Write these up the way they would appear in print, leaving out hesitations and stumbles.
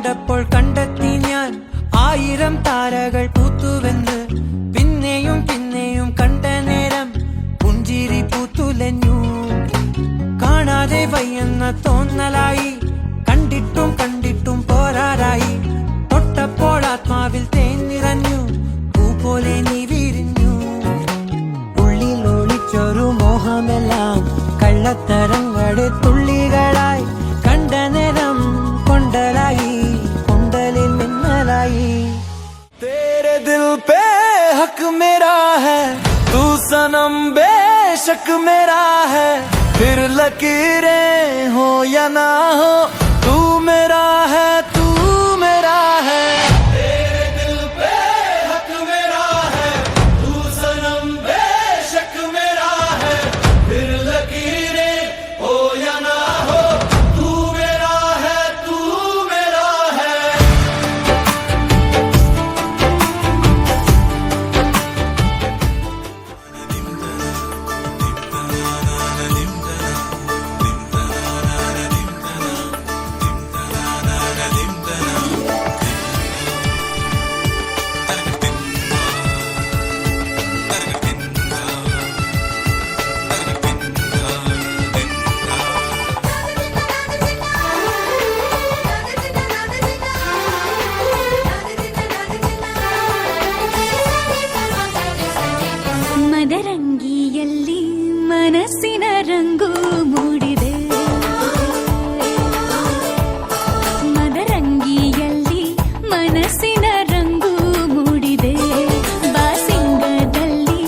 കണ്ടപ്പോൾ കണ്ടെത്തി ഞാൻ 1000 താരകൾ പൂത്തുവെന്ന്. പിന്നെയും പിന്നെയും കണ്ട നേരം പുഞ്ചിരി പൂത്തുലഞ്ഞു. കാണാതെ വയ്യെന്ന തോന്നലായി, കണ്ടിട്ടും കണ്ടിട്ടും പോരാറായി. തൊട്ടപ്പോൾ ആത്മാവിൽ തേൻ നിറഞ്ഞു, പൂ പോലെ നീ വിരിഞ്ഞു. ഉള്ളിൽ ഒളിച്ചൊരു മോഹമെല്ലാം കള്ളത്തരങ്ങളുടെ തുള്ളികളായി. കണ്ട നേരം കൊണ്ടലായി, കൊണ്ടലിൽ മിന്നലായി. तेरे दिल पे हक मेरा है, तू सनम बेशक मेरा है. फिर लकीरें हो या ना हो, तू मेरा है, तू मेरा है. तेरे दिल पे हक मेरा है, तू सनम बेशक मेरा है. फिर लकीरें हो या ना हो, तू मेरा है, तू मेरा है. ಮದರಂಗಿಯಲ್ಲಿ ಮನಸ್ಸಿನ ರಂಗು ಮೂಡಿದೆ. ಮದರಂಗಿಯಲ್ಲಿ ಮನಸ್ಸಿನ ರಂಗು ಮೂಡಿದೆ. ಬಾಸಿಂಗದಲ್ಲಿ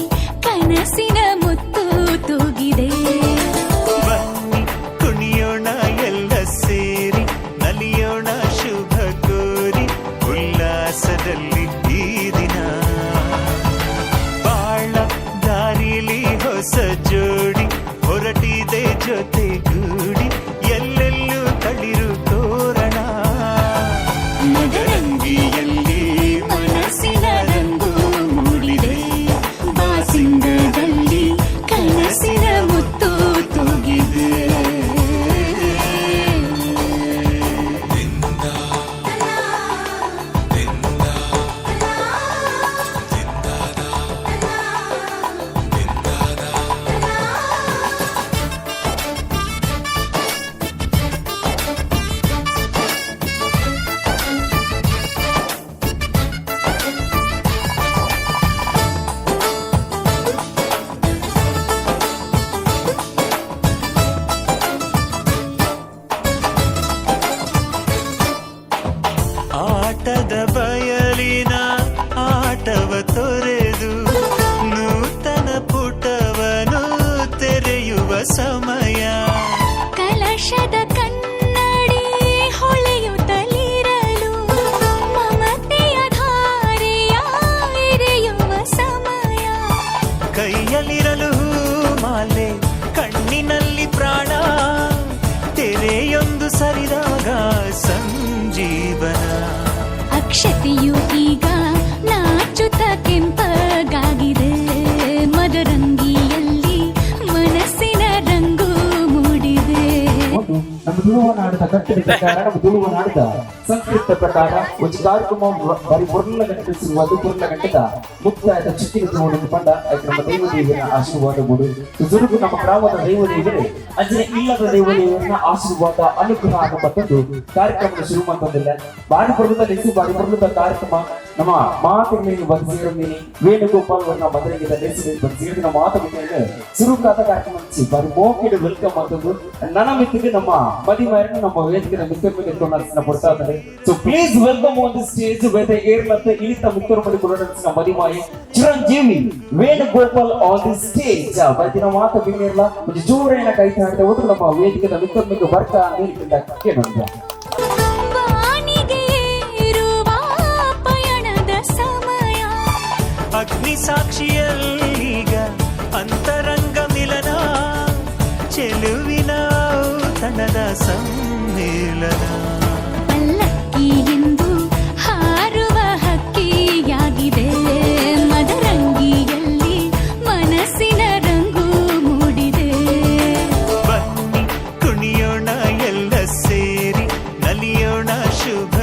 ಕನಸಿನ ಮುತ್ತು ತೂಗಿದೆ. ಬನ್ನಿ ಕುಣಿಯೋಣ ಎಲ್ಲ ಸೇರಿ, ನಲಿಯೋಣ ಶುಭ ಕೋರಿ, ಉಲ್ಲಾಸದಲ್ಲಿ ಈ ದಿನ. ಬಾಳ ದಾರಿಲಿ ಹೊಸ ಜೋಡಿ ಹೊರಟಿದೆ ಜೊತೆಗೂಡಿ, ಎಲ್ಲೆಲ್ಲೂ ತಳಿರು ತೋರಣ. ಮದರಂಗಿಯಲ್ಲಿ ಮನಸ್ಸಿನ ರಂಗು ಮೂಡಿದೆ. ಬಾಸಿಂಗದಲ್ಲಿ ಕನಸಿನ ಮುತ್ತು ತೂಗಿದೆ. ಆಟದ ಬಯಲಿನ ಆಟವ ತೊರೆದು, ನೂತನ ಪುಟವನು ತೆರೆಯುವ ಸಮಯ. ಕಲಶದ ಕನ್ನಡಿ ಹೊಳೆಯುತ್ತಲಿರಲು, ಮಮತೆಯ ಧಾರೆಯ ಎರೆಯುವ ಸಮಯ. ಕೈಯಲ್ಲಿರಲು ಮಾಲೆ, ಕಣ್ಣಿನಲ್ಲಿ ಪ್ರಾಣ, ತೆರೆಯೊಂದು ಸರಿದಾಗ ಸಂಜೀವನ. ಅಕ್ಷತೆಯು ಈಗ ನಾಚುತ್ತ ಕೆಂಪಗಾಗಿದೆ. ಮದರಂಗಿಯಲ್ಲಿ ಮನಸ್ಸಿನ ರಂಗು ಮೂಡಿದೆ. ನಮ್ಮ ತುಳುವ ನಾಡಿನ ಕಟ್ಟಡ ಪ್ರಕಾರ, ನಮ್ಮ ತುಳುವ ನಾಡಿನ ಸಂಸ್ಕೃತ ಪ್ರಕಾರ ಒಂದು ಕಾರ್ಯಕ್ರಮ ಬರೀ ಬುರ್ಲ ಗಂಟೆ ಸಿಗುವುದು. ಬುರ್ಲ ಗಂಟೆದ ಮುಕ್ತಾಯದ ಚಿತ್ತಿನ ಪಂಡ ನಮ್ಮ ದೈವದೇವಿನ ಆಶೀರ್ವಾದ ಮೂಡು. ಜುರುಗು ನಮ್ಮ ಗ್ರಾಮದ ದೈವದೇವರೇ ಅಂಜನೆ ಇಲ್ಲದ ದೈವದೇವರನ್ನ ಆಶೀರ್ವಾದ ಅನುಗ್ರಹ ಅನ್ನುವಂಥದ್ದು ಕಾರ್ಯಕ್ರಮದ ಶುರು ಮಾಡ್ತಂದಿಲ್ಲ. ಬಾರಿ ಬರುತ್ತ ನೆಸಿ ಬಾರಿ ಬರುತ್ತ ಕಾರ್ಯಕ್ರಮ ನಮ್ಮ ಮಾತುಗಳಿಗೆ ಬಂದು ಸೇರಿದ್ದೀನಿ. ವೇಣುಗೋಪಾಲ್ ಅವರ ಮದುವೆಗೆ ನೆಸಿ ಬಂದು ಸೇರಿದ ಮಾತುಗಳಿಗೆ ಸುರುಕಾದ ಕಾರ್ಯಕ್ರಮ ಬಾರಿ ಮೋಕಿಡ ವೆಲ್ಕಮ್ ಮಾಡ್ತದ್ದು. ನನ್ನ ಮಿತ್ತಿಗೆ ನಮ್ಮ ಮದಿಮಾರನ್ನು ನಮ್ಮ ವೇದಿಕೆ ಮಿತ್ರ ಕೊಡ್ತಾ ಇದ್ದಾರೆ. So please welcome on the stage ವೇದ ಏರ್ಲತ್ತ ಇಳಿತ ಮಿತ್ರ ಕೊಡೋಣ ಮದಿಮಾಯಿ Chiranjeevi Venugopal on the stage. ಬದಿನ ಮಾತು ಬಿನ್ನಿರಲ್ಲ ಒಂದು ಜೋರೇನ ಕೈ ಹಾಡಿದೆ ಒಟ್ಟು ನಮ್ಮ ವೇದಿಕೆ ಮಿತ್ರ ಬರ್ತಾ ನೀರಿನಿಂದ ಕೇಳೋಣ. ಅಗ್ನಿ ಸಾಕ್ಷಿಯಲ್ಲೀಗ ಅಂತರಂಗ ಮಿಲನ, ಚೆಲುವಿನ ತನದ ಸಮ್ಮೇಳನ. ಪಲ್ಲಕ್ಕಿ ಎಂದು ಹಾರುವ ಹಕ್ಕಿಯಾಗಿದೆ. ಮದರಂಗಿಯಲ್ಲಿ ಮನಸ್ಸಿನ ರಂಗು ಮೂಡಿದೆ. ಬನ್ನಿ ಕುಣಿಯೋಣ ಎಲ್ಲ ಸೇರಿ, ನಲಿಯೋಣ ಶುಭ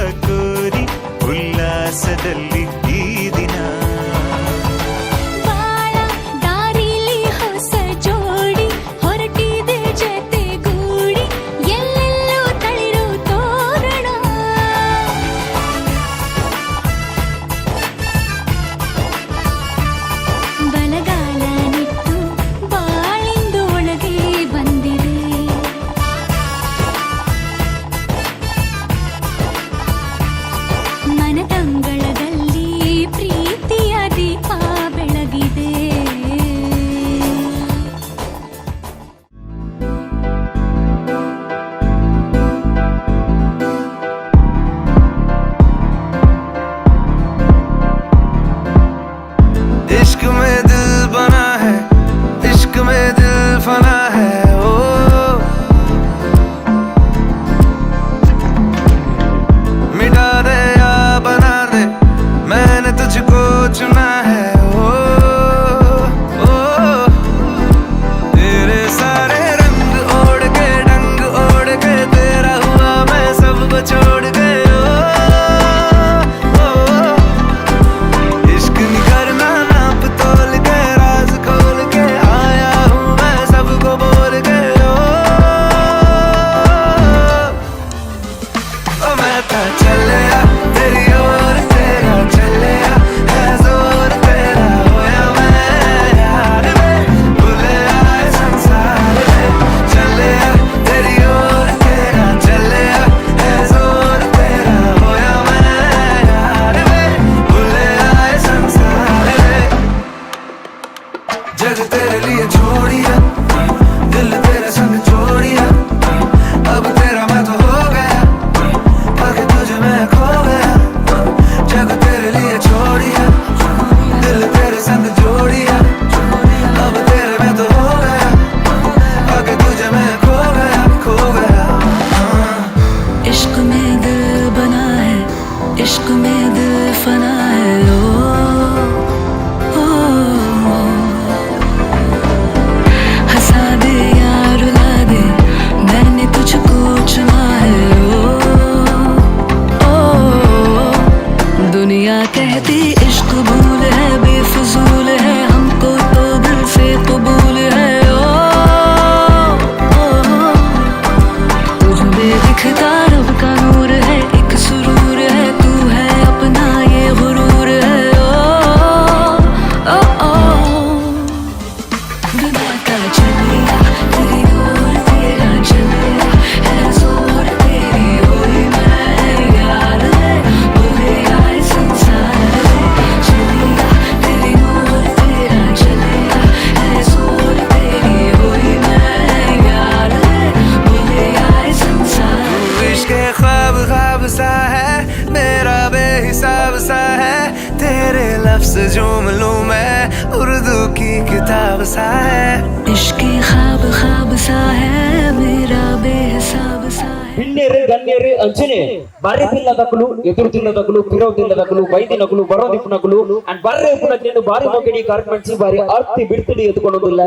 चलिया तेरी ओर तेरा चलिया है जोर तेरी हुई मैं यार ले भूले आए संसार ले चलिया तेरी ओर तेरा चलिया है जोर तेरी हुई मैं यार ले भूले आए संसार इश्क ख्वाब ख्वाब सा है मेरा बेहिसाब सा है तेरे लफ्ज झूम लूं मैं उर्दू की किताब सा है इश्क़ ख्वाब ख्वाब सा है मेरा बेहिसाब सा है ಬಿನ್ನೇರು ಗಣ್ಯರು ಅಂಚನೆ ಬಾರಿ ತಿನ್ನದಕ್ಕಲು ಎದುರು ತಿನ್ನದಕ್ಕಲು ಪಿರೋ ತಿನ್ನದಕ್ಕಲು ಬೈದಿನಕ್ಕಲು ಬರೋದಿಪ್ಪನಕ್ಕಲು ಅಂಡ್ ಬರ್ರೆ ಉಪ್ಪನಕ್ಕೇನು ಬಾರಿ ಮೊಗಡಿ ಕಾರ್ಪೆಂಟ್ಸಿ ಬಾರಿ ಅರ್ತಿ ಬಿಡ್ತಿಡಿ ಎತ್ಕೊಳೋದಿಲ್ಲ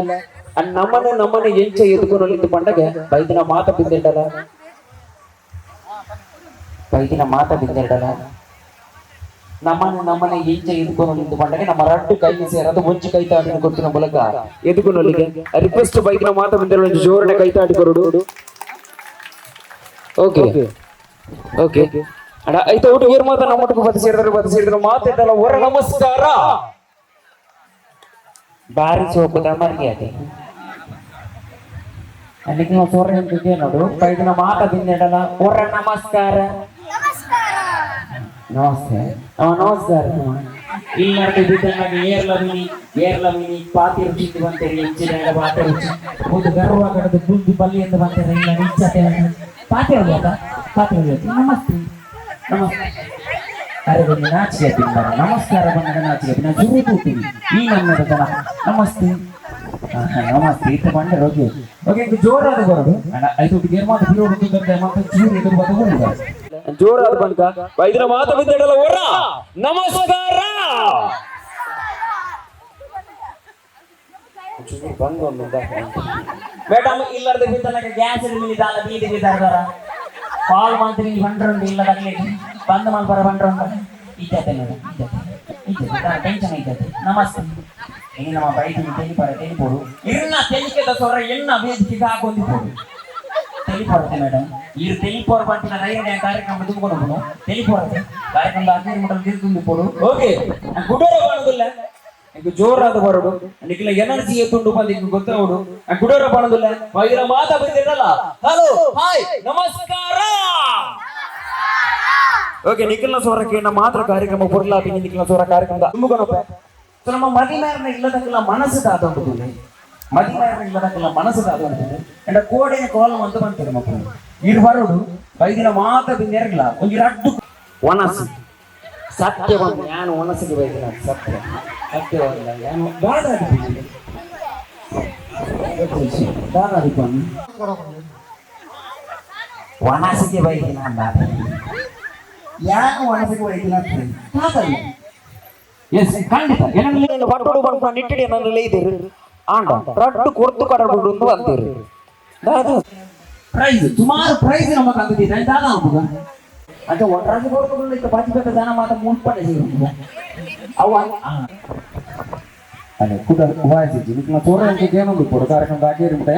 ಅಂಡ್ ನಮ್ಮನೆ ಎಂಚ ಎತ್ಕೊಂಡು పండగ ಬೈದಿನ ಮಾತ ಬಿಂದೆಂಡಲ ಬೈದಿನ ಮಾತ ಬಿಂದೆಂಡಲ ನಮ್ಮನೆ ಎಂಚ ಎತ್ಕೊಂಡು పండగ ನಮ್ಮ ರಡ್ಡು ಕೈ ಸೇರದು ಮುಂಚೆ ಕೈತಾಡಿನ ಗೊತ್ತಿನ ಮೂಲಕ ಎತ್ಕೊಂಡೊಲ್ಲಿಗೆ ರಿಕ್ವೆಸ್ಟ್ ಬೈದಿನ ಮಾತ ಬಿಂದೆಂಡ ಜೋರನೆ ಕೈತಾಡಿ ಕೊರೋಡು ಓಕೆ ಓಕೆ ಅಡ ಐತ ಊಟ ಏರ್ ಮಾತ ನಮ್ಮಟಕ್ಕೆ ಬತ್ತ ಸೇರಿದ್ರು ಮಾತಿದ್ದಲ್ಲ ಹೊರ ನಮಸ್ಕಾರ ಬಾರಿ ಸೋಪದ ಮರ್ಯಾದೆ ಅಲ್ಲಿಗೆ ನಾವು ಸೋರ ಹೇಳ್ತಿದ್ದೆ ನೋಡು ಬೈದಿನ ಮಾತ ಬಿಂದೆಡಲ್ಲ ಹೊರ ನಮಸ್ಕಾರ ನಮಸ್ತೆ ನಮಸ್ಕಾರ ಇಲ್ಲ ಏರ್ಲವಿನಿ ಪಾತಿ ರುಚಿ ಬಂತೇರಿ ಹೆಚ್ಚಿನ ಬಾತ ರುಚಿ ಒಂದು ಗರ್ವ ಕಡದು ಬುದ್ಧಿ ಬಲ್ಲಿ ಎಂದು ಬಂತೇರಿ ಇಲ್ಲ ನಿಚ್ಚತೆ ಪಾತಿ ನಮಸ್ತೆ ನಮಸ್ತೆ ಅರೆ ಬನ್ನಿ ನಾಚಿಕೆ ತಿಂಬಾರ ನಮಸ್ಕಾರ ಬಂದಾಗ ನಾಚಿಕೆ ನಾವು ಶುರು ಕೂತೀವಿ ಈ ನಮ್ಮದ ಜನ ನಮಸ್ತೆ ನಮಸ್ತೆ ಇತ್ತ ಬಂಡೆ ಓಕೆ ಓಕೆ ಜೋರಾದ ಬರೋದು ಐದು ಗೇರ್ ಮಾತು ಬಿರೋದು ಮತ್ತೆ ಚೂರು ಎದುರು ಬಂದು ಜೋರಾದ ಬಂದ ವೈದ್ಯರ ಮಾತು ಬಿದ್ದಡಲ್ಲ ಹೊರ ನಮಸ್ಕಾರ ಮೇಡಮ್ ಇಲ್ಲದ ಬಿದ್ದನಕ್ಕೆ ಗ್ಯಾಸ್ ಇರಲಿಲ್ಲ ಬೀದಿ ಬಿದ್ದಾರ ಕಾಲ್ ಮಾಡ್ತೀನಿ ಬಂಡ್ರಂಡು ಇಲ್ಲದಾಗಲಿ ಬಂದ್ ಮಾಡ್ಬಾರ ಬಂಡ್ರಂಡು ಇದ್ದತೆ ನೋಡಿ ಇದ್ದತೆ ಟೆನ್ಷನ್ ಇದ್ದತೆ ನಮಸ್ತೆ ಇನ್ನು ನಮ್ಮ ಬೈದಿನ ತೆಲಿಪೋಡು ಇನ್ನ ತೆಲಿಕೆದ ಸೊರ ಎನ್ನ ವೇದಿಕೆಗೆ ಹಾಕೊಂಡಿపోడు తెలిపోరదు మేడం మీరు తెలిపోరు పంపిన రైలు కార్యక్రమం దుమ్ముకొను తెలిపోరదు కార్యక్రమంలో అగ్ని ముట్టలు తీరుతుంది పోడు ఓಕೆ ಗುಡೋರ ಬಾಣದಿಲ್ಲ ಇಂಕು ಜೋರಾದ ಬರೋಡು ನಿಕ್ಲ ಎನರ್ಜಿ ಎತ್ತುಂಡು ಬಂದು ಇಂಕು ಗೊತ್ತವಡು ಗುಡೋರ ಬಾಣದಿಲ್ಲ ವೈರ ಮಾತ ಬಂದಿರಲ್ಲ ಹಲೋ ಹಾಯ್ ನಮಸ್ಕಾರ ಓಕೆ ನಿಖಿಲ್ನ ಸ್ವರಕ್ಕೆ ನಮ್ಮ ಮಾತ್ರ ಕಾರ್ಯಕ್ರಮ ಪುರ್ಲಾಪಿ ನಿಖಿಲ್ನ ಸ್ವರ ಕಾರ್ಯಕ್ರಮದ ದುಮ್ముకొನಪ್ಪ ಸೊ ನಮ್ಮ ಮದಿಮೇರನ ಇಲ್ಲದಕ್ಕೆಲ್ಲ ಮನಸ್ಸು ತಾತೊಂಡುದಿಲ್ಲ ಮದಿಮೇರನ ಇಲ್ಲದಕ್ಕೆಲ್ಲ ಮನಸ್ಸು ತಾತೊಂಡುದಿಲ್ಲ ಎಂಡ ಕೋಡೆಯ ಕೋಲಂ ಅಂತ ಬಂತಾರೆ ಮಕ್ಕಳು ಇರು ಬರೋಡು ವೈದಿನ ಮಾತ ಬಿಂದೆರಗಿಲ್ಲ ಒಂದು ರಡ್ಡು ಒಣಸು ಸತ್ಯವನ್ನು ನಾನು ಒಣಸಿಗೆ ಬೈದಿನ ಸತ್ಯವಲ್ಲ ನಾನು ದಾದಾದಿಪ್ಪನ್ನು ಒಣಸಿಗೆ ಬೈದಿನ ಅಲ್ಲ ಯಾಕೆ ಒಣಸಿಗೆ ಬೈದಿನ ಎಸ್ ಖಂಡಿತ ಏನಂದ್ರೆ ಹೊಟ್ಟೋಡು ಬಂದು ನಿಟ್ಟಿಡಿ ನನ್ನಲ್ಲಿ ಇದ್ದೀರಿ ಆಂಡ ರಡ್ಡು ಕೊಡ್ತು ಕಡಬಿಡು ಅಂತ ಅಂತೀರಿ ದಾದ ಪ್ರೈಸ್ ಸುಮಾರು ಪ್ರೈಸ್ ನಮ್ಮ ತಂದಿದ್ದೀನಿ ದಾದ ಹೋಗುದ అంటే ఒంటరాజు కొడుకులు ఇక బాధ్యత దాన మాత మూడు పడేసి అవు అదే కూడా వాయిసి మీకు చూడడానికి ఏముంది ఇప్పుడు కార్యక్రమం దాకేరి ఉంటాయి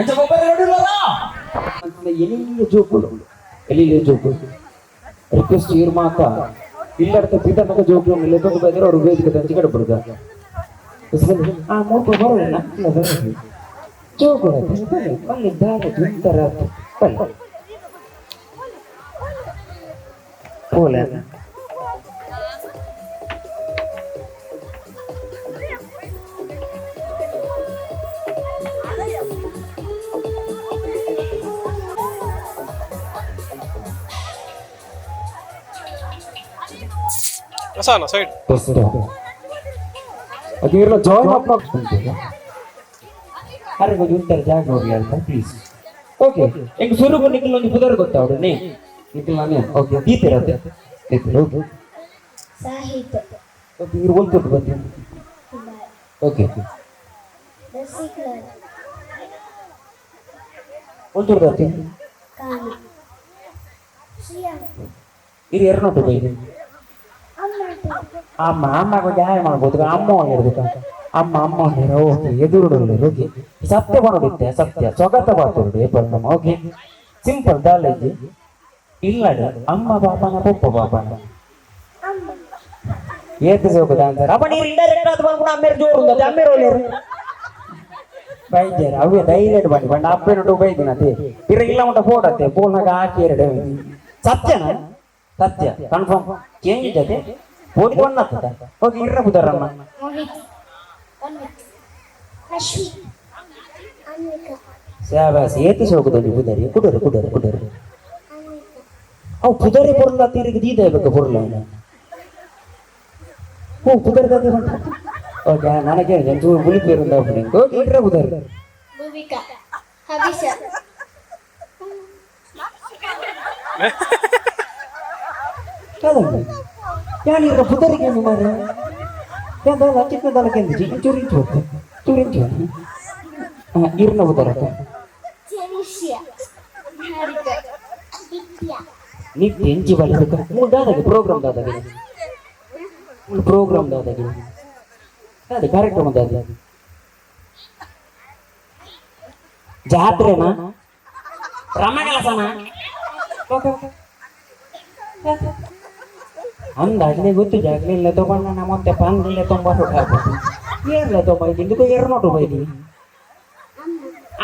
ಎಲ್ಲಿಯ ಜೋಕು ರಿಕ್ವೆಸ್ಟ್ ಇರ್ ಮಾತ ಇಲ್ಲರ್ತ ಪಿತನಕ ಜೋಕು ಲೆಕ್ಕ ಬಂದ್ರೆ ಅವರು ವೇದಿಕೆ ತಂಚಿ ಕಡಬಿಡುದ ಆ ಮೂಕ ಬರೋಲ್ಲ ಜೋಕು ಬಲ್ಲಿ ದಾರ ತುಂತರ ಬಲ್ಲಿ Hola. Sana side. Again, join up not. Hari ko yung terjang ho gaya था please. Okay. एक शुरू को निकलो नहीं पुदर को ताऊ नहीं. निकलना नहीं. Okay. दीते रहते. ओके ಸಾಹಿತ್ಯ ಓಕೆ ಇರು ಓದ್ಕೊಟ್ಟು ಬಂದೆ ಓಕೆ ರಸಿಕಲರ್ ಒಂಚೂರು ಬರ್ತಿ ಕಾಮ ಶ್ರೀಯಾ ಇದು ಎರಡು ನೋಟು ಬೈದೆ ಅಮ್ಮ ಅಮ್ಮಗ ಜಾಯ ಮಾಡ್ಬೋದು ಅಮ್ಮ ಹೇಳಿದ ಅಮ್ಮ ಹೇಳಿರ ಓಕೆ ಎದುರುಡಲ್ಲ ಓಕೆ ಸತ್ಯ ಬಂದಿತ್ತೆ ಸತ್ಯ ಸ್ವಗತ ಬಾತುರುಡು ಬಂದಮ್ಮ ಓಕೆ ಸಿಂಪಲ್ ದಾಲೇಜಿ ಇಲ್ಲಡ ಅಮ್ಮ ಬಾಬನ ಪಪ್ಪ ಬಾಬನ ఏది జోకుదా అంటారు అప్పుడు నేను ఇండైరెక్ట్ అది అనుకున్నా అమ్మేరు జోరు ఉంది అమ్మేరు లేరు ಬೈದ್ಯಾರ ಅವೇ ಧೈರ್ಯ ಬಂಡಿ ಬಂಡ ಅಪ್ಪೇನೊಟ್ಟು ಬೈದಿನತೆ ಇರ ಇಲ್ಲ ಉಂಟ ಫೋಟತ್ತೆ ಪೋಲ್ನಾಗ ಹಾಕಿ ಎರಡು ಸತ್ಯನ ಸತ್ಯ ಕನ್ಫರ್ಮ್ ಚೇಂಜ್ ಜೊತೆ ಓದಿ ಒನ್ನತ್ತ ಹೋಗಿ ಇರ್ರ ಬುದರಮ್ಮ ಮೋಹಿತ್ ಅನ್ವಿತ್ ಅಶ್ವಿ ಅನ್ವಿಕಾ ಶಾಬಾಸ್ ಏತಿ ಸೋಗುದಲ್ಲಿ ಬುದರಿ ಕುಡರು ಕುಡರು ಕುಡರು ಅನ್ವಿಕಾ ಅವು ಪುದರಿ ಪೊರ್ಲ ತೀರಿಗೆ ದೀದ ಇರ್ಬೇಕು ಪೊರ್ಲ ಹೋ ಪುದರ್ ದಾದಿ ಬಂತ ಓಕೆ ನನಗೆ ಎಂತೂ ಮುಳಿ ಪೇರು ಹೋಗಿ ಇರ್ರ ಬುದರಿ ಭೂಮಿಕಾ ಹವಿಷ ಯಾನಿರ ಪುದರಿಗೆ ಮಾರ ಎಂದಲ್ಲ ಚಿಕ್ಕದಲ್ಲ ಕೆಂದಿಜಿ ಚೂರಿಂಚು ಚೂರಿಂಚು ಇರ್ನ ಬುದರಕ್ಕ ಜನಿಷ್ಯ ಹಾರಿಕ ನಿತ್ಯ ನಿತ್ಯ ಎಂಚಿ ಬಲಿಬೇಕು ದಾದಾಗೆ ಪ್ರೋಗ್ರಾಮ್ ದಾದಾಗೆ ಪ್ರೋಗ್ರಾಮ್ ದಾದಾಗೆ ಅದೇ ಕಾರ್ಯಕ್ರಮ ದಾದಾಗೆ ಜಾತ್ರೆನಾ ರಾಮಕಲಸನ ಅಂದಾಜನೆ ಗೊತ್ತು ಜಾಗ್ಲಿಲ್ಲ ತಗೊಂಡ ಮತ್ತೆ ಪಂದ್ರಲ್ಲೇ ತೊಂಬತ್ತು ಏರ್ಲ ತೊಂಬೈದು ಇದಕ್ಕೂ ಎರನೋಟು ಬೈದೀನಿ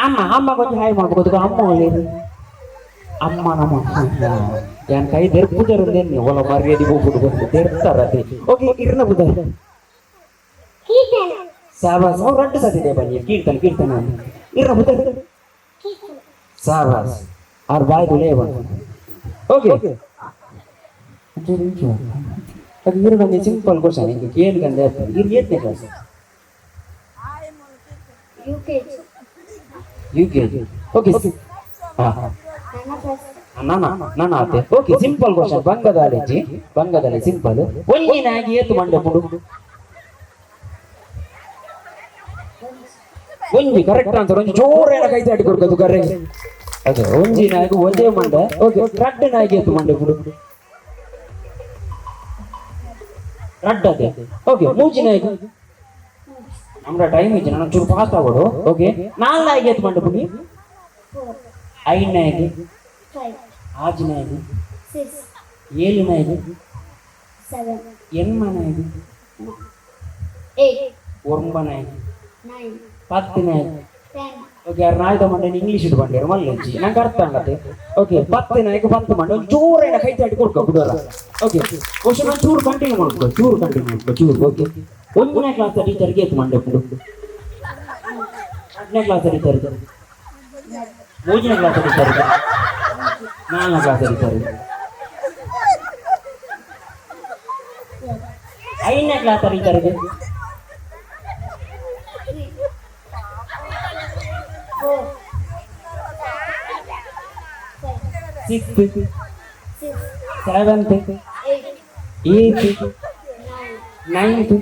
ಅಮ್ಮ ಅಮ್ಮ ಕೊಂಚ ಹಾಯ್ ಮಾಡ್ಬೇಕು ಅಮ್ಮ ಒಳ್ಳೆ ಅಮ್ಮ ನಮ್ಮ ಏನ್ ಕೈ ತೆರ್ಪುಜರಂದೇನೆ ಒಲ ಮರ್ಯಾದೆ ಹೋಗ್ಬಿಟ್ಟು ಬಂದು ತೆರ್ತಾರತೆ ಓಕೆ ಇರ್ನ ಬುದ ಕೀರ್ತನ ಸಾಬಾಸ್ ಅವ್ರು ರಡ್ಡು ಸತಿದೆ ಬನ್ನಿ ಕೀರ್ತನ ಕೀರ್ತನ ಇರ್ನ ಬುದ ಕೀರ್ತನ ಸಾಬಾಸ್ ಅವ್ರ ಬಾಯ್ ತುಳೇ ಬಂದು ಓಕೆ ಅದು ಇರೋದೊಂದು ಸಿಂಪಲ್ ಕ್ವಶನ್ ಹಿಂಗೆ ಕೇಳ್ಕಂಡೆ ಇರ್ ಏತನೇ ಕ್ಲಾಸ್ ಯುಕೆಜಿ UKG ಓಕೆ ಹಾ ನಾನು ಆತೆ ಓಕೆ ಸಿಂಪಲ್ ಕ್ವಶನ್ ಬಂಗದಲ್ಲಿ ಸಿಂಪಲ್ ಒಂಜಿನಾಗಿ ಏತು ಮಂಡೆ ಪುಡು ಒಂಜಿ ಕರೆಕ್ಟ್ ಆನ್ಸರ್ ಒಂಜಿ ಜೋರೇನ ಕೈ ತಾಡಿ ಕೊಡ್ಕೋದು ಕರೆಕ್ಟ್ ಅದು ಒಂಜಿನಾಗಿ ಒಂದೇ ಮಂಡೆ ಓಕೆ ರಡ್ಡನಾಗಿ ಏತು ಮಂಡೆ ಪುಡು ರಡ್ಡದೆ ಓಕೆ ಮೂಜಿನಾಗಿ हमरा टाइम है ना चूर फास्ट आगोडो ओके नाल नायगे एत मंडे पुनी 4 5 नायगे 5 आज नायगे 6 7 नायगे 7 एन्न नायगे 8 9 नायगे 9 10 नायगे 10 ಓಕೆ ಯಾರು ನಾಯ್ದ ಮಂಡೆ ಇಂಗ್ಲಿಷ್ ಇಟ್ಟು ಬಂದಿರು ಮಲ್ಲೆಂಚಿ ನಂಗೆ ಅರ್ಥ ಆಗತ್ತೆ ಓಕೆ 10 ನಾಯಕ 10 ಮಂಡೆ ಒಂದು ಚೂರೇನ ಕೈ ತಾಡಿ ಕೊಡ್ಕೊ ಬಿಡೋಲ್ಲ ಓಕೆ ಕ್ವಶನ್ ಒಂದು ಚೂರು ಕಂಟಿನ್ಯೂ ಮಾಡ್ಕೊ ಚೂರು ಓಕೆ ಒಂದನೇ ಕ್ಲಾಸ್ ಟೀಚರ್ಗೆ ಎತ್ತು ಮಂಡೆ ಬಿಡು 2ನೇ ಕ್ಲಾಸ್ ಟೀಚರ್ಗೆ 3ನೇ ಕ್ಲಾಸ್ ಟೀಚರ್ಗೆ 4ನೇ ಕ್ಲಾಸ್ ಟೀಚರ್ಗೆ 5ನೇ ಕ್ಲಾಸ್ ಟೀಚರ್ಗೆ 6th 7th 8th 9th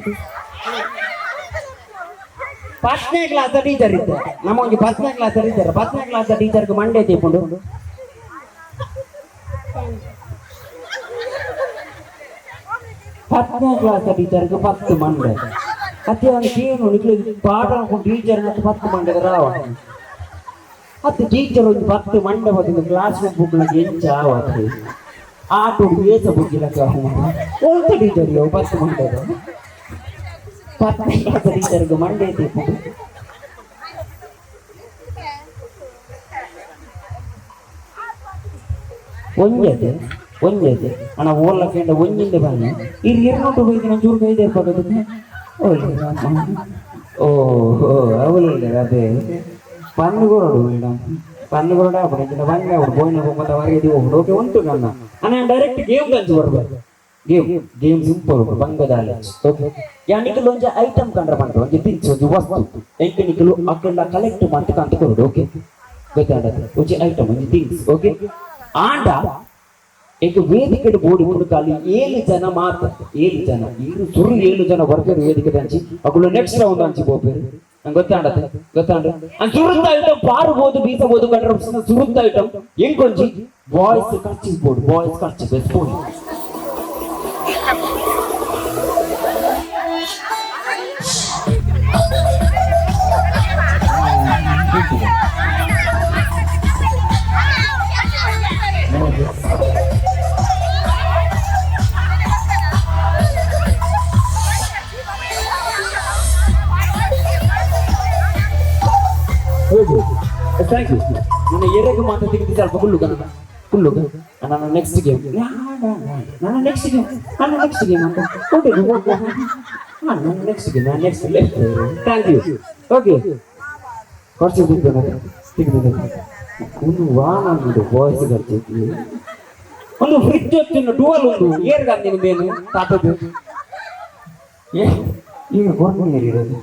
10ನೇ ಕ್ಲಾಸ್ ಟೀಚರ್ ಇದ್ದ ನಮಗೆ 10ನೇ ಕ್ಲಾಸ್ ಟೀಚರ್ 10ನೇ ಕ್ಲಾಸ್ ಟೀಚರ್ಗೆ ಮಂಡೆ ತಿಪ್ಪುಂಡು 10ನೇ ಕ್ಲಾಸ್ ಟೀಚರ್ಗೆ 10 ಮಂಡೆ ಅತ್ತೆ ಒಂದು ಏನು ನಿಕ್ಲಿಗೆ ಪಾಠ ಟೀಚರ್ 10 ಮಂಡೆ ರಾವ ಅದು ಟೀಚರ್ ಒಂದು 10 ಮಂಡೆ ಬಂದು ಕ್ಲಾಸ್ ರೂಮ್ ಬುಕ್ಲಗೆ ಎಂಚ ಆವತ್ತು ಆಟ ಬೇಸ ಬುಕ್ಕಿಲ್ಲ ಒಂದು ಟೀಚರ್ 10 ಮಂಡೆ 10ನೇ ಕ್ಲಾಸ್ ಟೀಚರ್ಗೆ ಮಂಡೆ ತಿಪ್ಪುಂಡು ಒಂಜತೆ ಅಣ್ಣ ಓರ್ಲಕ್ಕೆಂಡ ಒಂಜಿಂದ ಬನ್ನಿ ಇಲ್ಲಿ 200 ಹೋಯ್ತು ನಾನು ಚೂರು ಕೈದೆ ಇರ್ಬೇಕು ಓ ಅವಳಿಲ್ಲ ಅದೇ ಪನ್ನುಗೋಡು ಮೇಡಮ್ ಪನ್ನುಗೋಡ ಬಂಗ ಅವ್ರು ಬೋಯ್ನ ಹೋಗ್ಮತ್ತ ಹೊರಗೆ ಹೋಗ್ಬಿಡು ಓಕೆ ಉಂಟು ನನ್ನ ನಾನು ಡೈರೆಕ್ಟ್ ಗೇಮ್ ಗಂಜು ಬರ್ಬೇಕು ಗೇಮ್ ಸಿಂಪಲ್ ಬಂಗದಾಲ ಓಕೆ ಯಾ ನಿಕಲು ಒಂಜಿ ಐಟಮ್ ಕಂಡ್ರೆ ಬಂದ್ರೆ ಒಂಜಿ ತಿನ್ಸು ಒಂಜಿ ವಸ್ತು ಎಂಕ ನಿಕಲು ಅಕ್ಕಂಡ ಕಲೆಕ್ಟ್ ಮಾಡ್ತಕ್ಕ ಅಂತ ಕೊಡು ಓಕೆ ಗೊತ್ತಾಡತ್ತೆ ಒಂಜಿ ಐಟಮ್ ಒಂಜಿ ಥಿಂಗ್ಸ್ ಓಕೆ ಆಂಡ ಈಗ ವೇದಿಕೆ ಬೋಡಿ ಹುಡುಕಾಲಿ 7 ಜನ ಮಾತ್ರ 7 ಜನ ಇರು ಸುರು 7 ಜನ ಬರ್ತಾರೆ ವೇದಿಕೆ ಹಂಚಿ ಅಗಳು ನೆಕ್ಸ್ಟ್ ರೌಂಡ್ ಹಂಚಿ ಹೋಗ್ಬೇಕು ನಂಗೆ ಗೊತ್ತಾಂಡ್ರೆ ಸುರುತ್ತ ಐಟಮ್ ಪಾರಬಹುದು ಬೀಸಬಹುದು ಕಂಡ್ರೆ ಸುರುತ್ತ ಐಟಮ್ ಎಂಕೊಂಜಿ ಬಾಯ್ಸ್ ಖರ್ಚಿ ಬೋರ್ಡ್ ಬಾಯ್ಸ್ ಖರ್ಚಿ ಬೆಸ್ಬೋದು ಥ್ಯಾಂಕ್ ಯು ನನ್ನ ಎರೆಗೆ ಮಾತ್ರ ತೆಗೆದು ಸ್ವಲ್ಪ ಕುಳ್ಳು ನನ್ನ ನೆಕ್ಸ್ಟ್ ಗೇಮ್ ನನ್ನ ನೆಕ್ಸ್ಟ್ ಗೇಮ್ ಅಂತ ನನ್ನ next game thank you okay ಖರ್ಚು ತೆಗೆದು ಒಂದು ವಾಹನ ಬಾಯ್ಸ್ ಖರ್ಚು ಒಂದು ಫ್ರಿಡ್ಜ್ ಹೊತ್ತಿನ ಡೂವಲ್ ಒಂದು ಏರ್ಗಾರ ನಿಮ್ದೇನು ತಾತದ್ದು ಈಗ ಗೋರ್ಮೆಂಟ್ ಏರಿರೋದು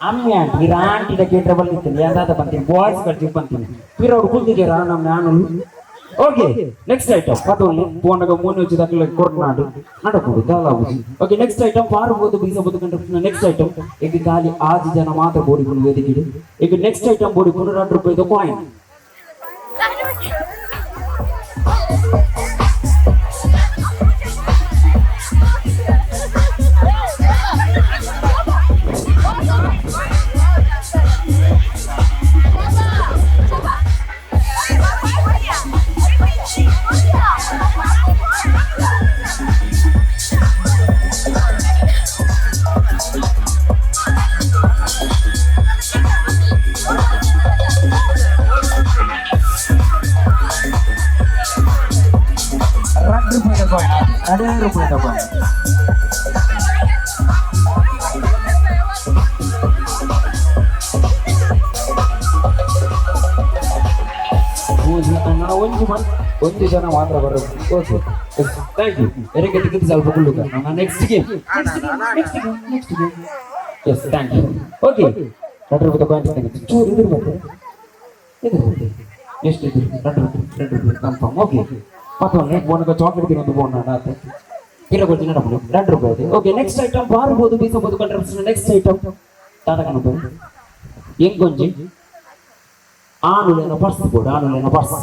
ಅಮ್ಮಿ ಆಂಟಿ ಆಂಟಿದ ಕೇಟ್ರೆ ಬಂದಿರ್ತೀನಿ ಯಾವ್ದಾದ ಬಂತೀನಿ ಬಾಯ್ಸ್ ಖರ್ಚು ಬಂತೀನಿ ಫಿರ್ ಅವ್ರು ಕುಲ್ದಿದ್ದೀರಾ ನಮ್ಮ ನಾನು okay next item Patole ಫೋನಾಗ moon ಹೆಚ್ಚಿದಾಗಲೇ ಕೊರ್ನಾಡು ನಡಬಹುದು ದಾಲಾವುದು okay next item ಪಾರಬಹುದು ಬೀಸಬಹುದು ಕಂಡು ನೆಕ್ಸ್ಟ್ ಐಟಮ್ ಈಗ ಖಾಲಿ 6 ಜನ ಮಾತ್ರ ಬೋಡಿಕೊಂಡು ವೇದಿಕೆ ಈಗ ನೆಕ್ಸ್ಟ್ ಐಟಮ್ ಬೋಡಿಕೊಂಡು ₹2 ಕಾಯಿನ್ ₹2 ಕಾಯಿನ್ ಒಂದು ಜನ ಮಾತ್ರ ಬರೋದು ಓಕೆ ಥ್ಯಾಂಕ್ ಯು ಎರಕ್ಕೆ ಟಿಕೆಟ್ ಸ್ವಲ್ಪ ಕುಳ್ಳುಗ ನನ್ನ next game yes thank you okay ₹2 coin ತೆಗೆದು ಚೂರು ಇದ್ರ ಎಷ್ಟು ಇದು ₹2 ಕನ್ಫರ್ಮ್ ಓಕೆ ಮತ್ತೊಂದು ಬೋನಗ ಚಾಕ್ಲೇಟ್ ತಿನ್ನೋದು ಬೋನ್ ನಾನು ಇರಬಹುದು ನಡಬಹುದು ₹2 ಓಕೆ ನೆಕ್ಸ್ಟ್ ಐಟಮ್ ಬಾರಬಹುದು ಬೀಸಬಹುದು ಕಂಡ್ರೆ ನೆಕ್ಸ್ಟ್ ಐಟಮ್ ತಾತಕನು ಎಂಗೊಂಜಿ ಆನುಲೆನ ಪರ್ಸ್ ಬೋರ್ಡ್ ಆನುಲೆನ ಪರ್ಸ್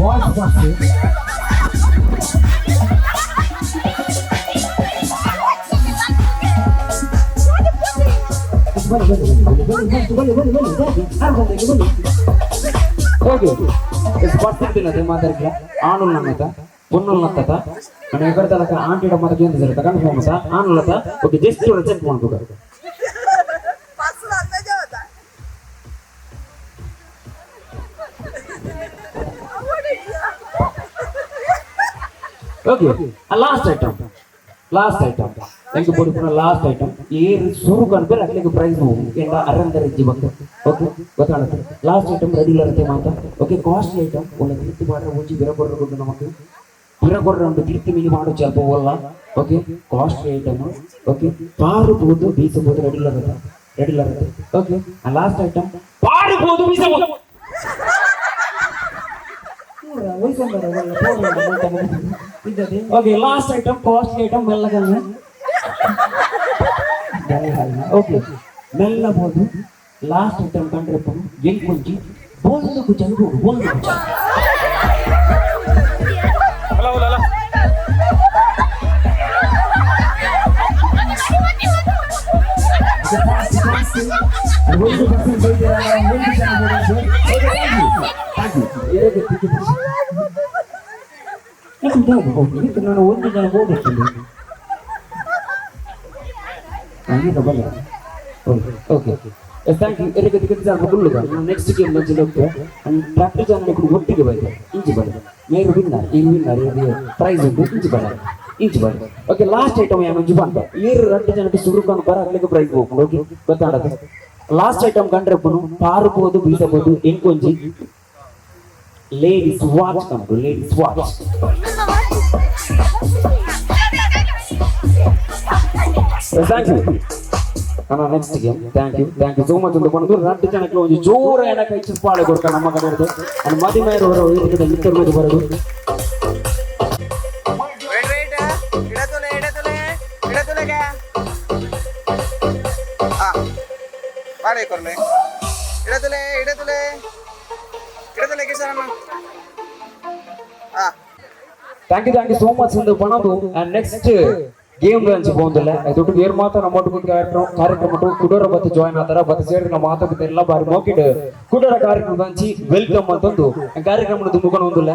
ವಾಚ್ ಪರ್ಸ್ ಮಾತಾಡ್ಕ ಆನುಲ್ ನಮ್ಮತ పొన్నులు నత్తత మనం ఎక్కడతలక ఆంటీడ మనకి ఏంది జరుగుతా కన్ఫర్మ్ సా ఆనులత ఒక జస్ట్ చెక్ ಮಾಡ್ಬೇಕು ಪಾಸ್ಲ ಅಂತ ಜಾವತ ಓಕೆ ಲಾಸ್ಟ್ ಐಟಮ್ ಎಂಕು ಪೊಡಿಪುನ ಲಾಸ್ಟ್ ಐಟಮ್ ಏರ್ ಸುರು ಕನ್ಪೆ ಅಕ್ಲಿಗೆ ಪ್ರೈಸ್ ಹೋಗು ಎಂದ ಅರಂದರ ಇಜ್ಜಿ ಬಂತು ಓಕೆ ಗೊತ್ತಾಗುತ್ತೆ ಲಾಸ್ಟ್ ಐಟಮ್ ರೆಗ್ಯುಲರ್ ಅಂತ ಮಾತಾ ಓಕೆ ಕಾಸ್ಟ್ಲಿ ಐಟಮ್ ಒಳ್ಳೆ ತಿರ್ತಿ ಮಾಡ್ರೆ ಮುಂಚೆ ಬಿರಕೊಡ್ಕೊಂಡು ನಮಗೆ ಬಿರಕೊಡ್ರೆ ಒಂದು ತಿರ್ತಿ ಮಿನಿ ಮಾಡೋ ಸ್ವಲ್ಪ ಹೋಗಲ್ಲ ಓಕೆ ಕಾಸ್ಟ್ಲಿ ಐಟಮ್ ಓಕೆ ಪಾರಬಹುದು ಬೀಸಬಹುದು ರೆಗ್ಯುಲರ್ ಇರುತ್ತೆ ಓಕೆ ಲಾಸ್ಟ್ ಐಟಮ್ ಪಾರಬಹುದು ಬೀಸಬಹುದು okay last item costly item ಮೆಲ್ಲಗಲ್ಲ ಓಕೆ ಮೆಲ್ಲಬಹುದು ಲಾಸ್ಟ್ ಐಟಮ್ ಕಂಡ್ರೆ ಹೆಂಗ್ ಕೊಂಚಿ ಬೋಲ್ದು ಕುಚಂಗು ಬೋಲ್ದು ಕುಚ ನಾನು ಒಂದು ಜನ ಹೋಗ್ಬೇಕು ಓಕೆ ಥ್ಯಾಂಕ್ ಯು ಎಲ್ಲಿ ಗತಿ ಬುಳ್ಳುಗ ನೆಕ್ಸ್ಟ್ ಗೇಮ್ ಮಂచి ಹೋಗ್ತೇವೆ ಟ್ರಾಕ್ಟರ್ ಜನ ఇప్పుడు ಒಟ್ಟಿಗೆ ಬೈದೆ ಇಂಚು ಬಡ ಮೇರು ವಿನ್ನರ್ ಈ ವಿನ್ನರ್ ಇದು ಪ್ರೈಸ್ ಉಂಟು ಇಂಚು ಬಡ ಓಕೆ ಲಾಸ್ಟ್ ಐಟಮ್ ಮಂచి ಬಂದ ಏರು 2 ಜನಕ್ಕೆ ಸುರುಕೊಂಡು ಬರಲಿಕ್ಕೆ ಪ್ರೈಸ್ ಹೋಗ್ಕೊಂಡು ಓಕೆ ಗೊತ್ತಾಡದು ಲಾಸ್ಟ್ ಐಟಮ್ ಕಂಡ್ರೆಪ್ಪನು ಪಾರಬಹುದು ಬೀಸಬಹುದು ಎಂಕೊಂಜಿ ಲೇಡೀಸ್ ವಾಚ್ ಕಂಡು ಲೇಡೀಸ್ ವಾಚ್ ಥ್ಯಾಂಕ್ ಯು ಅಣ್ಣ next game thank you so much ಅಂತ ಬಂದು 2 ಜನಕ್ಕೆ ಒಂದು ಜೋರ ಎಣ ಕೈ ಚಿಪ್ಪಾಳೆ ಕೊಡ್ಕ ನಮ್ಮ ಕಡೆ ಇರುತ್ತೆ ಅಂಡ್ ಮದಿಮೇರವರು ಇದಕ್ಕೆ ಮಿತ್ರ ಮೇಲೆ ಬರೋದು ಥ್ಯಾಂಕ್ ಯು ಸೋ ಮಚ್ ಅಂತ ಬಂದು ನೆಕ್ಸ್ಟ್ ಗೇಮ್ ಹಂಚಿ ಹೋಗುದಿಲ್ಲ ದೊಡ್ಡ ಏರ್ ಮಾತ್ರ ನಮ್ಮ ಕಾರ್ಯಕ್ರಮ ಕುಡೋರ ಬತ್ತು ಜಾಯಿನ್ ಆತಾರ ಬತ್ತು ಸೇರಿ ನಮ್ಮ ಮಾತುಕತೆ ಎಲ್ಲ ಬಾರಿ ಮೋಕಿಡ್ ಕುಡೋರ ಕಾರ್ಯಕ್ರಮ ಹಂಚಿ ವೆಲ್ಕಮ್ ಅಂತಂದು ಕಾರ್ಯಕ್ರಮ ಮುಗಿನ ಒಂದಿಲ್ಲ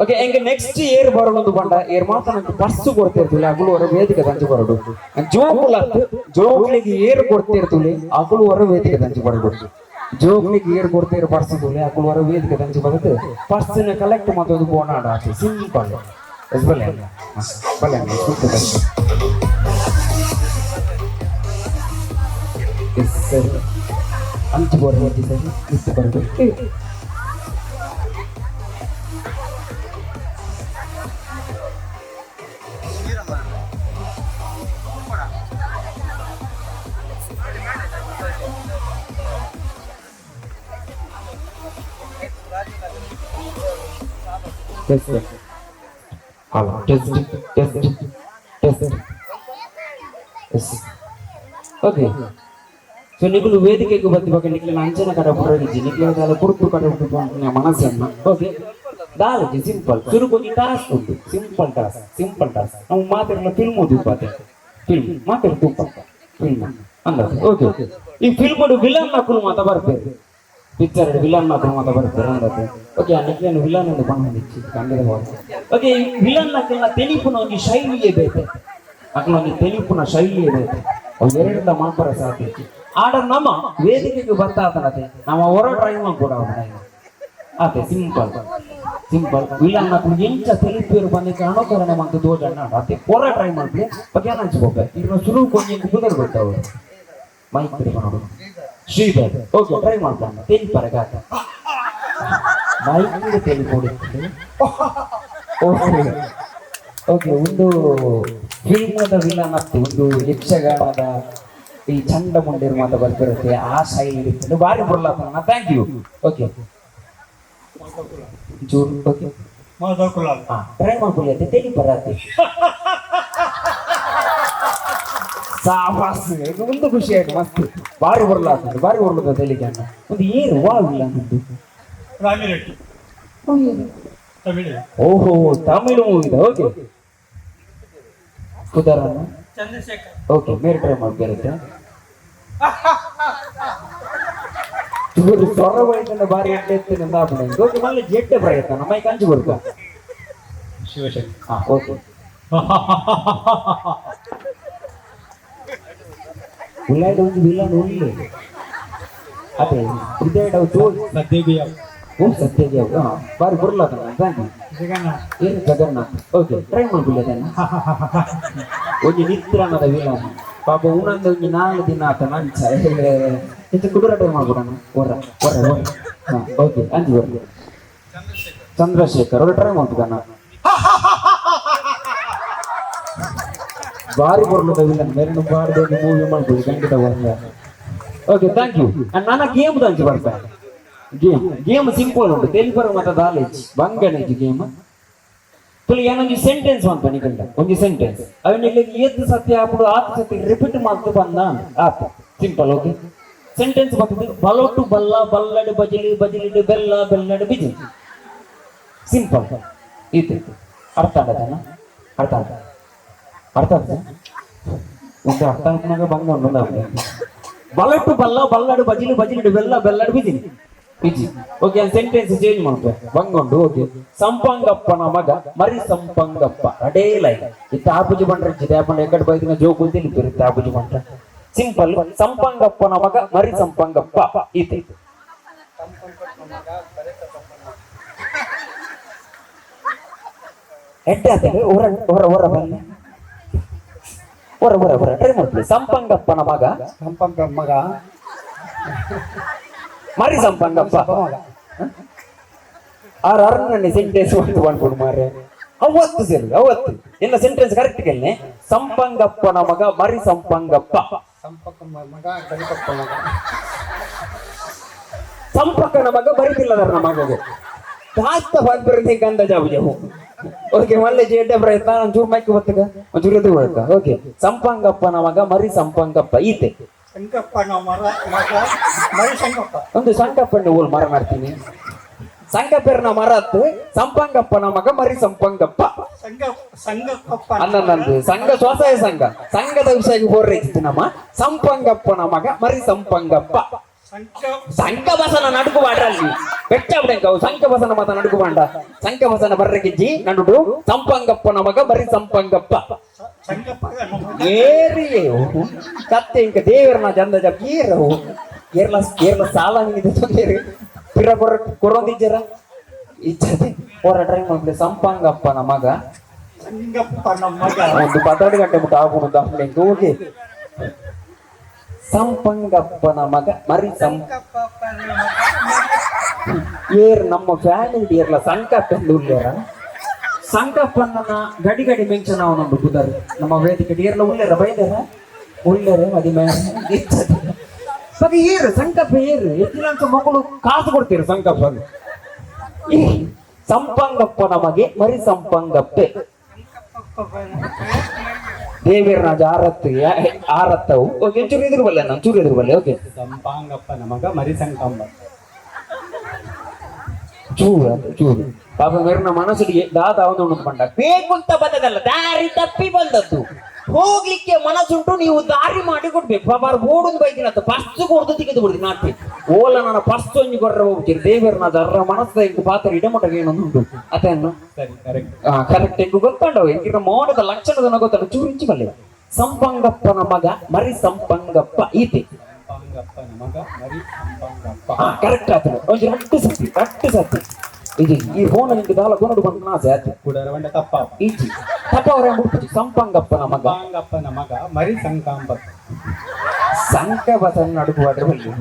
ಓಕೆ ಹೆಂಗೆ ನೆಕ್ಸ್ಟ್ ಏರ್ ಬರೋದು ಬಂಡ ಏರ್ ಮಾತ್ರ ನಂಗೆ ಪರ್ಸ್ ಕೊಡ್ತಿರ್ತಿಲ್ಲ ಅಗಲು ಹೊರ ವೇದಿಕೆ ದಂಚಿ ಬರೋದು ಜೋಕ್ಲಿಗೆ ಏರ್ ಕೊಡ್ತಿರ್ತಿಲ್ಲ ಅಗಲು ಹೊರ ವೇದಿಕೆ ದಂಚಿ ಬರೋದು ಜೋಕ್ಲಿಗೆ ಏರ್ ಕೊಡ್ತಿರೋ ಪರ್ಸ್ ಅಗಲು ಹೊರ ವೇದಿಕೆ ದಂಚಿ ಬರುತ್ತೆ ಪರ್ಸ್ನ ಕಲೆಕ್ಟ್ ಮಾಡೋದು ಬೋನಾಡ ಆಚೆ ಸಿಂಪಲ್ ಬಲ್ಲೆ ಬಲ್ಲೆ ಸರಿ ಅಂಚು ಬೋರ್ಡ್ ಸರಿ ಇಷ್ಟು ಬರೋದು Test. Hello. Test. Yes. Okay. So nikulu ವೇದಿಕೆಗೆ ಬಂದಿವಾಗ ನಿಕ್ಲಿನ ಅಂಚನ ಕಡೆ ಬರೋದಿಜ್ಜಿ ನಿಕ್ಲಿನ ದಾಲ ಪುರುತು ಕಡೆ ಉಂಟು ಮನಸ್ಸನ್ನು ಓಕೆ ದಾಲಜಿ ಸಿಂಪಲ್ ಶುರು ಕೊಂಚ ಟಾಸ್ಕ್ ಉಂಟು ಸಿಂಪಲ್ ಟಾಸ್ಕ್ ನಾವು ಮಾತಾಡಲ್ಲ ಫಿಲ್ಮ್ ಓದಿಪಾತೆ ಫಿಲ್ಮ್ ಮಾತಾಡಿ ತುಪ್ಪ ಫಿಲ್ಮ್ ಅಂದ ಓಕೆ ಈ ಫಿಲ್ಮ್ ವಿಲನ್ ಹಾಕಲು ಮಾತಾ ಬರ್ತಾರೆ ಪಿಕ್ಚರ್ ವಿಲನ್ ಮಾತ್ರ ಮಾತಾ ಬರ್ತಾರೆ ಅಂದತ್ತೆ ಓಕೆ ಆ ನಿಕ್ಲಿನ ವಿಲನ್ ಎಂದು ಬಂದಿಚ್ಚಿ ಕಂಡಿದ ಓಕೆ ಈ ವಿಲನ್ ಹಾಕಲ್ನ ತೆಲಿಪುನ ಒಂದು ಶೈಲಿಯೇ ಬೇಕು ಹಾಕಲ ಒಂದು ತೆಲಿಪುನ ಶೈಲಿಯೇ ಬೇಕು ಅವು ಎರಡರಿಂದ ಮಾಪರ ಸಾಧ್ಯ ಆಡ ನಮ್ಮ ವೇದಿಕೆಗೆ ಬರ್ತಾ ಆತನತೆ ನಮ್ಮ ಹೊರ ಟ್ರೈ ಕೂಡ ಆತೆ ಸಿಂಪಲ್ ವಿಲನ್ ಹಾಕಲು ಎಂಚ ತೆಲಿಪೇರು ಬಂದಿಕ್ಕೆ ಅನುಕರಣೆ ಮತ್ತು ದೋಜಣ್ಣ ಆತೆ ಹೊರ ಟ್ರೈ ಮಾಡ್ಲಿ ಬಗ್ಗೆ ಹಂಚ್ಕೋಬೇಕು ಈಗ ಸುರು ಕೊಂಚ ಕುದುರ್ ಬರ್ತಾವ ಮೈಕ್ ನೋಡು ಶ್ರೀಧರ್ ಓಕೆ ಟ್ರೈ ಮಾಡ್ತಾನೆ ತೆಲಿ ಪರಗಾತ ಮೈಕ್ ತೆಲಿ ಕೊಡುತ್ತೆ ಓಕೆ ಒಂದು ಫಿಲ್ಮದ ವಿಲನ್ ಆಗ್ತದೆ ಒಂದು ಯಕ್ಷಗಾನದ ಈ ಚಂಡ ಮುಂಡಿರು ಮಾತ ಬರ್ತಿರುತ್ತೆ ಆ ಶೈಲಿ ಇರ್ತದೆ ಬಾರಿ ಬರಲ್ಲ ಥ್ಯಾಂಕ್ ಯು ಓಕೆ ಜೂರ್ ಓಕೆ ಟ್ರೈ ಮಾಡ್ಕೊಳ್ಳಿ ತೆಲಿ ಬರತ್ತೆ ಸಾವಾಸ ಒಂದು ಖುಷಿ ಆಯ್ತು ಮಸ್ತ್ ಬಾರಿ ಬರ್ಲದ ತೆಲಿಗೆ ಅಣ್ಣ ಒಂದು ಏರು ವಾವಿಲ್ಲ ಅನ್ನೋದು ಓಹೋ ತಮಿಳು ಮೂವಿ ಓಕೆ ಉದಾಹರಣೆ ಓಕೆ ಮೇರೆ ಟ್ರೈ ಮಾಡ್ತಿರುತ್ತೆ ಇವರು ಸ್ವರ ವಯಸ್ಸನ್ನ ಬಾರಿ ಎತ್ತೇನೆ ಅಂತ ಓಕೆ ಮళ్ళీ ಜೆಟ್ಟೆ ಪ್ರಯತ್ನ ನಮ್ಮ ಕಂಚು ಬರ್ಕ ಶಿವಶಕ್ತಿ ಹಾ ಓಕೆ ಉಳ್ಳಾಡಿ ಒಂದು ವಿಲನ್ ಒಳ್ಳೆ ಅದೇ ಹೃದಯ ಸದ್ಯಗೆ ಬಾರಿ ಬರಲ್ಲ ಏನು ಜಗನ್ನಾಥ್ ಓಕೆ ಟ್ರೈ ಮಾಡ್ಬಿಡೋದನ್ನ ಒಂದು ನಿತ್ರಾನದ ವಿಲನ್ ಪಾಪ ಉನ್ನೊಂದು ಒಂದು 4 ದಿನ ಆತ ಮಂಚ ಹೆಚ್ಚು ಕುದುರೆ ಟ್ರೈ ಮಾಡ್ಬಿಡೋಣ ಹೊರ ಹಾ ಓಕೆ ಅಂಜು ಬರ್ಲಿ ಚಂದ್ರಶೇಖರ್ ಅವ್ರು ಟ್ರೈ ಮಾಡ್ಬಿಡೋಣ ಬಾರಿ ಬರ್ಲದ ವಿಲನ್ ಮೇರೆ ಬಾರಿ ಮೂವಿ ಮಾಡ್ಬೋದು ಖಂಡಿತ ಬರಲ್ಲ ಓಕೆ ಥ್ಯಾಂಕ್ ಯು ನನ್ನ ಗೇಮ್ ದಂಚು ಬರ್ತಾರೆ ಗೇಮ್ ಸಿಂಪಲ್ ಉಂಟು ತೆಲಿಪರ ಮತ ನಾಲೆಜ್ ಬಂಗಣೇಜ್ ಗೇಮ್ ತುಳಿ ಏನೊಂದು ಸೆಂಟೆನ್ಸ್ ಅಂತ ನಿಕಂಡ ಒಂದು ಸೆಂಟೆನ್ಸ್ ಅವನಿಗೆ ಎದ್ದು ಸತ್ಯ ಹಾಕ್ಬಿಡು ಆತ ಸತ್ಯ ರಿಪೀಟ್ ಮಾಡ್ತು ಬಂದ ಆತ ಸಿಂಪಲ್ ಓಕೆ ಸೆಂಟೆನ್ಸ್ ಬರ್ತದೆ ಬಲೊಟ್ಟು ಬಲ್ಲ ಬಲ್ಲಡು ಬಜಲಿಡು ಬೆಲ್ಲ ಬೆಲ್ಲಡು ಬಿಜಿ ಸಿಂಪಲ್ ಇದು ಅರ್ಥ ಆಗದನ ಅರ್ಥ ಆಗ್ತದೆ ಒಂದು ಅರ್ಥ ಆಗ್ತಾಗ ಬಂಗ ಉಂಟು ಬಲೊಟ್ಟು ಬಲ್ಲ ಬಲ್ಲಡು ಬಜಲಿಡು ಬೆಲ್ಲ ಬೆಲ್ಲಡು ಬಿಜಿ ಓಕೆ ಸೆಂಟೆನ್ಸ್ ಚೇಂಜ್ ಮಾಡ್ಬೇಕು ಬಂಗೊಂಡು ಓಕೆ ಸಂಪಂಗಪ್ಪನ ಮಗ ಮರಿ ಸಂಪಂಗಪ್ಪ ಅಡೇ ಲೈನ್ ಇತ್ತ ಆಪುಜಿ ಬಂಡ್ರೆ ಆಪಣ ಎಕಡೆ ಬೈದಿನ ಜೋಕು ತಿಳಿತಿರುತ್ತೆ ಆಪುಜಿ ಬಂಡ್ರೆ ಸಿಂಪಲ್ ಸಂಪಂಗಪ್ಪನ ಮಗ ಮರಿ ಸಂಪಂಗಪ್ಪ ಈತೆ ಎಡ್ಡೆ ಆತಗೆ ಹೊರ ಬನ್ನಿ ಹೊರ ಟ್ರೈ ಮಾಡ್ತೀವಿ ಸಂಪಂಗಪ್ಪನ ಮಗ ಮರಿ ಸಂಪಂಗಪ್ಪ ಆರನ್ನ ಸೆಂಟೆನ್ಸ್ ಬಂದ್ಬಿಡು ಮಾರೆ ಅವತ್ತು ಸರಿ ಅವತ್ತು ಎಲ್ಲ ಸೆಂಟೆನ್ಸ್ ಕರೆಕ್ಟ್ ಕೇಳಿ ಸಂಪಂಗಪ್ಪನ ಮಗ ಮರಿ ಸಂಪಂಗಪ್ಪ ಸಂಪಕ್ಕನ ಮಗ ಬರೀತಿಲ್ಲದರ ಮಗಗೆ ಕಾಸ್ತ ಬಂದ್ಬರುತ್ತೆ ಗಂಧ ಜಾಬು ಜಾಬು ಓಕೆ ಮಲ್ಲೆ ಜೇಟ ಪ್ರಯತ್ನ ಒಂಚೂರು ಮೈಕ್ ಬರ್ತಗ ಒಂಚೂರು ಎದುರು ಬರ್ತಗ ಓಕೆ ಸಂಪಂಗಪ್ಪನ ಮಗ ಮರಿ ಸಂಪಂಗಪ್ಪ ಈತೆ ಒಂದು ಸಂಕಪ್ಪನ ಓಲ್ ಮರ ಮಾಡ್ತೀನಿ ಸಂಕಪ್ಪನ ಮರ ಹತ್ತು ಸಂಪಂಗಪ್ಪನ ಮಗ ಮರಿ ಸಂಪಂಗಪ್ಪ ಅನ್ನಂದು ಸಂಘ ಸ್ವಸಹಾಯ ಸಂಘದ ವಿಷಯಕ್ಕೆ ಹೋರ್ರೆಚ್ಚಿತ್ತು ನಮ್ಮ ಸಂಪಂಗಪ್ಪನ ಮಗ ಮರಿ ಸಂಪಂಗಪ್ಪ ಸಂಘ ಬಸನ ನಡುಕು ಬಾಡ್ರಲ್ಲಿ ಬೆಟ್ಟವು ಸಂಘ ಬಸನ ಮತ ನಡುಕು ಬಾಂಡ ಸಂಘ ಬಸನ ಬರ್ರಗಿಜ್ಜಿ ನಡುಡು ಸಂಪಂಗಪ್ಪನ ಮಗ ಮರಿ ಸಂಪಂಗಪ್ಪ ಏರಿ ಕತ್ತೆ ಇಂಕ ದೇವರನ ಜಂದ ಜೀರವು ಏರ್ಲ ಸಾಲ ನಿಂಗೆ ತೊಂದರೆ ಪಿರ ಕೊರೊಂದಿಜ್ಜರ ಇಚ್ಛತೆ ಹೊರ ಟ್ರೈ ಮಾಡ್ಲಿ ಸಂಪಂಗಪ್ಪನ ಮಗ ಒಂದು 12 ಗಂಟೆ ಮುಟ್ಟ ಆಗುವುದು ಅಪ್ಲೆಂಕ್ ಹೋಗಿ ಸಂಪಂಗಪ್ಪನ ಮಗ ಮರಿ ಏರ್ ನಮ್ಮ ಫ್ಯಾಮಿಲಿ ಇರ್ಲ ಸಂಕಪ್ಪ ಉಳ್ಳೇರ ಸಂಕಪ್ಪನ ಗಡಿ ಗಡಿ ಮೆಂಕ್ಷನ್ ಅವನೊಂದು ಕುದರ್ ನಮ್ಮ ವೇದಿಕೆ ಏರ್ಲ ಉಳ್ಳೇರ ಬೈದಾರ ಉಳ್ಳೇರೆ ಮದಿ ಬಗ್ಗೆ ಏರು ಸಂಕಪ್ಪ ಏರು ಹೆಚ್ಚಿನ ಮಕ್ಕಳು ಕಾಸು ಕೊಡ್ತೀರ ಸಂಕಪ್ಪ ಸಂಪಂಗಪ್ಪನ ಮಗೆ ಮರಿ ಸಂಪಂಗಪ್ಪೆ ದೇವೀರ್ರಾಜ ಆರತ್ತವು ಓಕೆ ಚೂರು ಎದುರು ಬಲ್ಲೆ ನಾನು ಚೂರು ಎದುರು ಬಲ್ಲೆ ಓಕೆ ಸಂಪಾಂಗಪ್ಪನ ಮಗ ಮರಿ ಸಂಕಂಬ ಚೂರು ಪಾಪ ಮೇರಿನ ಮನಸ್ಸಿಗೆ ದಾದ ಅವನು ಪಂಡ ಬೇಕು ಅಂತ ಬಂದದಲ್ಲ ದಾರಿ ತಪ್ಪಿ ಬಂದದ್ದು ಹೋಗ್ಲಿಕ್ಕೆ ಮನಸ್ಸುಂಟು ನೀವು ದಾರಿ ಮಾಡಿ ಕೊಡ್ಬೇಕು ಪಾಪ ಓಡೊಂದು ಬೈದಿನ ಫಸ್ಟ್ ಕೊಡ್ದು ತೆಗೆದು ಬಿಡ್ತೀನಿ ನಾಟಿ ಓಲ ನನ್ನ ಫಸ್ಟ್ ಒಂಜಿ ಕೊಡ್ರೆ ಹೋಗ್ತೀರಿ ದೇವರನ್ನ ಅದರ ಮನಸ್ಸ ಇಂಕು ಪಾತ್ರ ಇಡಮಟ ಏನೊಂದು ಉಂಟು ಅತನ್ನು ಕರೆಕ್ಟ್ ಎಂಗು ಗೊತ್ತಂಡವು ಎಂಗಿನ ಮೋಡದ ಲಕ್ಷಣದ ಗೊತ್ತಂಡ ಚೂರು ಇಂಚಿ ಬಲ್ಲೆ ಸಂಪಂಗಪ್ಪನ ಮಗ ಮರಿ ಸಂಪಂಗಪ್ಪ ಈತೆ ಕರೆಕ್ಟ್ ಆತನು ಒಂಜಿ ರಟ್ಟು ಸತ್ತಿ ಇದು ಈ ಫೋನ್ ನಿಂಗೆ ದಾಲ ಕೊನಡು ಬಂದು ನಾಸೆ ಆಯ್ತು ಕುಡರವಂಡ ತಪ್ಪ ಈಜಿ ತಪ್ಪ ಅವರೇ ಮುಟ್ಟಿ ಸಂಪಂಗಪ್ಪನ ಮಗ ಮರಿ ಸಂಕಾಂಬ ಸಂಕ ಬಸನ್ ನಡುಕುವಾಡ್ರೆ ಬಲ್ಲಿ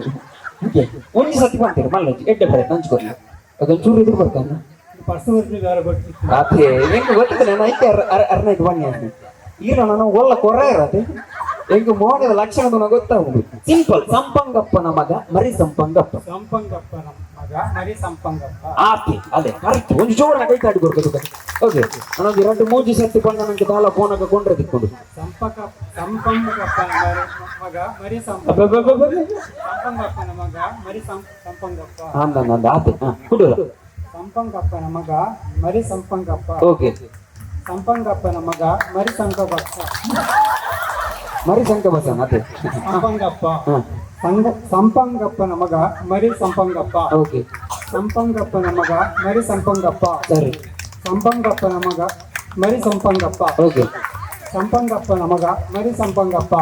ಒಂಜಿ ಸತಿ ಬಂತೀರಿ ಮಲ್ಲಜ್ಜಿ ಎಡ್ಡೆ ಬರೆ ಹಂಚ್ಕೊಡ್ಲಿ ಅದೊಂದು ಚೂರು ಎದುರು ಬರ್ತಾನೆ ಅದೇ ಹೆಂಗೆ ಗೊತ್ತಿಲ್ಲ ನಾನು ಐತೆ ಅರ್ನೈದು ಬನ್ನಿ ಅಂತ ಈಗ ನಾನು ಒಲ್ಲ ಕೊರ ಇರತ್ತೆ ಹೆಂಗೆ ಮೋಡದ ಲಕ್ಷಣ ಗೊತ್ತಾಗುದು ಸಿಂಪಲ್ ಸಂಪಂಗಪ್ಪನ ಮಗ ಮರಿ ಸಂಪಂಗಪ್ಪ ಮರಿ ಸಂಪಂಗಪ್ಪ ಆತಿ ಅದೇ ಕರೆಕ್ಟ್ ಒಂದು ಜೋರನ ಕೈ ಕಾಡಿ ಬರ್ಬೇಕು ಓಕೆ ನಾನೊಂದು 2-3 ಸತಿ ಬಂದ ನನಗೆ ದಾಲ ಫೋನಾಗ ಕೊಂಡ್ರೆ ತಿಕ್ಕೊಂಡು ಸಂಪಂಗಪ್ಪನ ಮಗ ಮರಿ ಸಂಪಂಗಪ್ಪನ ಮಗ ಮರಿ ಸಂಪಂಗಪ್ಪ ಅಂದ ಆತಿ ಕುಡುರ ಸಂಪಂಗಪ್ಪನ ಮಗ ಮರಿ ಸಂಪಂಗಪ್ಪ ಓಕೆ ಸಂಪಂಗಪ್ಪನ ಮಗ ಮರಿ ಸಂಕಬಪ್ಪ ಮರಿ ಸಂಕ ಬಸನ್ ಅದೇ ಸಂಪಂಗಪ್ಪ ಸಂಪಂಗಪ್ಪನ ಮಗ ಮರಿ ಸಂಪಂಗಪ್ಪ ಓಕೆ ಸಂಪಂಗಪ್ಪನ ಮಗ ಮರಿ ಸಂಪಂಗಪ್ಪ ಸರಿ ಸಂಪಂಗಪ್ಪನ ಮಗ ಮರಿ ಸಂಪಂಗಪ್ಪ ಓಕೆ ಸಂಪಂಗಪ್ಪನ ಮಗ ಮರಿ ಸಂಪಂಗಪ್ಪ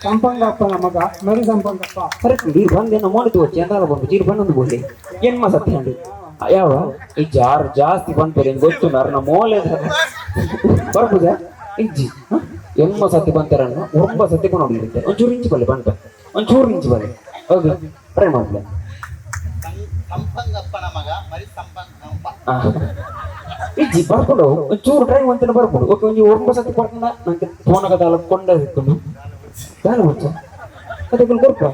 ಸಂಪಂಗಪ್ಪನ ಮಗ ಮರಿ ಸಂಪಂಗಪ್ಪ ಕರೆಕ್ಟ್ ನೀರು ಬಂದೇನ ಮೋಡಿತು ಚಂದಾಲ ಬಂದು ಜೀರು ಬಂದೊಂದು ಬೋಲಿ ಏನ್ ಸತ್ಯ ಹಂಡಿ ಯಾವ ಈ ಜಾಸ್ತಿ ಬಂತಾರೆ ಗೊತ್ತು ನನ್ನ ಮೋಲೆ ಬರ್ಬೋದಾ ಇಜ್ಜಿ ಎಮ್ಮ ಸತಿ ಬಂತಾರನ್ನು 9 ಸತಿ ನೋಡಿರುತ್ತೆ ಒಂಚೂರು ಇಂಚು ಬಲ್ಲೆ ಬಂತ ಒಂಚೂರು ಇಂಚು ಬಲ್ಲೆ ಓಕೆ ಟ್ರೈ ಮಾಡ್ಲೆ ಇಜ್ಜಿ ಬರ್ಕೊಂಡು ಒಂಚೂರು ಟ್ರೈ ಮಾಡ್ತಾನೆ ಬರ್ಬೋದು ಓಕೆ ಒಂದು 9 ಸತಿ ಬರ್ಕೊಂಡ ನಂಗೆ ಫೋನಾಗ ಕೊಂಡ ಹಿಡ್ಕೊಂಡು ಯಾರು ಮುಚ್ಚ ಅದೇ ಕೊಡ್ಪ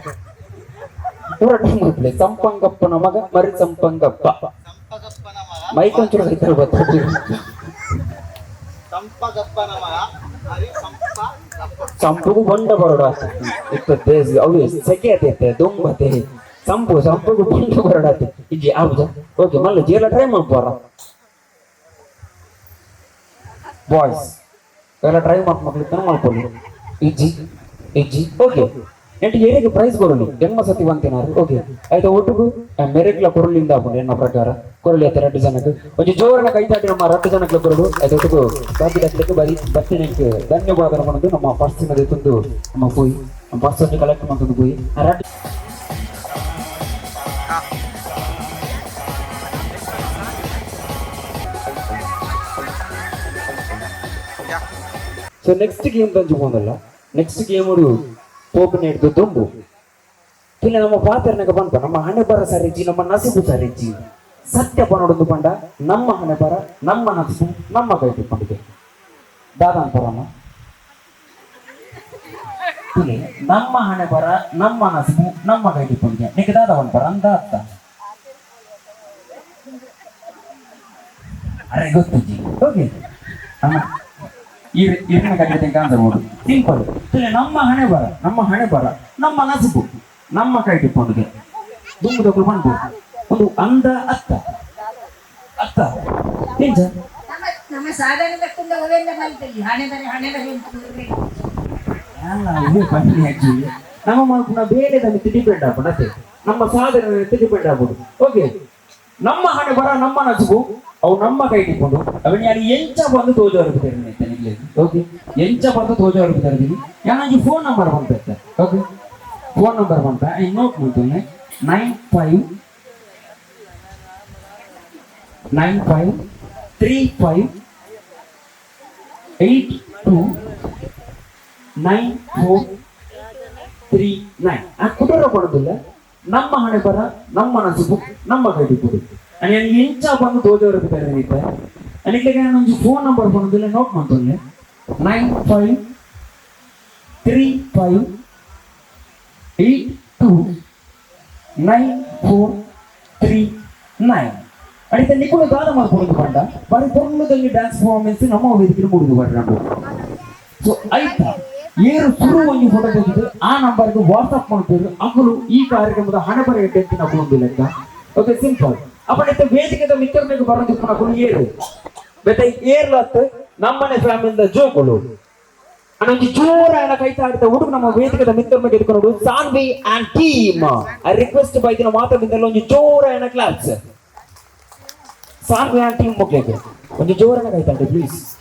ಪೂರ ಟ್ರೈ ಮಾಡ್ಲೆ ಸಂಪಂಗಪ್ಪನ ಮಗ ಮರಿ ಸಂಪಂಗಪ್ಪ ಮೈಕ್ ಒಂಚೂರು ರೈತರು ಗೊತ್ತಾಗ್ತೀವಿ ಸಂಪುಗು ಬಂಡ ಬರೋಡ ಇಪ್ಪತ್ತೆ ಅವು ಸೆಕೆ ಆತೈತೆ ದುಂಬತೆ ಸಂಪುಗು ಬಂಡ ಬರೋಡಾತಿ ಇಜ್ಜಿ ಆಬುಜ ಓಕೆ ಮಲ್ಲ ಜೇಲ ಟ್ರೈ ಮಾಡ್ಬೋರ ಬಾಯ್ಸ್ ಎಲ್ಲ ಟ್ರೈ ಮಾಡ್ಲಿಕ್ಕೆ ಮಾಡ್ಕೊಳ್ಳಿ ಇಜ್ಜಿ ಓಕೆ ಎಂಟು ಏನಿಗೆ ಪ್ರೈಸ್ ಕೊಡಲಿ ಜನ್ಮ ಸತಿ ಬಂತೇನಾರು ಓಕೆ ಆಯ್ತಾ ಒಟ್ಟಿಗೂ ಮೆರೆಕ್ಲ ಕೊರಲಿಂದ ಆಗ್ಬೋದು ಎನ್ನ ಪ್ರಕಾರ ಕೊರಲಿ ಆಯ್ತು 2 ಜನಕ್ಕೆ ಒಂದು ಜೋರನ್ನ ಕೈತಾಟಿ ನಮ್ಮ 2 ಜನಕ್ಕೆ ಕೊರಡು ಆಯ್ತು ಒಟ್ಟಿಗೂ ಬಾಕಿ ದಾಖಲೆಗೆ ಬರೀ ಬತ್ತಿನಕ್ಕೆ ಧನ್ಯವಾದ ಮಾಡೋದು ನಮ್ಮ ಪರ್ಸಿನ ತಂದು ನಮ್ಮ ಪೋಯಿ ನಮ್ಮ ಪರ್ಸನ್ನು ಕಲೆಕ್ಟ್ ಮಾಡ್ಕೊಂಡು ಪೋಯಿ ಸೊ ನೆಕ್ಸ್ಟ್ ಗೇಮ್ ತಂದು ಹೋಗಲ್ಲ ನೆಕ್ಸ್ಟ್ ಗೇಮ್ ಹೋಗಿ ನೀಡಿದ್ದು ದುಂಬು ಇಲ್ಲ ನಮ್ಮ ಪಾತ್ರನಾಗ ಬಂತ ನಮ್ಮ ಹಣೆ ಬರ ಸರಿಜ್ಜಿ ನಮ್ಮ ನಸಿಬು ಸರಿಜ್ಜಿ ಸತ್ಯ ಪನೊಡೊಂದು ಪಂಡ ನಮ್ಮ ಹಣೆ ಬರ ನಮ್ಮ ನಸಿಬು ನಮ್ಮ ಕೈ ತಿಳ್ಕೊಂಡಿದೆ ದಾದ ಅಂತಾರಮ್ಮ ನಮ್ಮ ಹಣೆ ಬರ ನಮ್ಮ ನಸಿಬು ನಮ್ಮ ಕೈ ತಿಳ್ಕೊಂಡಿದೆ ನಿಮಗೆ ದಾದ ಒಂದ್ ಬರ ಅಂದ ಅರ್ಥ ಅರೆ ಗೊತ್ತಿಜ್ಜಿ ಓಕೆ ಈರಿನ ಕಟ್ಟೆ ಆನ್ಸರ್ ನೋಡು ಸಿಂಪಲ್ ನಮ್ಮ ಹಣೆ ಬರ ನಮ್ಮ ನಸಿಬು ನಮ್ಮ ಕೈ ಟಿಪ್ಪೊಂದಿಗೆ ದುಂಬು ತಗೊಳ್ಳು ಬಂದು ಒಂದು ಅಂದ ಅತ್ತ ಏನ್ ನಮ್ಮ ಸಾಧನೆ ತಕ್ಕಂತ ಒಳ್ಳೆಯಿಂದ ಮಾಡ್ತೀವಿ ಹಣೆದರೆ ನಮ್ಮ ಮಾಡ್ಕೊಂಡು ಬೇರೆ ಡಿಪೆಂಡ್ ಆಗ್ಬೋದು ಅಷ್ಟೇ ನಮ್ಮ ಸಾಧನೆ ಡಿಪೆಂಡ್ ಆಗ್ಬೋದು ಓಕೆ ನಮ್ಮ ಹಣೆ ಬರ ನಮ್ಮ ನಸುಗು ಅವು ನಮ್ಮ ಕೈ ಇಟ್ಕೊಂಡು ಅವನ್ ಯಾರು ಎಂಚ ಬಂದು ತೋಜವರೆಗೂ ತೆರದಿನಿ ಓಕೆ ಎಂಚ ಬಂದು ತೋಜವರೆಗೂ ತೆರದಿನಿ ಯಾಕೆ ಫೋನ್ ನಂಬರ್ ಬಂತ ಓಕೆ ಫೋನ್ ನಂಬರ್ ಬಂತ ನೋಟ್ ಮಾಡ್ತೇನೆ 9535829439 ಆ ಕುಟುಂಬ ಕೊಡೋದಿಲ್ಲ ನಮ್ಮ ಹಣೆ ಬರ ನಮ್ಮ ನಸುಗು ನಮ್ಮ ಕೈ ಇಟ್ಕೊಂಡು ಎಂಚ ಬಂದು ತೋಜವರೆಗೂ ತೆರದಿತ್ತೆ ಅದಕ್ಕೆ ನಾನು ಫೋನ್ ನಂಬರ್ ಬಂದಿಲ್ಲ ನೋಟ್ ಮಾಡ್ತೇನೆ 9535829439 ಅಡಿತ ನಿಕುಳ ದಾನ ಮಾಡ್ಕೊಂಡು ಬಂದ ಬಾರಿ ಪೊರ್ಲದಲ್ಲಿ ಡ್ಯಾನ್ಸ್ ಪರ್ಫಾರ್ಮೆನ್ಸ್ ನಮ್ಮ ವೇದಿಕೆ ಮೂಡಿದು ಬರ್ರಿ ಸೊ ಆಯ್ತಾ ಏರು ಶುರು ಒಂದು ಫೋಟೋ ತೆಗೆದು ಆ ನಂಬರ್ಗೆ ವಾಟ್ಸ್ಆಪ್ ಮಾಡ್ತೀವಿ ಅಕ್ಕಳು ಈ ಕಾರ್ಯಕ್ರಮದ ಹಣ ಬರೆಯಕ್ಕೆ ಅಂತ ಲೆಕ್ಕ ಓಕೆ ಸಿಂಪಲ್ ಅಪ್ಪನಿತ್ತ ವೇದಿಕೆದ ಮಿತ್ರರಿಗೆ ಬರೋದಕ್ಕೆ ನಾವು ಏರು ಬೇತ ಏರ್ಲತ್ತು ನಮ್ಮನೆ ಫ್ಯಾಮಿಲಿಯಿಂದ ಜೋಗಳು ಅನ್ನೊಂದು ಜೋರ ಕೈತಾ ಆಡ್ತಾ ಹುಡುಗ ನಮ್ಮ ವೇದಿಕೆದ ಮಿತ್ರ ಮೇಲೆ ಇಟ್ಕೊಂಡು Sanvi and team I request ಬೈ ದಿನ ಮಾತಾಡಿದ್ದಲ್ಲ ಒಂದು ಜೋರ ಕ್ಲಾಸ್ ಸಾನ್ವಿ ಅಂಡ್ ಟೀಮ್ ಮುಖ್ಯಕ್ಕೆ ಒಂದು ಜೋರ ಕೈತಾ ಆಡಿ please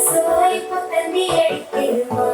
Soy potente y el que no,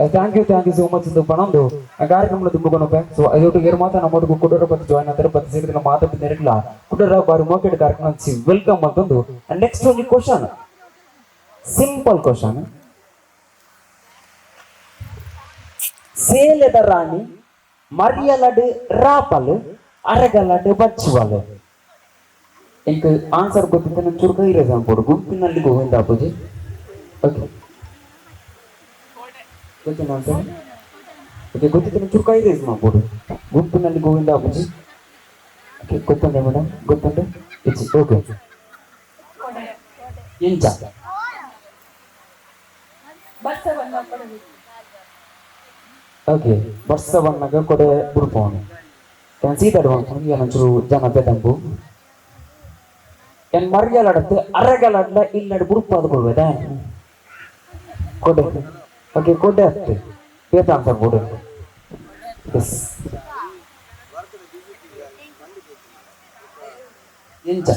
thank you so much ಎಂದು ಪಣಂದು ಕಾರ್ಯಕ್ರಮದ ದುಂಬುಕೊನೊಪ್ಪೆ ಸೊ ಅದೊಟ್ಟಿಗೆ ಏರು ಮಾತ ನಮ್ಮೊಟ್ಟಿಗೆ ಕುಡರ ಪತ್ತು ಜಾಯ್ನ್ ಆದ್ರೆ ಪತ್ತು ಸೇರಿದ ಮಾತಾಡಿದ ನೆರಕಲ ಕುಡರ ಬಾರಿ ಮೋಕೆಟ್ ಕಾರ್ಯಕ್ರಮ ವೆಲ್ಕಮ್ ಅಂತಂದು ನೆಕ್ಸ್ಟ್ ಒಂದು ಕ್ವಶನ್ ಸಿಂಪಲ್ ಕ್ವಶನ್ ಸೇಲೆದ ರಾಣಿ ಮರಿಯಲಡು ರಾಪಲು ಅರಗಲಡು ಬಚ್ಚುವಲು ಇಂಕ ಆನ್ಸರ್ ಗೊತ್ತಿದ್ದ ನಾನು ಚುರುಕ ಇರೋದು ಅನ್ಕೊಡು ಗುಂಪಿನಲ್ಲಿ ಗೋವಿಂದ ಅಪ್ಪುಜಿ ಓಕೆ ಗೊತ್ತಿನ ಆನ್ಸರ್ ಓಕೆ ಗೊತ್ತಿದ್ದ ನಾನು ಚುರುಕ ಇರೇಸ್ ಮಾಡ್ಬೋದು ಗುಂಪಿನಲ್ಲಿ ಗೋವಿಂದ ಅಪ್ಪುಜಿ ಓಕೆ ಗೊತ್ತಂಡೆ ಮೇಡಮ್ ಗೊತ್ತಂಡೆ ಇಚ್ಚಿ ಓಕೆ ಇಂಚ ಓಕೆ ಬಸ್ಸವನ್ನಾಗ ಕೊಡೆ ಬುಡ್ಪವನು ഞാൻ സീതടുവാണ് ഞാനൊരു ജനപെതമ്പു ഞാൻ മറിയാലടത്ത് അരകലല്ല ഇല്ലട് ബുറുപ്പ് അത് കൊള്ളുവേ കൊടെ ഓക്കെ കൊടെ അത്ത് ഏതാൻസർ കൊടെ യെസ് ಎಂಚ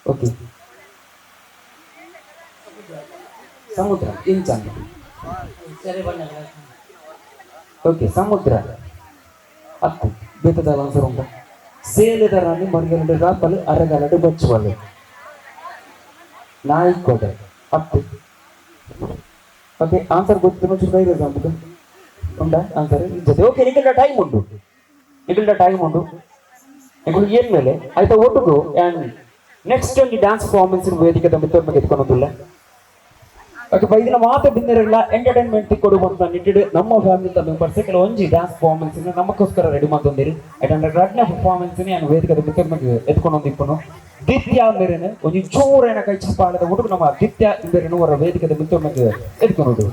ಓಕೆ ಸಮುದ್ರ ಇಂಚ ಓಕೆ ಸಮುದ್ರ ಹತ್ತು ಬೇತದ ಆನ್ಸರ್ ಉಂಟು ಸೇಲೆದ ರಾಣಿ ಮರಿಗಲಡು ರಾಪಲು ಅರಗಲಡು ಬಚ್ಚುವಲು ನಾಯಿಕೋಟೆ ಹತ್ತು ಓಕೆ ಆನ್ಸರ್ ಗೊತ್ತಿರೋ ಚುರುಕ ಇದೆ ನಮ್ದು ಉಂಟಾ ಆನ್ಸರ್ ಜೊತೆ ಓಕೆ ನಿಖಿಲ್ಡ ಟೈಮ್ ಉಂಟು ನಿಖಿಲ್ ಏನ್ ಮೇಲೆ ಆಯ್ತಾ ಒಟ್ಟಿಗೂ ಆ್ಯಂಡ್ ನೆಕ್ಸ್ಟ್ ಒಂದು ಡ್ಯಾನ್ಸ್ ಪರ್ಫಾರ್ಮೆನ್ಸ್ ವೇದಿಕೆ ಮಿತ್ತೊಮ್ಮೆ ಎತ್ಕೊಂಡಿಲ್ಲ ಓಕೆ ಇದನ್ನ ಮಾತಾಡಿಲ್ಲ ಎಂಟರ್ಟೈನ್ಮೆಂಟ್ ಕೊಡುವಂತ ನಿಟ್ಟಿಡು ನಮ್ಮ ಫ್ಯಾಮಿಲಿ ಮೆಂಬರ್ಸ್ ಕೆಲವು ಒಂಜಿ ಡ್ಯಾನ್ಸ್ ಪರ್ಫಾರ್ಮೆನ್ಸ್ ನಮಗೋಸ್ಕರ ರೆಡಿ ಮಾಡ್ತಂದಿರಿ ಯಾಕಂದ್ರೆ ರಡ್ನೆ ಪರ್ಫಾರ್ಮೆನ್ಸ್ ನಾನು ವೇದಿಕೆ ಮಿತ್ತೊಮ್ಮೆಗೆ ಎತ್ಕೊಂಡೊಂದಿಪ್ಪನು ದಿತ್ಯ ಮೇರೆನೆ ಒಂಜಿ ಚೂರೇನ ಕೈ ಚಪ್ಪಾಳದ ಹುಡುಗ ನಮ್ಮ ದಿತ್ಯ ಮೇರೆನು ಅವರ ವೇದಿಕೆ ಮಿತ್ತೊಮ್ಮೆಗೆ ಎತ್ಕೊಂಡು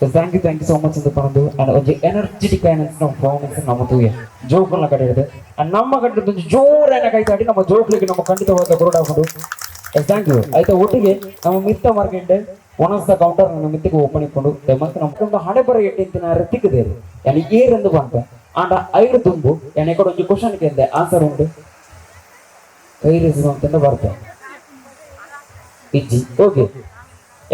ಥ್ಯಾಂಕ್ ಯು ಸೋ ಮಚ್ ಅಂತ ಬಂದು ಒಂದು ಎನರ್ಜೆಟಿಕ್ ನಮ್ಮ ಪರ್ಫಾರ್ಮೆನ್ಸ್ ನಮ್ಮ ತೂಯ ಜೋಕಲ್ನ ಕಡೆ ಇದೆ ನಮ್ಮ ಕಡೆ ಒಂದು ಜೋರಾಗಿ ಕೈತಾಡಿ ನಮ್ಮ ಜೋಕ್ಲಿಗೆ ನಮ್ಮ ಖಂಡಿತವಾದ ಗುರುಡ ಹಾಕೊಂಡು ಥ್ಯಾಂಕ್ ಯು ಆಯ್ತಾ ಒಟ್ಟಿಗೆ ನಮ್ಮ ಮಿತ್ತ ಮಾರ್ಕೆಂಡೆ ಒಣಸ್ದ ಕೌಂಟರ್ ನನ್ನ ಮಿತ್ತಿಗೆ ಓಪನ್ ಇಟ್ಕೊಂಡು ಮತ್ತೆ ನಮ್ಮ ಹಣೆ ಬರ ಎಟ್ಟಿಂತಿನ ರತಿಕ್ಕಿದೆ ಯಾನಿ ಏರೆಂದು ಬಂತ ಆಂಡ ಐದು ತುಂಬು ಯಾನಿ ಕೂಡ ಒಂದು ಕ್ವಶನ್ ಕೇಳಿದೆ ಆನ್ಸರ್ ಉಂಟು ಕೈ ರೆಸಿಮ್ ಅಂತ ಬರ್ತೆ ಇಜ್ಜಿ ಓಕೆ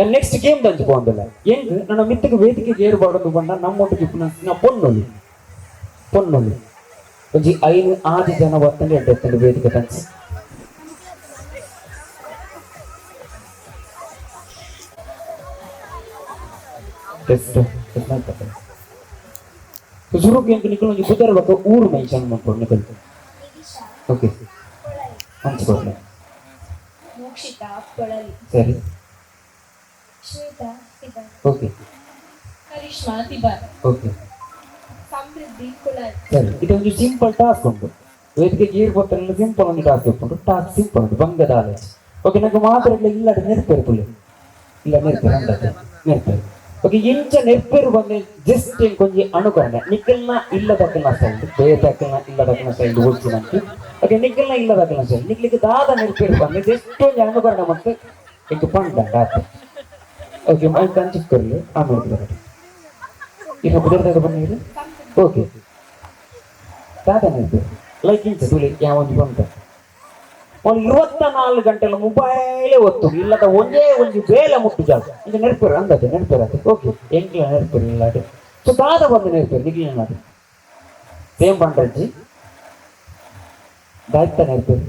ನೆಕ್ಸ್ಟ್ ಗೇಮ್ ದಂಚು போந்தில்ல எங்க நான் மித்துக்கு வேதிக்கு ஏறுபாடு பண்ணா நம்மொட்டுக்கு இப்ப பொன்னொலி கொஞ்சம் 5-6 ಜನ ಬರ್ತಂಡೆ ಎಡ್ಡೆತ್ತಂಡು ವೇದಿಕೆ ದಂಚು ಟೆಸ್ಟ್ ಶುರು ಗೇಮ್ ನಿಕಲ್ ಒಂದು ಬುಧರ ಬಕ್ಕ ಊರು ಮೆನ್ಷನ್ ಮಾಡ್ಕೊಂಡು ನಿಕಲ್ ಓಕೆ ಹಂಚ್ಕೊಡ್ಲಿ ಮೋಕ್ಷಿತಾ ಕೊಳಲಿ ಸರಿ ಶ್ವೇತಾ ತಿಬರ್ ಓಕೆ ಕರಿಷ್ಮಾ ತಿಬರ್ ಓಕೆ ಸಮೃದ್ಧಿ ಕೊಳಲಿ ಸರಿ ಇದೊಂದು ಸಿಂಪಲ್ ಟಾಸ್ಕ್ ಉಂಟು ವೇದಿಕೆಗೆ ಏರ್ಪೋರ್ಟಲ್ಲಿ ಸಿಂಪಲ್ ಒಂದು ಟಾಸ್ಕ್ ಉಂಟು ಟಾಸ್ಕ್ ಸಿಂಪಲ್ ಉಂಟು ಬಂಗದ ಆಲೋಚನೆ ಓಕೆ ನನಗೆ ಮಾತಾಡಲಿಲ್ಲ ಇಲ್ಲದ ನೆನಪೇರು ಪುಳ್ಳಿ ಇಲ್ಲ ನೆನಪೇರು ಅಂದದ್ದು ನೆನಪೇರು ಓಕೆ ಇಂಚ ನೆನಪೇರು ಬಂದು ಜಸ್ಟ್ ಕೊಂಚ ಅನುಕರಣೆ ನಿಖಲ್ನ ಇಲ್ಲದಕ್ಕನ ಸ್ಟೈಲ್ ಬೇತಕ್ಕನ ಇಲ್ಲದಕ್ಕನ ಸ್ಟೈಲ್ ಓದಿಸಿದಂತೆ ಓಕೆ ನಿಖಲ್ನ ಇಲ್ಲದಕ್ಕನ ಸ್ಟೈಲ್ ನಿಖಲಿಗೆ ದಾದ ನೆನಪೇರು ಬಂದು ಜಸ್ಟ್ ಒಂದು ಅನುಕರಣೆ ಮತ್ತೆ ಇಂಟು ಪಂಡ ಆಯ್ತು ಓಕೆ ಮೈಕ್ ಹಂಚಿಕೊಳ್ಳಿ ಆಮೇಲೆ ಇನ್ನು ಬುಧದಾಗ ಬನ್ನಿರಿ ಓಕೆ ದಾದ ನೆನಪೇರು ಲೈಕ್ ಇಂಚ ತುಳಿ ಯಾವೊಂದು ಬಂತ ಒಂದು 24 ಗಂಟೆల ಮೊಬೈಲೇ ಒತ್ತು ಇಲ್ಲದ ಒಂದೇ ಒಂದು ಬೇಲೆ ಮುಟ್ಟು ಜಾಗ ಈಗ ನೆನಪೇರು ಅಂದದ್ದು ನೆನಪೇರು ಅದು ಓಕೆ ಎಂಕ್ಲ ನೆನಪೇರು ಇಲ್ಲ ಅದು ಸೊ ದಾದ ಬಂದು ನೆನಪೇರು ನಿಖಿಲ್ ಅದು ಸೇಮ್ ಬಂಡ್ರಜ್ಜಿ ದಾಯ್ತ ನೆನಪೇರು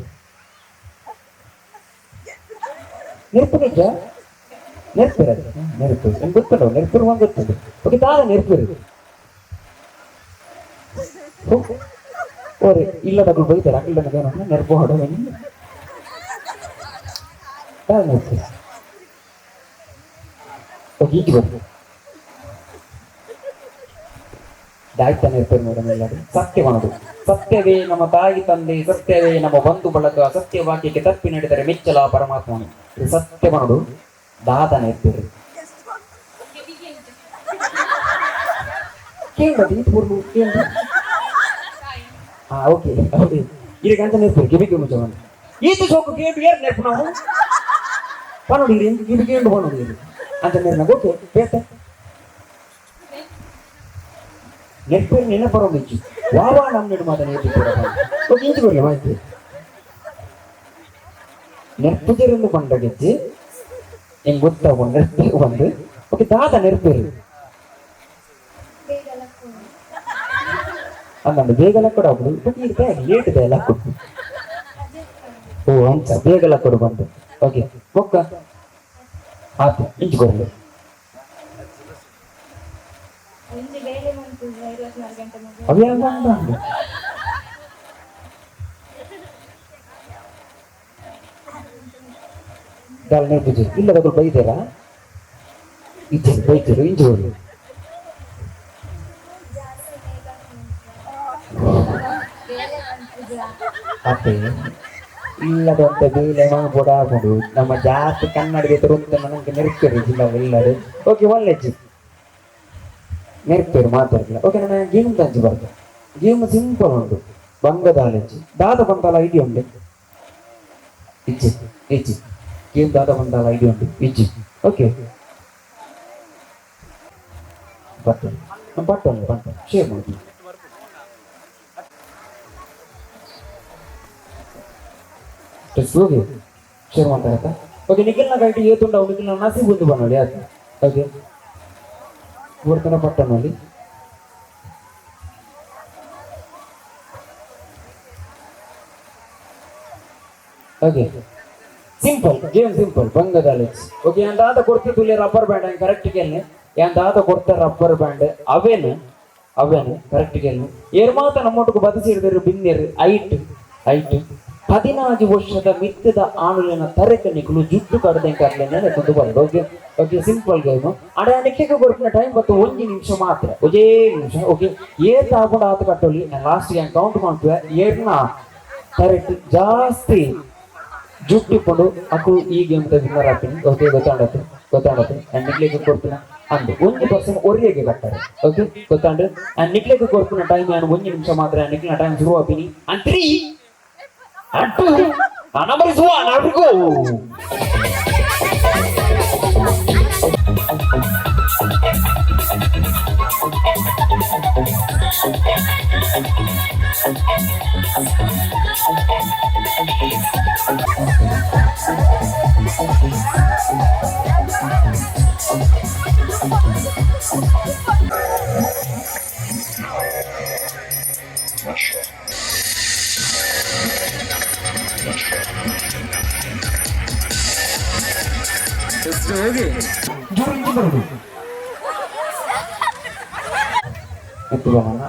ನೆನಪು ನಿಜ ನೆನಪೇರು ಅದು ನೆನಪೇರು ನಿಮ್ಗೆ ಗೊತ್ತಲ್ಲ ನೆನಪೇರು ಒಂದು ಗೊತ್ತದು ಓಕೆ ದಾದ ನೆನಪೇರು ಓರೆ ಇಲ್ಲದಕ್ಕೂ ಬೈತಾರೆ ಅಕ್ಕಿಲ್ಲ ನೆನಪು ಹೊಡೋದು ದಾಯ್ತಾನೆ ಇರ್ತಾರೆ ಮೇಡಮ್ ಎಲ್ಲರೂ ಸತ್ಯವಾನದು ಸತ್ಯವೇ ನಮ್ಮ ತಾಯಿ ತಂದೆ ಸತ್ಯವೇ ನಮ್ಮ ಬಂಧು ಬಳಗ ಸತ್ಯವಾಕ್ಯಕ್ಕೆ ತಪ್ಪಿ ನಡೆದರೆ ಮೆಚ್ಚಲ ಪರಮಾತ್ಮನು ಇದು ಸತ್ಯವಾನದು ದಾದನೆ ಇರ್ತೀರಿ ಕೇಳಿ ಪೂರ್ಣ ಕೇಳಿ ಹಾ ಓಕೆ ಹೌದು ಈಗ ಅಂತ ನೆನಪು ಕಿವಿಗೆ ಮುಂಚೆ ಈತು ಸೋಕು ಕೇಳಿ ಏರ್ ನೆನಪು ನಾವು ಪನೋಡಿರಿ ಇದು ಕೇಳಿ ಪನೋಡಿರಿ ಅಂತ ನೆನಪು ಓಕೆ ಬೇತ ನೆನಪೇರು ನೆನಪರೋಗಿಚ್ಚು ವಾವಾ ನಮ್ಮ ನೆಡು ಮಾತ ನೇರ್ಪು ಓಕೆ ಇಂಚು ಕೊಡಲಿ ಮಾಹಿತಿ ನೆನಪುಜರೆಂದು ಕೊಂಡಗೆಚ್ಚಿ ಹೆಂಗ್ ಗೊತ್ತಾಗ ನೆನಪೇರು ಬಂದು ಓಕೆ ದಾದ ನೆನಪೇರು ಅಂದಂಡು ಬೇಗಲ ಕೂಡ ಹೋಗುದು ಬಟ್ ಈಗ ಲೇಟ್ ಇದೆ ಎಲ್ಲ ಕೊಟ್ಟು ಓ ಅಂಚ ಬೇಗಲ ಕೊಡು ಬಂದು ಓಕೆ ಒಕ್ಕ ಆತು ಇಂಚು ಕೊಡಲಿ ಅವೇನಂದ ಅಂದ ದಾಲ್ನೆ ಪೂಜೆ ಇಲ್ಲದ ಬೈದಾರ ಇಚ್ಛೆ ಬೈತಿರು ಇಂಚು ಕೊಡಲಿ ಅತ್ತೆ ಇಲ್ಲದಂತ ಬೇಲೆ ಮಾಡ್ಬೋಡಾಗುದು ನಮ್ಮ ಜಾಸ್ತಿ ಕನ್ನಡಿಗೆ ತರುತ್ತ ನನಗೆ ನೆರಪೇರು ಜಿಲ್ಲಾ ಎಲ್ಲರೂ ಓಕೆ ಒಳ್ಳೆಜ್ಜು ನೆರಪೇರು ಮಾತಾಡಲಿಲ್ಲ ಓಕೆ ನನ್ನ ಗೇಮ್ ತಂಚು ಬರ್ತದೆ ಗೇಮ್ ಸಿಂಪಲ್ ಉಂಟು ಬಂಗದ ಆಲೆಜ್ಜಿ ದಾದ ಬಂದಾಲ ಐಡಿಯಾ ಉಂಟು ಇಜ್ಜಿ ಇಜ್ಜಿ ಗೇಮ್ ದಾದ ಬಂದಾಲ ಐಡಿಯಾ ಉಂಟು ಇಜ್ಜಿ ಓಕೆ ಬರ್ತದೆ ಬರ್ತದೆ ಶೇರ್ ಮಾಡಿ ಹೋಗಿ ಶೇರ್ ಮಾಡ್ತಾ ಓಕೆ ನಿಖಿಲ್ನ ಗೈಟಿ ಏತುಂಡ ನಿಖಿಲ್ನ ನಸೀಬ್ ಒಂದು ಬನ್ನೋಡಿ ಆಯ್ತು ಓಕೆ ಊರ್ತನ ಪಟ್ಟಣಲ್ಲಿ ಓಕೆ ಸಿಂಪಲ್ ಗೇಮ್ ಸಿಂಪಲ್ ಬಂಗದ ಅಲೆಕ್ಸ್ ಓಕೆ ഞാൻ ದಾದ ಕೊಡ್ತಿದ್ದುಲೆ ರಬ್ಬರ್ ಬ್ಯಾಂಡ್ ಕರೆಕ್ಟ್ ಗೆಲ್ನೆ ഞാൻ ದಾದ ಕೊಡ್ತ ರಬ್ಬರ್ ಬ್ಯಾಂಡ್ ಅವೇನು ಕರೆಕ್ಟ್ ಗೆಲ್ನೆ ಏರ್ ಮಾತ ನಮ್ಮೊಟ್ಟಿಗೆ ಬದಸಿರಿದ್ರು ಬಿನ್ನೇರು ಐಟ್ 14 ವರ್ಷದ ಮಿತ್ತದ ಆಣುಲಿನ ತರೆಕನಿಗಳು ಜುಟ್ಟು ಕಡ್ದಂಕರ್ಲೇನೆ ಕುಂದು ಬರೋದು. Okay okay, simple game. ಅಡೆ ನೆಕ್ಲೆಗೆ ಕೊಡ್ತಿನ ಟೈಮ್ ಬತ್ತು 1 ನಿಮಿಷ ಮಾತ್ರ, ಒಂದೇ ನಿಮಿಷ. ಓಕೆ, ಏರ್ ತಾಪುಂಡು ಆತ ಕಟ್ಟೋಲಿ ಲಾಸ್ಟ್ ಕೌಂಟ್ ಮಾಡ್ತೇವೆ. ಏರ್ನ ಕರೆಕ್ಟ್ ಜಾಸ್ತಿ ಜುಟ್ಟಿಕೊಂಡು ಅಕು ಈ ಗೇಮ್ ವಿನ್ನರ್ ಆಗ್ತೀನಿ. ಓಕೆ, ಗೊತ್ತಾಡತ್ತೆ ಅಂಡ್ ನಿಕ್ಲೆಗೆ ಕೊಡ್ತೀನಿ ಅಂದು 1% ಒರಿಯಗೆ ಕಟ್ಟಾರೆ. ಓಕೆ, ಗೊತ್ತಾಂಡ್ರೆ ಅಂಡ್ ನಿಕ್ಲೆಗೆ ಕೊಡ್ತಿನ ಟೈಮ್ ಏನು 1 ನಿಮಿಷ ಮಾತ್ರ. ನಿಕ್ಲಿನ ಟೈಮ್ ಶುರು ಆಗ್ತೀನಿ and 3 and 2 and number is 1. Now we go.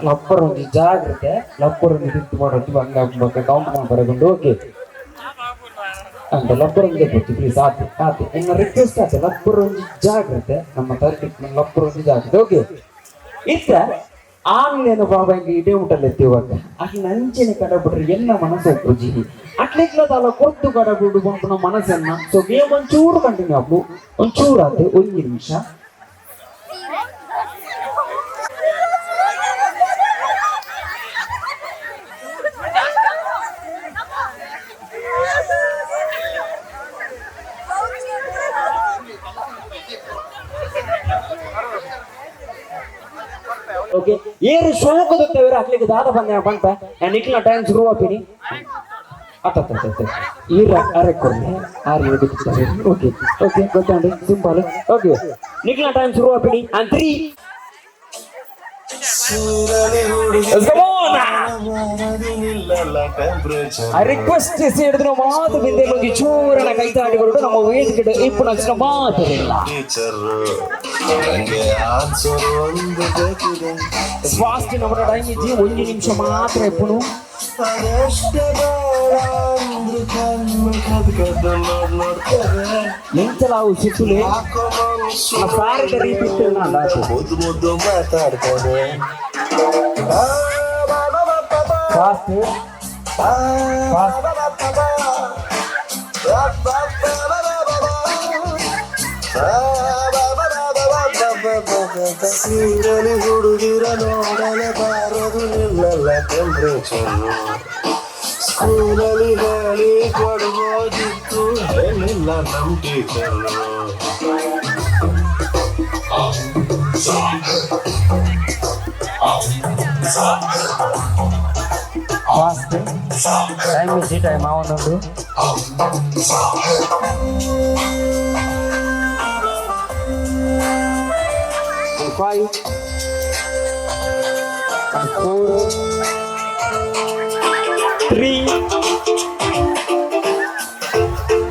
ಲಪ್ಪರ್ ಒಂದು ಜಾಗ್ರತೆ, ಲಪ್ಪರ್ ಒಂದು ತಿಂತು ಮಾಡೋದು ಹಂಗ ಕೌಂಟ್ ಮಾಡಿ ಬರೋದು. ಓಕೆ ಅಂತ ಲಪ್ಪರ್ ಒಂದೇ ಕೊಡ್ತಿ ಪ್ಲೀಸ್. ಆತು ಇನ್ನು ರಿಕ್ವೆಸ್ಟ್ ಆಯ್ತು, ಲಪ್ಪರ್ ಒಂದು ಜಾಗ್ರತೆ, ನಮ್ಮ ತರಟಿ ಲಪ್ಪರ್ ಒಂದು ಜಾಗ್ರತೆ. ಓಕೆ, ಇತ್ತ ಆನ್ಲೈನ್ ಬಾಬಾಂಗೆ ಇಡೇ ಊಟಲ್ಲಿ ಎತ್ತಿವಾಗ ಅಟ್ಲ ನಂಚಿನ ಕಡಬಿಟ್ರೆ ಎಲ್ಲ ಮನಸ್ಸು ಒಪ್ಪುಜಿ ಅಟ್ಲಿಕ್ಲದಲ್ಲ ಕೊಟ್ಟು ಕಡಬಿಡು ಬಂದು ನಮ್ಮ ಮನಸ್ಸನ್ನ. ಸೊ ಗೇಮ್ ಒಂಚೂರು ಕಂಟಿನ್ಯೂ ಆಗ್ಬು, ಒಂಚೂರು ಆಯ್ತು 1 ನಿಮಿಷ. ಓಕೆ, ಏರು ಶೋಕದತ್ತೇವ್ರ ಅಕ್ಲಿಗೆ ದಾದ ಬಂದ ಬಂತ ನಿಕ್ಲಿನ ಟೈಮ್ ಶುರು ಆಗ್ತೀನಿ. ಈರ ಅರೆಕ್ ಕೊಡ್ಲಿ 6 ಓಕೆ ಓಕೆ, ಗೊತ್ತಾಂಡಿ ಸಿಂಪಲ್. ಓಕೆ, ನಿಕ್ಲಿನ ಟೈಮ್ ಶುರು ಆಗ್ತೀನಿ ಅಂಡ್ 3 I request ಸೇರಿದ್ರು ಮಾತು ಬಿದ್ದೆ ಹೋಗಿ ಚೂರನ ಕೈತಾಡಿಕೊಂಡು ನಮ್ಮ ವೇದಿಕೆ ಇಪ್ಪು ನಕ್ಷಣ ಮಾತುಗಳಿಲ್ಲ. ಸ್ವಾಸ್ಥ್ಯ ನಮ್ಮ ಟೈಮ್ ಇದ್ದಿ 1 ನಿಮಿಷ ಮಾತ್ರ ಇಪ್ಪುನು. ನಿಂತಲಾವು ಸಿಟ್ಟುಲೆ ಸಾರಿದ ರೀತಿ ಮಾತಾಡ್ತಾರೆ. ಫಾಸ್ಟ್ ಸೀರಲಿ ಹುಡುಗಿರ ನೋಡಲೆ ಬಾರದು ನಿಲ್ಲಲ್ಲ ಟೆಂಪ್ರೇಚರ್. ಸ್ಕೂಲಲ್ಲಿ ಹೇಳಿ ಕೊಡ್ಬೋದಿತ್ತು, ಹೇಳಿಲ್ಲ ನಮ್ ಟೀಚರ್. ಫಾಸ್ಟ್ ಟೈಮ್ ಇಸಿ ಟೈಮ್ ಅವನೊಂದು 5 4 3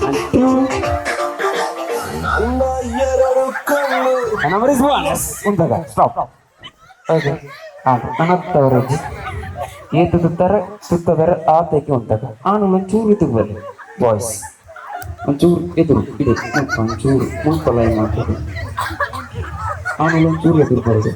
and 2 ನನ್ನ ಎರಡು ಕಣ್ಣು number is 1. ಉಂಟಗ ಸ್ಟಾಪ್. ಓಕೆ, ಅನತ್ತವರಜ್ಜಿ ಏತು ಸುತ್ತದರೆ ಆತಕ್ಕೆ ಉಂಟಗ ಆನು ಒಂಚೂರು ಎದುರು ಬರಲಿ ಬಾಯ್ಸ್, ಒಂಚೂರು ಎದುರು ಇದೆ, ಒಂಚೂರು ಮುಂಪಲೈ ಮಾಡ್ತದೆ. ಆನು ಒಂಚೂರು ಎದುರು ಬರೋದು,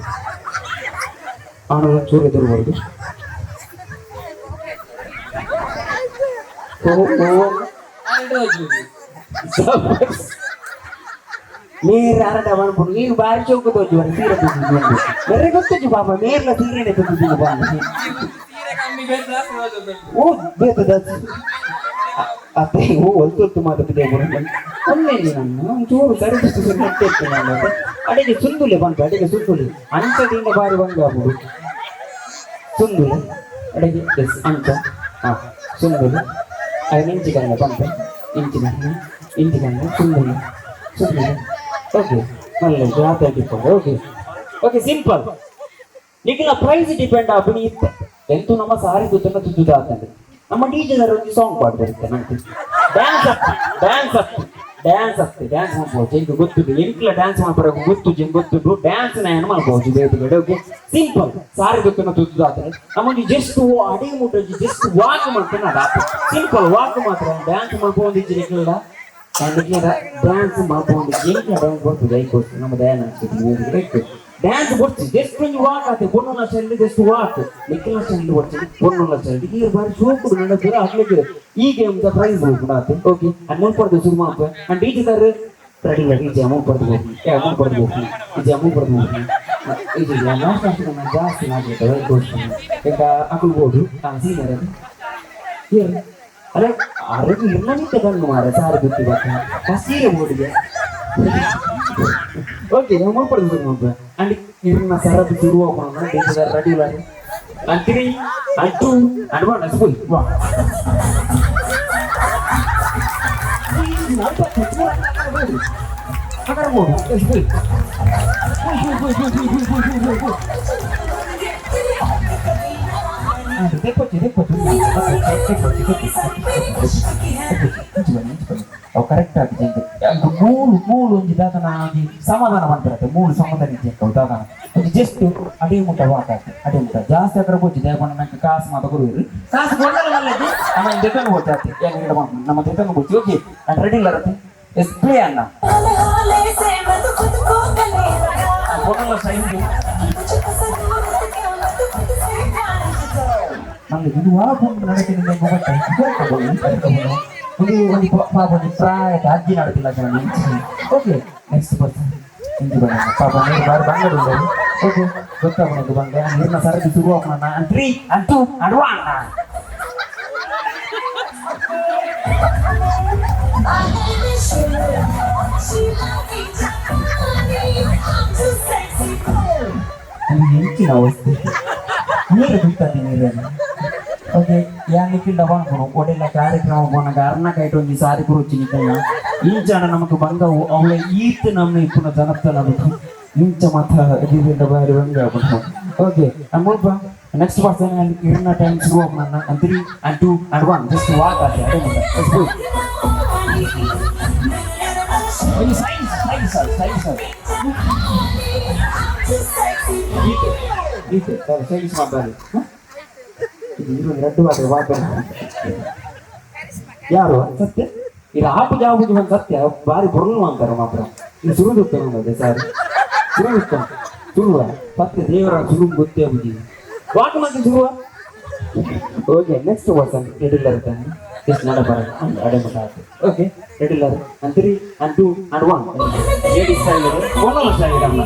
ನೀರು ಆರಟ ಮಾಡ್ಬಿಡು. ನೀವು ಬಾರಿ ಚೌಕ ತೋಜು ಸೀರೆ ತಂದಿದ್ದು ಬೇರೆ ಗೊತ್ತಜ್ಜು ಪಾಪ ನೇರ್ಲ ಸೀರೆನೆ ತಂದಿದ್ದೀನಿ ಬಂದು. ಓ ಬೇತದ ಅತ್ತೆ ಓ ಹೊಲ್ತೊತ್ತು ಮಾತಾಡ್ತಿದ್ದೆ ಒಮ್ಮೆ ನಾನು ಒಂಚೂರು ಸರಿದಿಷ್ಟು ನೆಟ್ಟಿರ್ತೀನಿ ನಾನು. ಅಡಿಗೆ ಸುಂದುಲೆ ಬಂತು, ಅಡಿಗೆ ಸುಂದುಲೆ ಅಂಚದಿಂದ ಬಾರಿ ಬಂದು ಆಗ್ಬಿಡು. ಸುಂದುಲೆ ಅಡಿಗೆ ಎಸ್ ಅಂಚ ಸುಂದುಲೆ ಇಂಚಿಗಣ್ಣ ಬಂತ, ಇಂಚಿಗಣ್ಣ ಸುಂದುಲೆ. ಓಕೆ, നല്ല ಜಾತಾಗಿಟ್ಕೊಂಡು. Okay okay, simple. ನಿಖಿಲ ಪ್ರೈಸ್ ಡಿಪೆಂಡ್ ಆಗ್ಬಿಡಿ ಇತ್ತೆ ಎಂತೂ ನಮ್ಮ ಸಾರಿ ಗೊತ್ತನ್ನ ತುದ್ದುದಾತಂದ್ರೆ ನಮ್ಮ ಟೀಚರ್ ಒಂದು ಸಾಂಗ್ ಪಾಡ್ದಿರುತ್ತೆ ನಂಗೆ ಡ್ಯಾನ್ಸ್ ಡ್ಯಾನ್ಸ್ ಆಗ್ತದೆ ಡ್ಯಾನ್ಸ್ ಮಾಡ್ಬೋದು ಈಗ ಗೊತ್ತುಂಟು ಎಂಟ್ಲ ಡ್ಯಾನ್ಸ್ ಮಾಡ್ಬಾರ ಗೊತ್ತು ಗೊತ್ತುಂಟು ಡ್ಯಾನ್ಸ್ ನಾನು ಮಾಡ್ಬೋದು ಬೇರೆ ಓಕೆ ಸಿಂಪಲ್ ಸಾರಿ ಗೊತ್ತಿನ ತುದ್ದಾದ್ರೆ ನಮಗೆ ಜಸ್ಟ್ ಅಡಿ ಮುಟ್ಟ ಜಸ್ಟ್ ವಾಕ್ ಮಾಡ್ತೇನೆ ಅದು ಸಿಂಪಲ್ ವಾಕ್ ಮಾತ್ರ ಡ್ಯಾನ್ಸ್ ಮಾಡ್ಬೋದು ಇಲ್ಲ ಡ್ಯಾನ್ಸ್ ಮಾಡ್ಬೋದು ಎಂಟ್ಲ ಡ್ಯಾನ್ಸ್ ಬರ್ತದೆ ಐಕೋಸ್ಕರ ನಮ್ಮ ದಯಾನ ಡ್ಯಾನ್ಸ್ ಕೊಡ್ತಿ ಜಸ್ಟ್ ಒಂದು ವಾಕ್ ಆಯ್ತು பொண்ணுல style just walk Nikhila style ಕೊಡ್ತಿ பொண்ணுல ಸ್ಟೈಲ್ ಈಗ ಬಾರಿ ಶೋಕು ನಡೆದ್ರೆ ಆಗ್ಲಿಕ್ಕೆ ಈ ಗೇಮ್ ದ ಪ್ರೈಸ್ ಕೊಡಾತೆ ಓಕೆ ಅಮೌಂಟ್ ಪಡೆದು ಶುರು ಮಾಡ್ಬೇಕು and teacher ready ready amount ಪಡೆದು ಅಮೌಂಟ್ ಪಡೆದು ಇದು ಅಮೌಂಟ್ ಪಡೆದು ಇದು ಲಾಸ್ಟ್ ಅಷ್ಟು ನಾನು ಜಾಸ್ತಿ ಮಾಡ್ಬಿಟ್ಟೆ ತೋರಿಸ್ತೀನಿ ಈಗ ಹಾಕೊಳ್ಬೋದು ಸೀನಿಯರ್ ಏನು ಅರೆ ಆರೋಗ್ಯ ಇರ್ಲಿಕ್ಕೆ ತಗೊಂಡು ಮಾರ ಸಾರಿ ಬಿಟ್ಟು ಸೀರೆ ಓಡಿದೆ ಓಕೆ ಅಮೌಂಟ್ ಪಡೆದು ಮಾಡ್ಬೇಕು ಅಂಡ್ ಇದನ್ನ ಸರದು ಶುರು ಹೋಗೋಣ ಟೀಚರ್ ರೆಡಿ ಮಾಡಿ and 3 and 2 and 1 let's go wow correct ಆಗಿ ಮೂರು ಒಂದು ದಾದನ ಸಮಾಧಾನ ಮಾಡ್ತಾರೆ ಮೂರು ಸಮಾಧಾನ ಇದೆ ದಾದನ ಒಂದು ಜಸ್ಟ್ ಅಡಿ ಮುಟ್ಟ ವಾಕ್ ಆಗ್ತದೆ ಅಡಿ ಮುಟ್ಟ ಜಾಸ್ತಿ ಹತ್ರ ಗೊತ್ತಿ ದೇವಣ್ಣ ನಂಗೆ ಕಾಸು ಮಾತ ಕೊಡುವರು ಕಾಸು ಕೊಡಲ್ಲ ನಮ್ಮ ಜೊತೆ ಗೊತ್ತಾಗ್ತದೆ ನಮ್ಮ ಜೊತೆ ಗೊತ್ತಿ ಓಕೆ ನಾನು ರೆಡಿ ಇಲ್ಲ ಇರುತ್ತೆ ಎಸ್ ಪ್ಲೇ ಅಣ್ಣ ಕೊಡಲ್ಲ ಸೈನ್ಗೆ ನಮ್ಗೆ ಇದು ವಾಕೊಂಡು ನಡೆಸಿದ ಒಂದು ಪಾಪ ಪ್ರಾಯ ಅಜ್ಜಿ ನಡತಿಲ್ಲ ಓಕೆ ನೆಕ್ಸ್ಟ್ ಪರ್ಸನ್ ಹಿಂದಿ ಬಣ್ಣ ಪಾಪ ನೀರು ಬಾರಿ ಬಂಗಡು ಓಕೆ ಗೊತ್ತಾಗ ಬಂಗ ನೀರಿನ ಸರದಿ ಶುರು ಹಾಕೋಣ 3 and 2 and 1 ಹೆಚ್ಚಿನ ಅವಸ್ಥೆ ನೀರು ಬಿಡ್ತಾನೆ ನೀರನ್ನು ಓಕೆ ಯಾನಿಕ್ಕಿಂದ ಬಾಂಕನು ಒಡೆಲ್ಲ ಕಾರ್ಯಕ್ರಮ போனாங்க ಅರ್ಣ ಕೈಟ್ ಒಂದು ಸಾರಿ ಕುರುಚಿ ನಿಕ್ಕಲ್ಲ ಇಂಚಾಣ ನಮಗೆ ಬಂದವು ಅವಳ ಈತ್ ನಮ್ಮ ಇಪ್ಪುನ ಜನಪ್ತ ನಮಗೆ ಇಂಚ ಮತ ಇದರಿಂದ ಬಾರಿ ಬಂಗ ಆಗ್ಬಿಟ್ಟು ಓಕೆ ಮುಲ್ಪ ನೆಕ್ಸ್ಟ್ ಪರ್ಸನ್ ಇರ್ನ ಟೈಮ್ ಶುರು ಹೋಗೋಣ 3 and 2 and 1 ಜಸ್ಟ್ ವಾಕ್ ಆಗಿ ಅದೇ ಮತ್ತೆ ಒಂದು ಸೈನ್ಸ್ ಈತೆ ಸೈನ್ಸ್ ಮಾಡ್ತಾರೆ ரெண்டு வார்த்தை வார்த்தை ಯಾರು ಸತ್ಯ ಇದು ಆಪುಜ ಆಪುಜ ಒಂದು ಸತ್ಯ ಬಾರಿ ಬುರ್ಲು ಅಂತಾರೆ ಮಾತ್ರ ಇದು ಸುರುದುತ್ತಾನೆ ಸರ್ ಸುರುವ ಸತ್ಯ ದೇವರ ಸುರು ಗೊತ್ತೇ ಆಗುದಿ ವಾಕ್ ಮಾಡಿ ಸುರುವ ಓಕೆ ನೆಕ್ಸ್ಟ್ ಪರ್ಸನ್ ರೆಡಿಲ್ಲ ಇರ್ತಾನೆ ಎಷ್ಟು ನಡ ಬರಲ್ಲ ಅಡೆ ಮಟ್ಟ ಆಯ್ತು ಓಕೆ ರೆಡಿಲ್ಲ and 3 and 2 and 1 lady style ಇದೆ ಕೊನಲ ಸ್ಟೈಲ್ ಅಲ್ಲ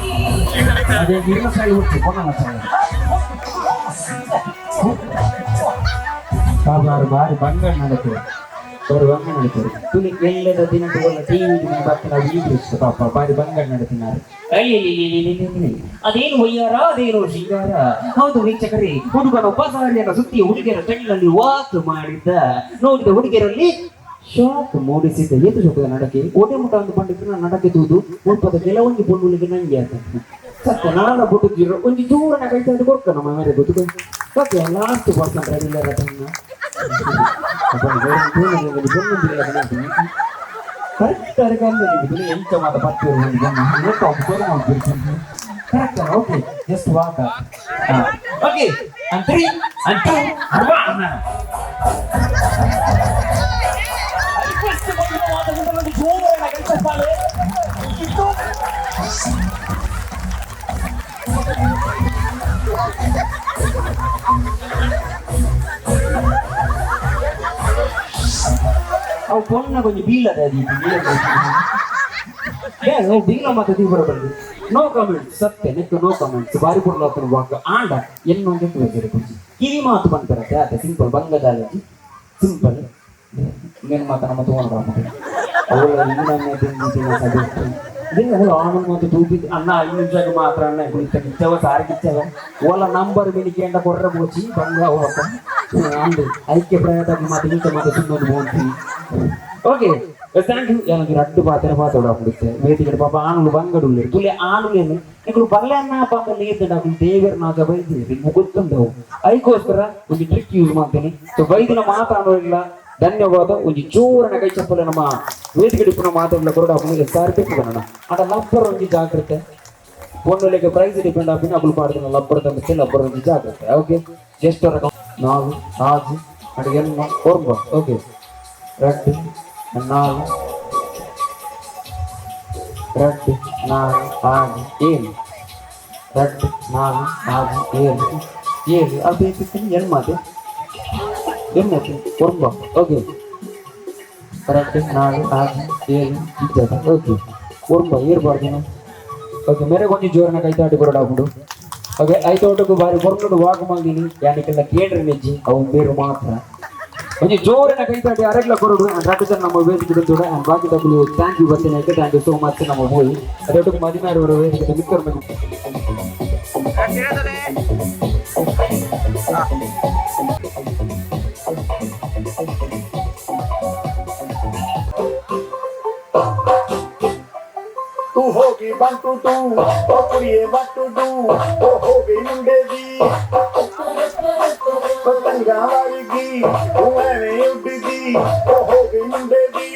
ಅದೇ ಇನ್ನ ಸ್ಟೈಲ್ ಹುಟ್ಟು ಕೊನಲ ಸ್ಟೈಲ್ ಬಾಬಾರು ಬಾರಿ ಬಂಗಡ್ ನಡೀತಾರೆ ಬಾರಿ ಬಂಗಡ್ ನಡೀತಾರೆ ತುಳಿ ಎಲ್ಲದ ದಿನಗಳ ಟಿವಿ ಬರ್ತಾರೆ ವೀಡಿಯೋ ಪಾಪ ಬಾರಿ ಬಂಗಡ್ ನಡೀತಿದ್ದಾರೆ ಅದೇನು ವಯ್ಯಾರ ಅದೇನು ಶೃಂಗಾರ ಹೌದು ವೀಕ್ಷಕರೇ ಹುಡುಗನ ಉಪಸಾರಿಯನ್ನು ಸುತ್ತಿ ಹುಡುಗಿಯರ ಸ್ಟೈಲ್ನಲ್ಲಿ ವಾಕ್ ಮಾಡಿದ್ದ ನೋಡಿದ ಹುಡುಗಿಯರಲ್ಲಿ ಶಾಕ್ ಮೂಡಿಸಿದ್ದ ಏತು ಶೋಕದ ನಡಕೆ ಓಟೆ ಮುಟ ಒಂದು ಪಂಡಿತರ ನಡಕೆ ತೂದು ಮುಲ್ಪದ ಕೆಲವೊಂದು ಪೊಣ್ಣುಗಳಿಗೆ ನಂಗೆ ಅಂತ ಸತ್ಯ ನಾನ ಬುಟ್ಟಿರೋ ಒಂದು ದೂರನ ಕೈತಾಡಿ ಕೊಡ್ಕ ನಮ್ಮ ಮೇಲೆ ಗೊತ್ತು ಸತ್ಯ ಲಾಸ್ಟ್ ಪರ್ಸನ್ ರೆಡಿಲ್ಲ ಕರೆಕ್ಟ್ ಅರಗಲ್ಲಿ ಎಂತ ಮಾತ ಬರ್ತೀವಿ correct okay just walk okay and 3 and 2 and 1 ಅವು ಪೊನ್ನ ಕೊಂಚ ಬೀಳದ ಬೀಳ ಮತ್ತೆ ಬರಬಾರ್ದು ನೋ ಕಮೆಂಟ್ಸ್ ಸತ್ಯ ನೆಕ್ ನೋ ಕಮೆಂಟ್ಸ್ ಬಾರಿ ಕೊಡ್ಲಾತ ವಾಕ್ ಆಂಡ ಎನ್ನೊಂದು ಬೇಕು ಕೊಂಚ ಕಿವಿ ಮಾತು ಬಂದ್ಬರತ್ತೆ ಅದೇ ಸಿಂಪಲ್ ಬಂಗದಾಲ ಸಿಂಪಲ್ నేను మాత్రం నమ్మతో ఆమె మొత్తం చూపి అన్న 5 నిమిషాలు మాత్రం అన్న ఇప్పుడు ఇక్కడికి ఇచ్చావా సారికి ఇచ్చావా వాళ్ళ నంబర్ మీకు ఎండ కొర్ర పోచి బంగా అందు ఐక్య ప్రయాణకి మా ఇంత మాత్రం చిన్నది పోతుంది ఓకే ಥ್ಯಾಂಕ್ ಯು எனக்கு ரெண்டு பாத்திர பாத்தோட அப்படிச்சு வேதிகட பாப்பா ஆணுలు బంగడు లేదు ತುಲೆ ಆನುಲೇನು ఇప్పుడు ಬಲ್ಲೆ ಅನ್ನ ಪಾಪ ನೀರ್ದ ದೇವರ ನಾಗ ಬೈದಿ ಮುಗುತ್ತಂದವು ಅದಕ್ಕೋಸ್ಕರ ಒಂದು ಟ್ರಿಕ್ ಯೂಸ್ ಮಾಡ್ತೀನಿ ಸೊ ಬೈದಿನ ಮಾತಾಡೋದಿಲ್ಲ ಧನ್ಯವಾದ ಒಂಜಿ ಜೋರನ ಕೈ ಚಪ್ಪಲೆ ನಮ್ಮ ವೇದಿಕೆ ಡಿಪ್ಪುನ ಮಾತಾಡಲ ಕೊರಡ ಅವನಿಗೆ ಸಾರ್ಬೇಕು ಕಣ ಅಡ ಲಬ್ಬರ್ ಒಂಜಿ ಜಾಗ್ರತೆ ಪೊನ್ನುಲೆಗೆ ಪ್ರೈಸ್ ಡಿಪೆಂಡ್ ಆಪಿನ ಅಬುಲ್ ಪಾಡ್ದಿನ ಲಬ್ಬರ್ ತಂಬಿಸಿ ಲಬ್ಬರ್ ಒಂಜಿ ಜಾಗ್ರತೆ ಓಕೆ ಜ್ಯೇಷ್ಠರ ನಾವು ಆಜು ಅಡಿಗೆ ಓರ್ಬ ಓಕೆ ರಡ್ಡು ನಾಲ್ಕು ರಡ್ಡು ನಾಲ್ಕು ಆರು ಏಳು ರಡ್ಡು ನಾಲ್ಕು ಆರು ಏಳು ಏಳು ಅದು ಏನು ಮಾತು ಏನಾಯ್ತು ಒರ್ಬ ಓಕೆ ರಡ್ಡು ನಾಲ್ಕು ಆರು ಏಳು ಇದ್ದದ ಓಕೆ ಒರ್ಬ ಏರ್ಬಾರ್ದು ಓಕೆ ಮೇರೆ ಕೊಂಚ ಜೋರನ ಕೈತಾಡಿ ಬರೋಡಾಗುಂಡು ಓಕೆ ಐತೋಟಕ್ಕೂ ಬಾರಿ ಬರ್ಕೊಂಡು ವಾಕ್ ಮಾಡಿನಿ ಯಾನಿಗೆಲ್ಲ ಕೇಳ್ರಿ ನೆಜ್ಜಿ ಅವು ಬೇರು ಮಾತ್ರ ಒಂಜಿ ಜೋರನ ಕೈತಾಡಿ ಅರೆಗ್ಲ ಕೊರಡು ರಾಕಸರ್ ನಮ್ಮ ವೇದಿಕೆ ಬಿಡುತ್ತೋಡ ಅಂಡ್ ಬಾಕಿ ಡಬ್ಲ್ಯೂ ಥ್ಯಾಂಕ್ ಯು ಬರ್ತೀನಿ ಥ್ಯಾಂಕ್ ಯು ಸೋ ಮಚ್ ನಮ್ಮ ಹೋಗಿ ಅದೊಟ್ಟಿಗೆ ಮದಿನಾರು ವೇದಿಕೆ ಮಿಕ್ಕರ್ तू होगी बंटू टू ओ कुड़िए बंटू टू ओ हो गई मुंडे दी पतंगा वाली तू एवें उड़दी ओ हो गई मुंडे दी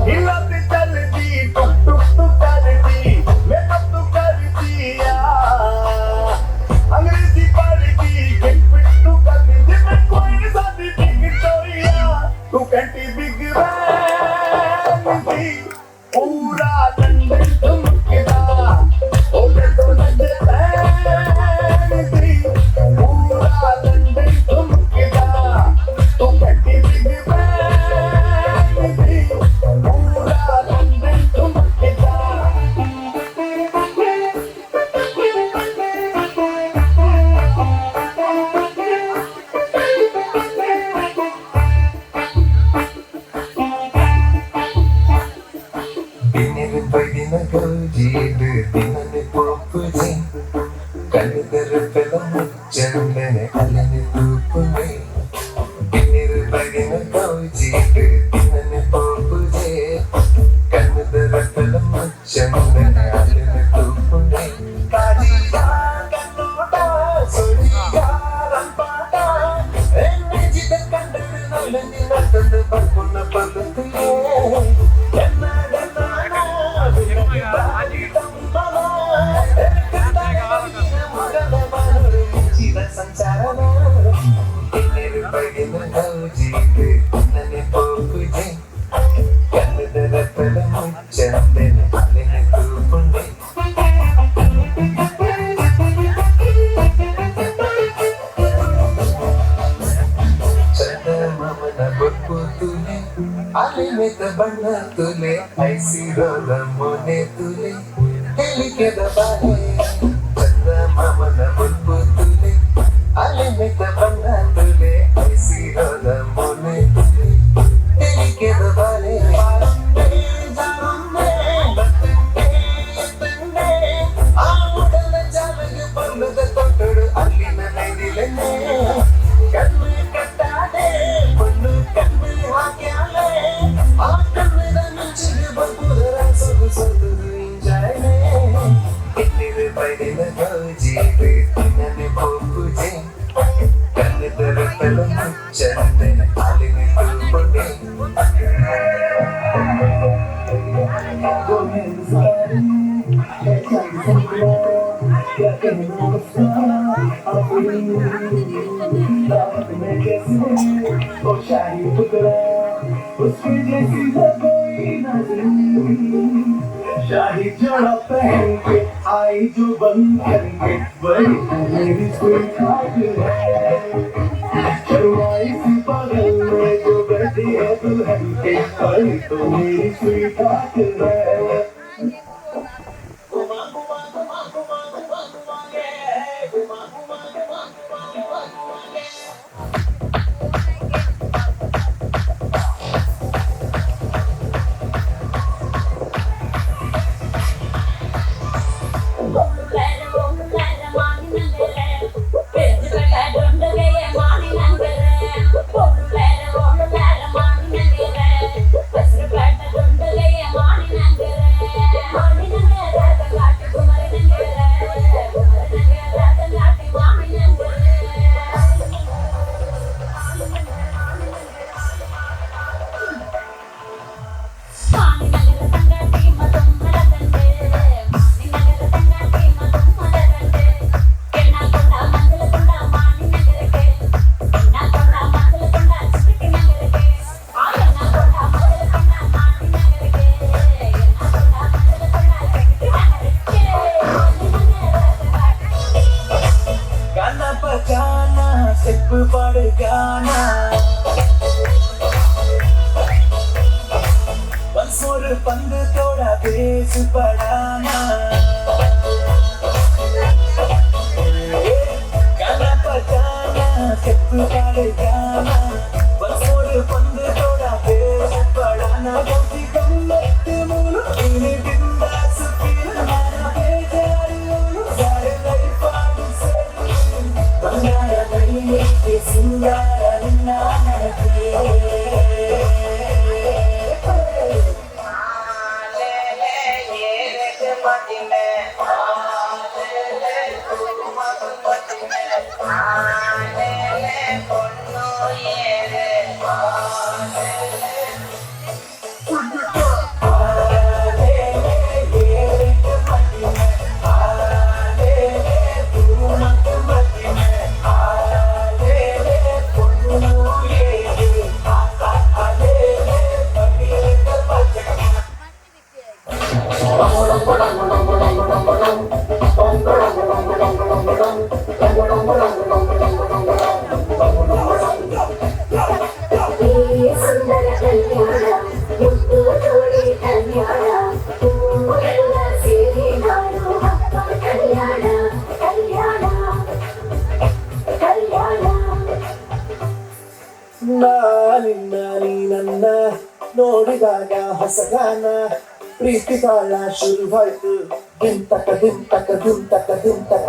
हिला ते चलदी टुक टुक टुक करदी मैं कब तू करदी या अंग्रेजी पढ़दी गिट पिट तू करदी मैं कोई सादी विक्टोरिया तू कैंटी बिग बैन पूरा लंदन तुमकेदा ओले तो नचता पूरा लंदन तुमकेदा तू कटी बिग बैन पूरा लंदन तुमकेदा जीद दिनने पोपुजे कलदर पेलम चंदने अलने तूपुने बिनिर बगिन जीद दिनने पोपुजे कलदर पेलम चंदने अलने तूपुने काजिया कन्नोटा सोजिया रंपाटा एन्ने जिद कंदर नलनि नतंद बकुन पलतुले ಬಣ್ಣ ತುಲೆ ಐಸಿರೋದ ಮೊನೆ ತುಲೆ ಹೇಳಿಕೆದ ಬಾಲೆ ಚಂದ ಮಾಮನ ಬುಲ್ಬು ತುಲೆ ಅಲೆ ಮೆತ್ತ ಬಣ್ಣ ತುಲೆ ಐಸಿರೋದ ಮೊನೆ ತುಲೆ ಹೇಳಿಕೆದ ಬಾಲೆ ಆ ಉಡಲ ಜಾಲಗೆ ಬಣ್ಣದ ತೊಟ್ಟಡು ಅಲ್ಲಿನ ನೈದಿಲೆನೆ ಕಣ್ಣು ಕಟ್ಟಾದೆ ಬಣ್ಣು ಕಣ್ಣು ಹಾಕ್ಯಾಲೆ ಆ ಕಣ್ಣದ ಮಿಂಚಿಗೆ ಬಂದುದರ ಸೊಗು ಸೊಗದು ಇಂಜಾಯ್ನೆ ಇನ್ನಿರು ಬೈದಿನ ಗೌಜಿಗೆ ಇನ್ನನೆ ಪೋಪುಜೆ ಕಣ್ಣದರ ತಲ ಮುಚ್ಚಂದೆ ಅಲ್ಲಿನ ತೂಪುಣೆ शाही जोड़ा पहन के आई जो बंद करके बड़ी मेरी स्वीट हार्ट है शर्माई सी बगल में जो बैठी है दुल्हन के बड़ी तो मेरी स्वीट हार्ट है Don't बंद थोड़ा बेस पड़ाना गाना बजाना स्टेप डाले जाना बस और बंद थोड़ा बेस पड़ाना गलती गम्मत मूल इन बिंदास फील मारा बेजारी ओलू सारे लाइफ आडू से बंगारा नहीं के सिंगारा निन्ना नडके ಸುಂದರ ಕಲ್ಯಾಣ ಮುತ್ತು ಜೋಡಿ ಕಲ್ಯಾಣ ಊರೆಲ್ಲ ಸೇರಿ ಮಾಡುವ ಕಲ್ಯಾಣ ಕಲ್ಯಾಣ ಕಲ್ಯಾಣ ನಾನಿನ್ನ ನೀನನ್ನ ನೋಡಿದಾಗ ಹೊಸಗಾನ ಪ್ರೀತಿ ಕಾಳ ಶುರುವಾಯ್ತು ದಿಂತಕ ದಿಂತಕ ದಿಂತಕ ದಿಂತಕ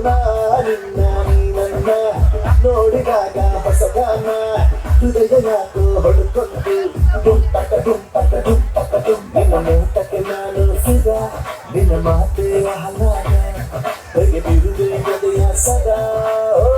ನಾನಿನ್ನ ನೀನನ್ನ ನೋಡಿದಾಗ ಹೊಸಗಾನ ಹೃದಯ ಯಾಕೋ ಹೊಡ್ಕೊಂಡು ದುಂತಕ ದುಂತಕ ದುಂತಕ ದುಂ ನಿನ್ನ ನೋಟಕ್ಕೆ ನಾನು ಸಿದ ನಿನ್ನ ಮಾತೆ ಆಹ್ಲಾದ ಹೇಗೆ ಬಿರುವೆ ಹೃದಯ ಸದಾ ಓ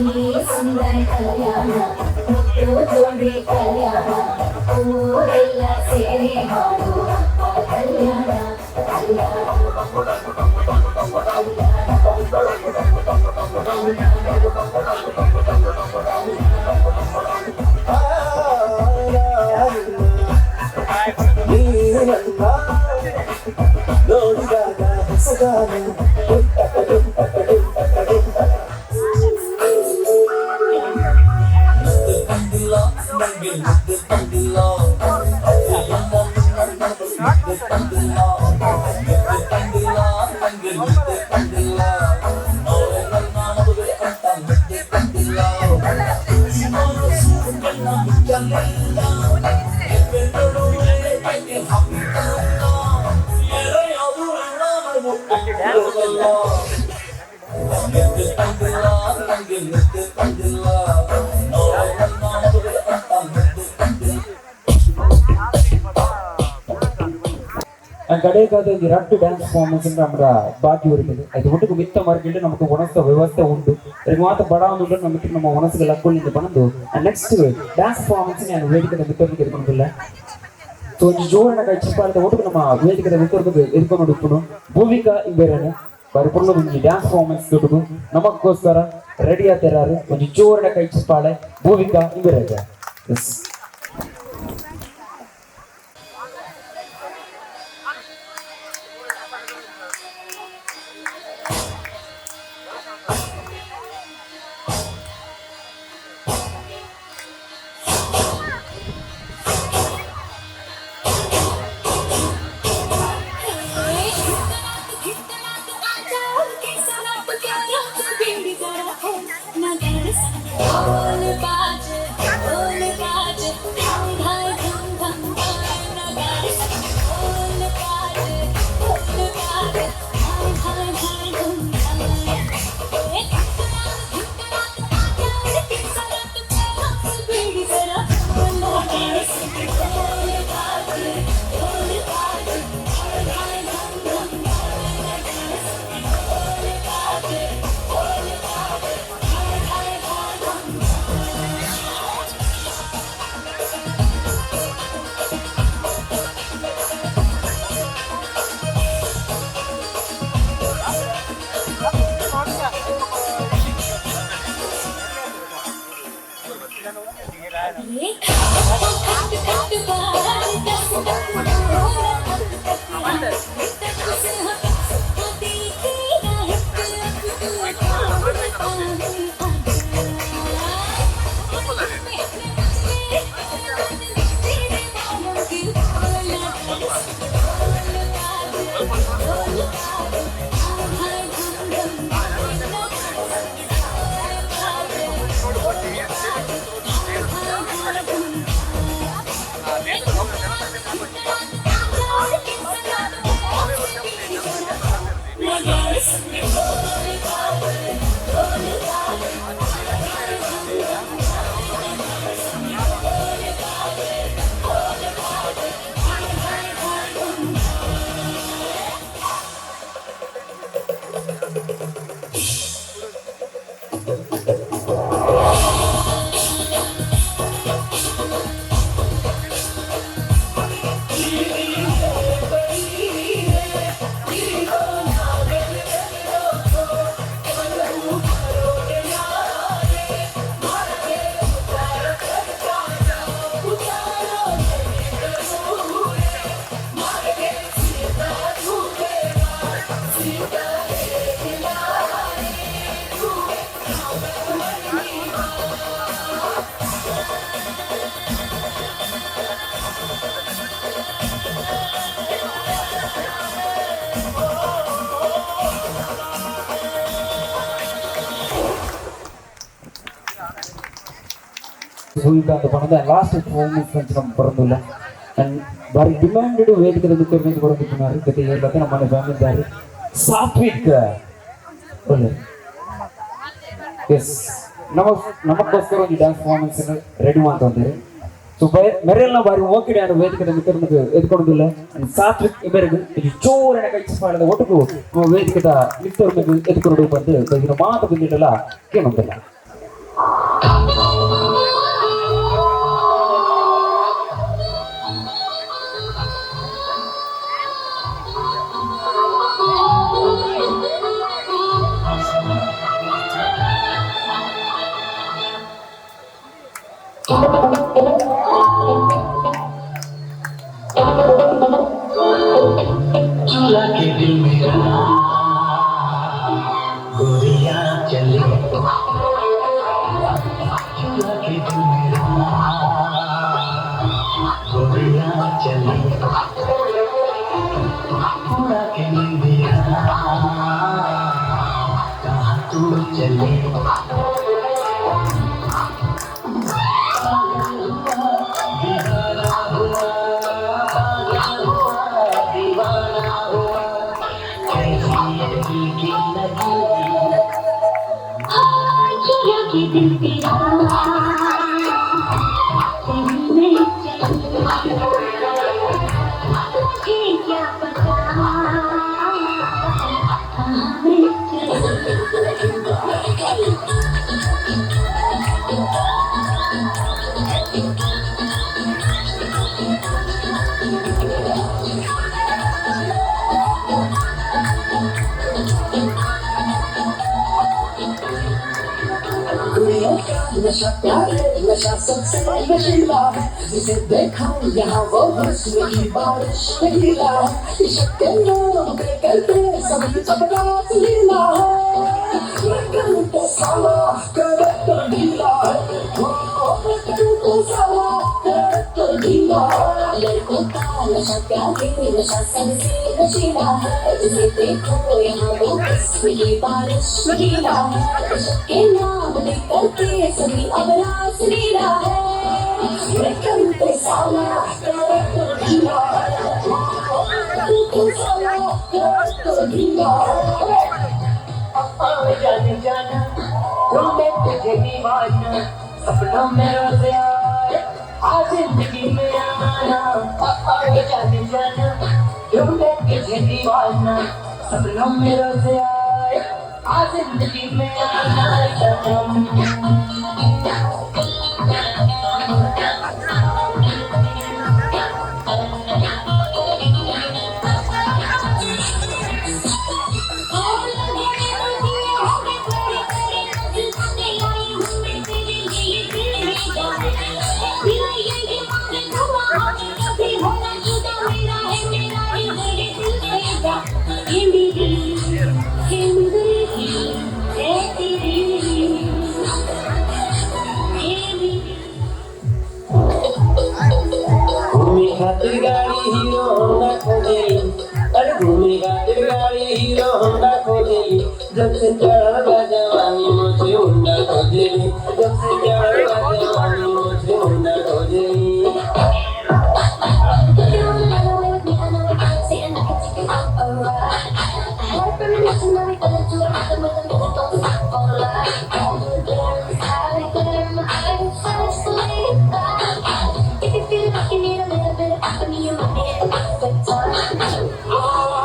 ಕೋಮಲ ಸುಂದರ ಕಲ್ಯಾಣ ಮುತ್ತು ಜೋಡಿ ಕಲ್ಯಾಣ ಊರೆಲ್ಲ ಸೇರಿ ಮಾಡುವ ಕಲ್ಯಾಣ ಕಲ್ಯಾಣ ನೋಡಿದಾಗ ಹೊಸಗಾನ ದುಂತಕ ದುಂತಕ ದುಂತಕ ದುಂತಕ கடைக்காத இந்த ரட்டு டான்ஸ் பர்ஃபார்மன்ஸ் நம்ம பாக்கி இருக்குது அது ஒன்றுக்கு மித்த மார்க்கிட்டு நமக்கு உணர்த்த ವ್ಯವಸ್ಥೆ ಉಂಟು ಇದಕ್ಕೆ ಮಾತ್ರ ಬಡಾವಣೆ ನಮಗೆ ನಮ್ಮ ಮನಸ್ಸಿಗೆ ಲಕ್ಕೊಳ್ಳಿ ಬಂದು ನೆಕ್ಸ್ಟ್ ಡ್ಯಾನ್ಸ್ ಪರ್ಫಾರ್ಮೆನ್ಸ್ ನಾನು ವೇದಿಕೆ ಮಿತ್ತರಿಗೆ ಇಟ್ಕೊಂಡಿಲ್ಲ కొంచెం జోరన కచ్చిపాలతో ఒట్టుకు ನಮ್ಮ ವೇದಿಕೆ ಮಿತ್ತರಿಗೆ ಇಟ್ಕೊಂಡು ನೋಡಿಕೊಂಡು ಭೂಮಿಕಾ ಇಂಬೇರೇನೆ ಪರಿಪೂರ್ಣ ಈ ಡ್ಯಾನ್ಸ್ ಪರ್ಫಾರ್ಮೆನ್ಸ್ ತೊಟ್ಟು ನಮಗೋಸ್ಕರ ರೆಡಿ ಆಗ್ತಿರಾರು కొంచెం ಜೋರನ ಕಚ್ಚಿಪಾಳೆ ಭೂಮಿಕಾ ಇಂಬೇರೇನೆ ಎಸ್ ಸುಲ್ತಾನ್ ಅಂತ ಪಣದ ಲಾಸ್ಟ್ ಪರ್ಫಾರ್ಮೆನ್ಸ್ ಅಂತ ನಮ್ಮ ಬರೋದಿಲ್ಲ ಅಂಡ್ ಬಾರಿ ಡಿಮ್ಯಾಂಡೆಡ್ ವೇದಿಕೆ ದುಃಖ ಬರೋದಿದ್ದಾರೆ ಜೊತೆ ಹೇಳ್ಬೇಕು ನಮ್ಮ ಮನೆ ಫ್ಯಾಮಿಲಿ ಇದ್ದಾರೆ ಸಾತ್ವಿಕ್ ಒಳ್ಳೆ ಎಸ್ ನಮಗೋಸ್ಕರ ಒಂದು ಡ್ಯಾನ್ಸ್ ಪರ್ಫಾರ್ಮೆನ್ಸ್ ರೆಡಿ ಮಾಡ್ತಾರೆ ಸೊ ಮೆರೆಲ್ನ ಬಾರಿ ಓಕೆ ನಾನು ವೇದಿಕೆ ಮಿತ್ರನಿಗೆ ಎದ್ಕೊಡೋದಿಲ್ಲ ಸಾತ್ವಿಕ್ ಇಬ್ಬರಿಗೂ ಇದು ಚೋರನ ಕೈಪಾಡದ ಒಟ್ಟಿಗೂ ವೇದಿಕೆದ ಮಿತ್ರನಿಗೆ ಎದ್ಕೊಂಡು ಬಂದು ಇದನ್ನು ಮಾತು ಬಂದಿಲ್ಲ ಕೇಳೋದಿಲ್ಲ चूल्हा के दिल मेरा गोरिया चले चूल्हा के दिल मेरा गोरिया चले पूरा के दिया कहाँ तू चले नशा प्यारे नशा सबसे नशीला है जिसे देखा यहाँ वो हुस्न की बारिश गिला है इश्क के नाम पे करते सभी जबरात लीला है लेकिन तो साला करे तो ढीला है लेकिन तो साला करे तो ढीला है लड़कों का नशा प्यारे नशा सबसे नशीला है जिसे देखो यहाँ वो हुस्न की बारिश गिला है इश्क के नाम पे करते सभी अबरास लीला है लेकिन तो साला करे तो ढीला है तो साला करे तो ढीला है जाने जाना ढूंढे तुझे दीवाना सपनों में रोज आए आज जिंदगी में आना जाने जाना ढूंढे तुझे दीवाना सपनों में रोज आए आज जिंदगी में आना खातिर गाड़ी हीरो होंडा खोजेली अरे घूमे खातिर गाड़ी हीरो होंडा खोजेली जब से चढ़ा जवानी मुझे होंडा खोजेली जब से चढ़ा जवानी मुझे होंडा खोजेली Heart from the mission, now we gonna do it. I'm gonna do it, don't stop for life. All the girls, high, glitter, my eyes, fast, sleep. If you feel like you need a little bit of company, you might be at the perfect time.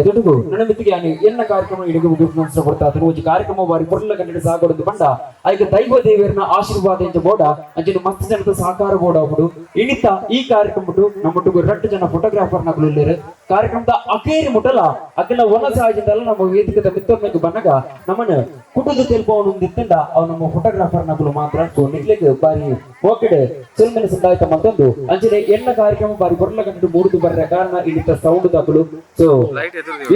ಎದುಟು ನನ್ನ ಮಿತ್ತಿಗೆ ಎನ್ನ ಕಾರ್ಯಕ್ರಮ ಇಡಗು ಮುಗಿಸ್ತಾ ಕೊಡ್ತಾ ಒಂದು ಕಾರ್ಯಕ್ರಮ ಬಾರಿ ಪುರ್ಲ ಗಂಟೆ ಸಾಕೊಡದು ಬಂಡ ಆಯ್ಕೆ ದೈವ ದೇವರನ್ನ ಆಶೀರ್ವಾದ ಎಂಚ ಬೋಡ ಅಂಚಿನ ಮಸ್ತ್ ಜನದ ಸಹಕಾರ ಬೋಡ ಅప్పుడు ಇಣಿತ ಈ ಕಾರ್ಯಕ್ರಮ ನಮ್ಮೊಟ್ಟಿಗೆ ರಟ್ಟು ಜನ ಫೋಟೋಗ್ರಾಫರ್ ನಗಲು ಕಾರ್ಯಕ್ರಮದ ಅಕೇರಿ ಮುಟ್ಟಲ ಅಕ್ಕೆಲ್ಲ ಒನ ಸಹಜದಲ್ಲ ನಮ್ಮ ವೇದಿಕದ ಮಿತ್ತೊಮ್ಮೆಗೆ ಬನ್ನಗ ನಮ್ಮನ್ನ ಕುಟುಂಬ ತೆಲ್ಪವನು ನಿತ್ತಂಡ ಅವ್ ನಮ್ಮ ಫೋಟೋಗ್ರಾಫರ್ ನಗಲು ಮಾತ್ರ ಸೊ ನಿಗ್ಲಿಕ್ಕೆ ಬಾರಿ ಹೋಕೆಡೆ ಸುಲ್ಮೆನ ಸಂದಾಯ್ತ ಮತ್ತೊಂದು ಅಂಚಿನ ಎನ್ನ ಕಾರ್ಯಕ್ರಮ ಬಾರಿ ಪುರ್ಲ ಗಂಟೆ ಮೂಡುದು ಬರ್ರ ಕಾರಣ ಇಳಿತ ಸೌಂಡ್ ತಗಲು ಸೊ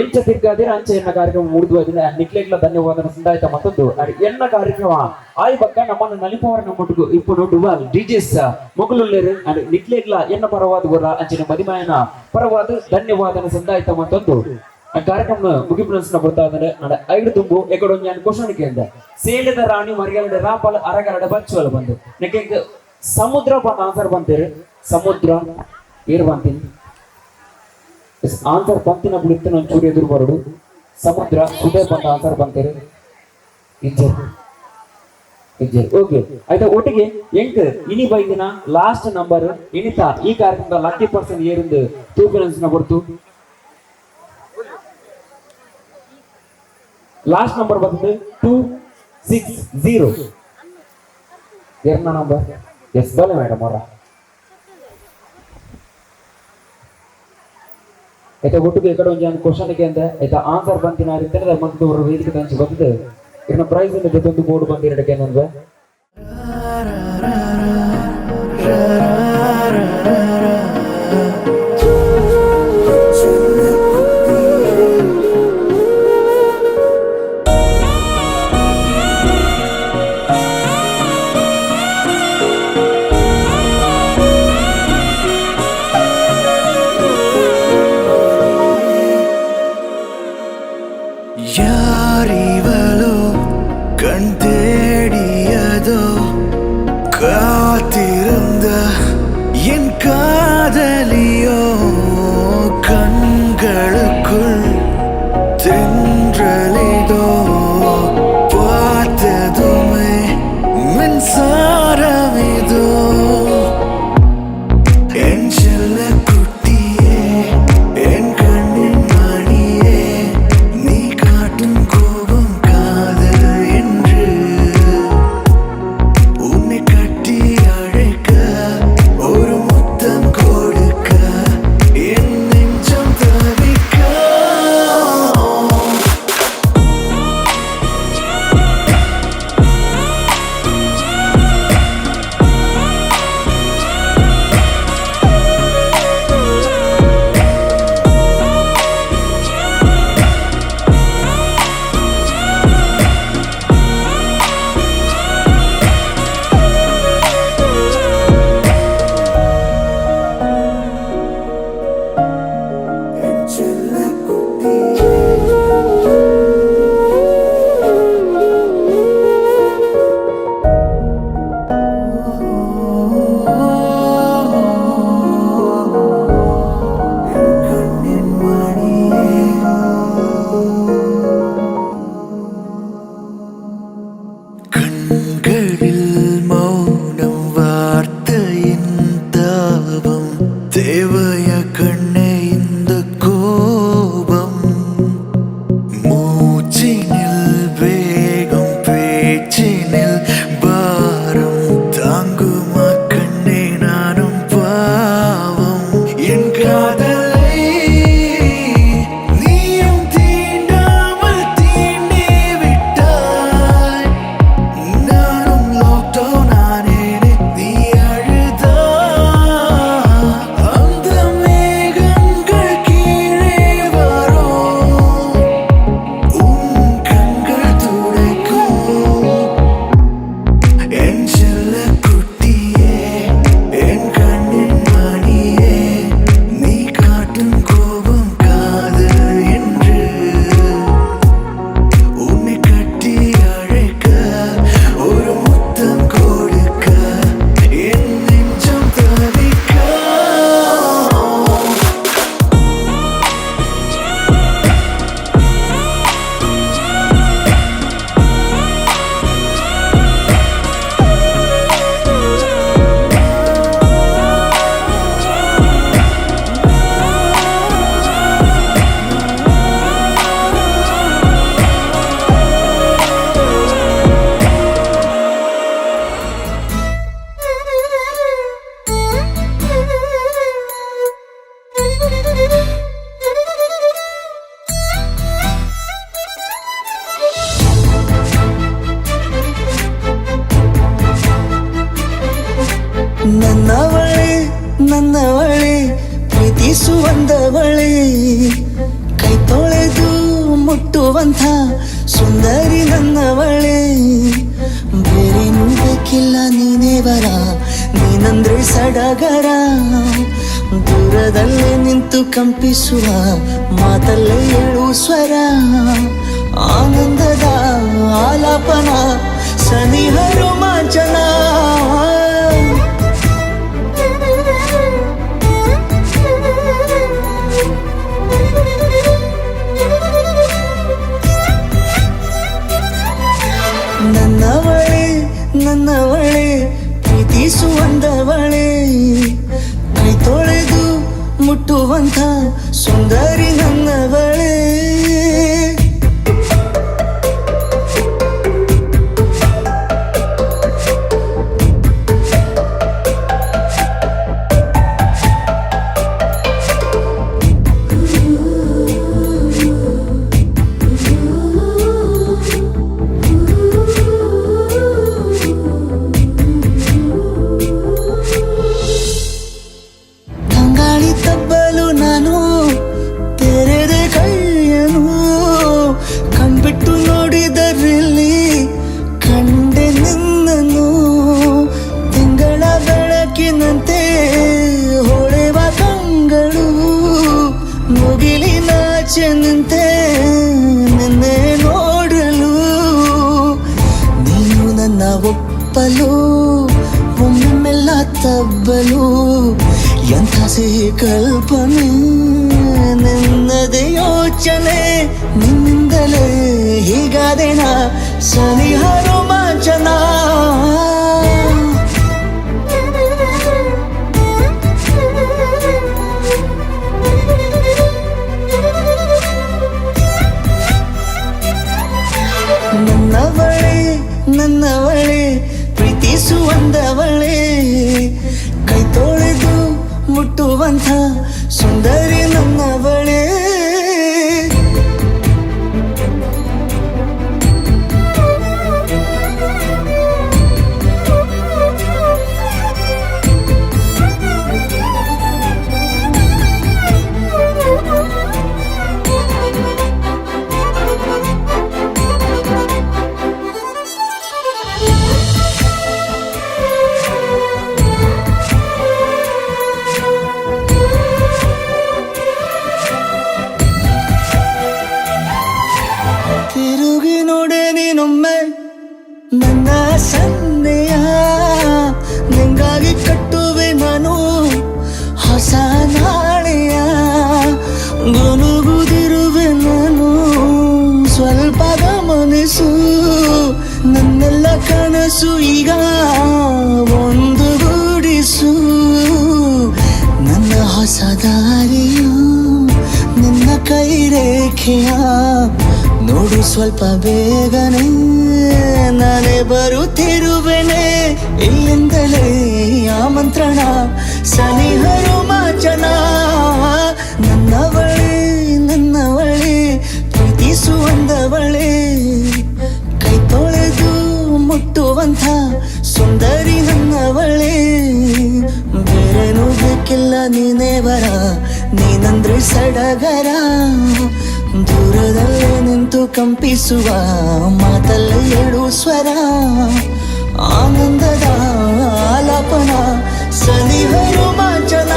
ಇಂಚ ತಿರ್ಗಾದಿರ ಅಂಚೆ ಎನ್ನ ಕಾರ್ಯಕ್ರಮ ಮೂಡಿದು ಅದನ್ನ ನಿಕ್ಲೆಗ್ಲ ಧನ್ಯವಾದ ಸಂದಾಯ್ತ ಮತ್ತೊಂದು ಎನ್ನ ಕಾರ್ಯಕ್ರಮ ಆಯ್ ಬಕ್ಕ ನಮ್ಮನ್ನ ನಲಿಪವರ ನಮ್ಮೊಟ್ಟಿಗೂ ఇప్పుడు ಡುವಾಲ್ ಡಿಜೆಸ್ ಮೊಗಲುಲ್ಲೇರು ಅಂಡ್ ನಿಕ್ಲೆಗ್ಲ ಎನ್ನ ಪರವಾದ ಬರ ಅಂಚಿನ ಮದಿಮಾಯನ ಪರವಾದ ಧನ್ಯವಾದ ಸಂದಾಯ್ತ ಮತ್ತೊಂದು ಕಾರ್ಯಕ್ರಮ ಮುಗಿಪಿನ ಬರ್ತಾ ಇದ್ದಾರೆ ನಡ ಐದು ತುಂಬು ಎಕಡೊ ഞാൻ ಕ್ವಶನ್ ಕೇಂದ್ರ ಸೇಲದ ರಾಣಿ ಮರಿಗಲಡೆ ರಾಪಲ್ ಅರಗಲಡೆ ಬಚ್ಚುವಲ್ ಬಂದು ನೆಕ್ಕೆ ಸಮುದ್ರ ಬಂದ ಆನ್ಸರ್ ಬಂತೀರಿ ಸಮುದ್ರ ಏರ್ ಬಂತೀನಿ ಆನ್ಸರ್ ಬಂತಿನ ಬಿಡುತ್ತೆ ನಾನು ಚೂರಿ ಎದುರು ಬರೋಡು ಸಮುದ್ರ ಉದಯ ಬಂದ ಆನ್ಸರ್ ಬಂತೀರಿ ಇಜ್ಜರ್ ಓಕೆ ಆಯ್ತಾ ಒಟ್ಟಿಗೆ ಎಂಕ್ ಇನಿ ಬೈದಿನ ಲಾಸ್ಟ್ ನಂಬರ್ ಇನಿತ ಈ ಕಾರ್ಯಕ್ರಮದ 90% ಏರಿಂದು ತೂಪಿನ ಕೊಡ್ತು ಲಾಸ್ಟ್ ನಂಬರ್ ಬಂದು 260 ಎರಡ ನಂಬರ್ ಎಸ್ ಬಲ ಮೇಡಮ್ ಅವರ అయితే ಒಟ್ಟಿಗೆ ఇక్కడ ಒಂದು ಕ್ವಶನ್ ಗೆ ಅಂತ అయితే ಆನ್ಸರ್ ಬಂತಿನ ರೀತಿಯಲ್ಲಿ ಮತ್ತೆ ಅವರು ವೇದಿಕೆ ತಂಚಿ ಬಂದಿದೆ ಇನ್ನ ಪ್ರೈಸ್ ಇಂದ ಜೊತೆ ಬೋರ್ಡ್ ಬಂದಿರಕ್ಕೆ ನನಗೆ ಯಾರಿವಳು ಕಣ್ತೇಡಿಯ ನನ್ನವಳೆ ನನ್ನವಳೆ ಪ್ರೀತಿಸುವಂದವಳೆ ಕೈ ತೊಳೆದು ಮುಟ್ಟುವಂಥ ಸುಂದರಿ ನನ್ನವಳೆ ಬೇರೇನೂ ಬೇಕಿಲ್ಲ ನೀನೇ ಬರ ನೀನಂದ್ರೆ ಸಡಗರ ದೂರದಲ್ಲೇ ನಿಂತು ಕಂಪಿಸುವ ಮಾತಲ್ಲೇ ಏಳು ಸ್ವರ ಆನಂದದ ಆಲಾಪನ ಸನಿಹ ರೋಮಾಂಚನ ನನ್ನವಳೆ ನನ್ನವಳೆ ಪ್ರೀತಿಸುವಂದವಳೆ ಕೈ ತೊಳೆದು ಮುಟ್ಟುವಂಥ ಸುಂದರಿ ನನ್ನವಳೆ ತಂಗಾಳಿ ತಬ್ಬಲು ನಾನು ತೆರೆದೆ ಕೈಯನು ಕಣ್ಬಿಟ್ಟು ನೋಡಿದರಲ್ಲಿ ಕಂಡೆ ನಿನ್ನನು ತಿಂಗಳ ಬೆಳಕಿನಂತೆ ಹೊಳೆವ ಕಂಗಳು ಮುಗಿಲಿನಾಚೆ ನಿಂತೆ ನಿನ್ನೆ ನೋಡಲು ನೀನು ನನ್ನ ಒಪ್ಪಲು ಒಮ್ಮೆಲ್ಲ ತಬ್ಬಲು ಎಂಥ ಸಿಹಿ ಕಲ್ಪನೆ ನಿನ್ನದೇ ಯೋಚನೆ ನಿನ್ನಿಂದಲೇ ಹೀಗಾದೇನ ಸನಿಹ ರೋಮಾಂಚನ ನನ್ನವಳೆ ನನ್ನವಳೆ ಪ್ರೀತಿಸುವಂದವಳೆ ಕೈ ತೊಳೆದು ಮುಟ್ಟುವಂಥ ಸುಂದರಿ ನನ್ನವಳೆ ತಿರುಗಿ ನೋಡೆ ನೀನೊಮ್ಮೆ ನನ್ನ ಸನ್ನೆಯ ನಿಂಗಾಗಿ ಕಟ್ಟುವೆ ನಾನು ಹೊಸ ನಾಳೆಯ ಗುನುಗುದಿರುವೆ ನಾನು ಸ್ವಲ್ಪ ಗಮನಿಸು ನನ್ನೆಲ್ಲ ಕನಸು ಈಗ ಒಂದು ಗೂಡಿಸು ನನ್ನ ಹೊಸ ದಾರಿಯು ನಿನ್ನ ಕೈ ರೇಖೆಯ ನೋಡು ಸ್ವಲ್ಪ ಬೇಗನೆ ನಾನೇ ಬರುತ್ತಿರುವೆನೆ ಇಲ್ಲಿಂದಲೇ ಆಮಂತ್ರಣ ಸನಿಹ ರೋಮಾಂಚನ ನನ್ನವಳೆ ನನ್ನವಳೆ ಪ್ರೀತಿಸುವಂದವಳೆ ಕೈ ತೊಳೆದು ಮುಟ್ಟುವಂಥ ಸುಂದರಿ ನನ್ನವಳೆ ಬೇರೇನೂ ಬೇಕಿಲ್ಲ ನೀನೇ ಬರ ನೀನಂದ್ರೆ ಸಡಗರ ದೂರದಲ್ಲೇ ನಿಂತು ಕಂಪಿಸುವ ಮಾತಲ್ಲೇ ಏಳು ಸ್ವರ ಆನಂದದ ಆಲಾಪನ ಸನಿಹ ರೋಮಾಂಚನ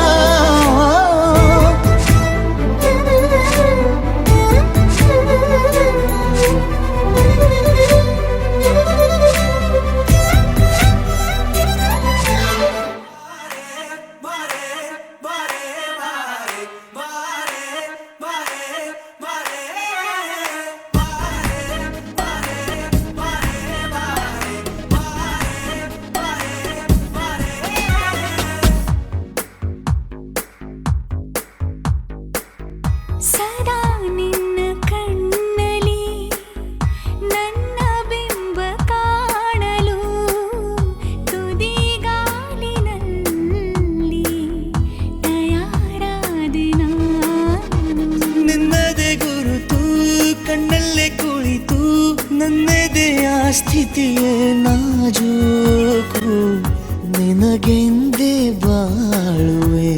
ನಿನಗೆಂದೇ ಬಾಳುವೆ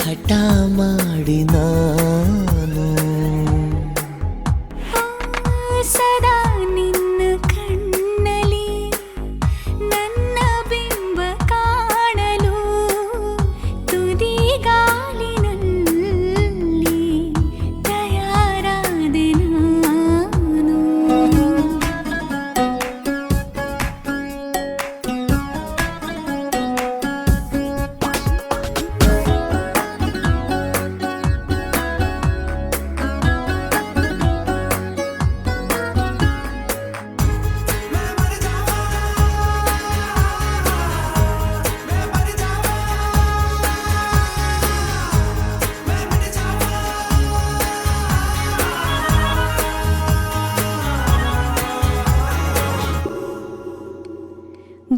ಹಠ ಮಾಡಿ ನಾನು ಸದಾ ನಿನ್ನ ಕಣ್ಣಲಿ ನನ್ನ ಬಿಂಬ ಕಾಣಲು ತುದಿಗಾಲಿನಲ್ಲಿ ತಯಾರಾದೆ ನಾನು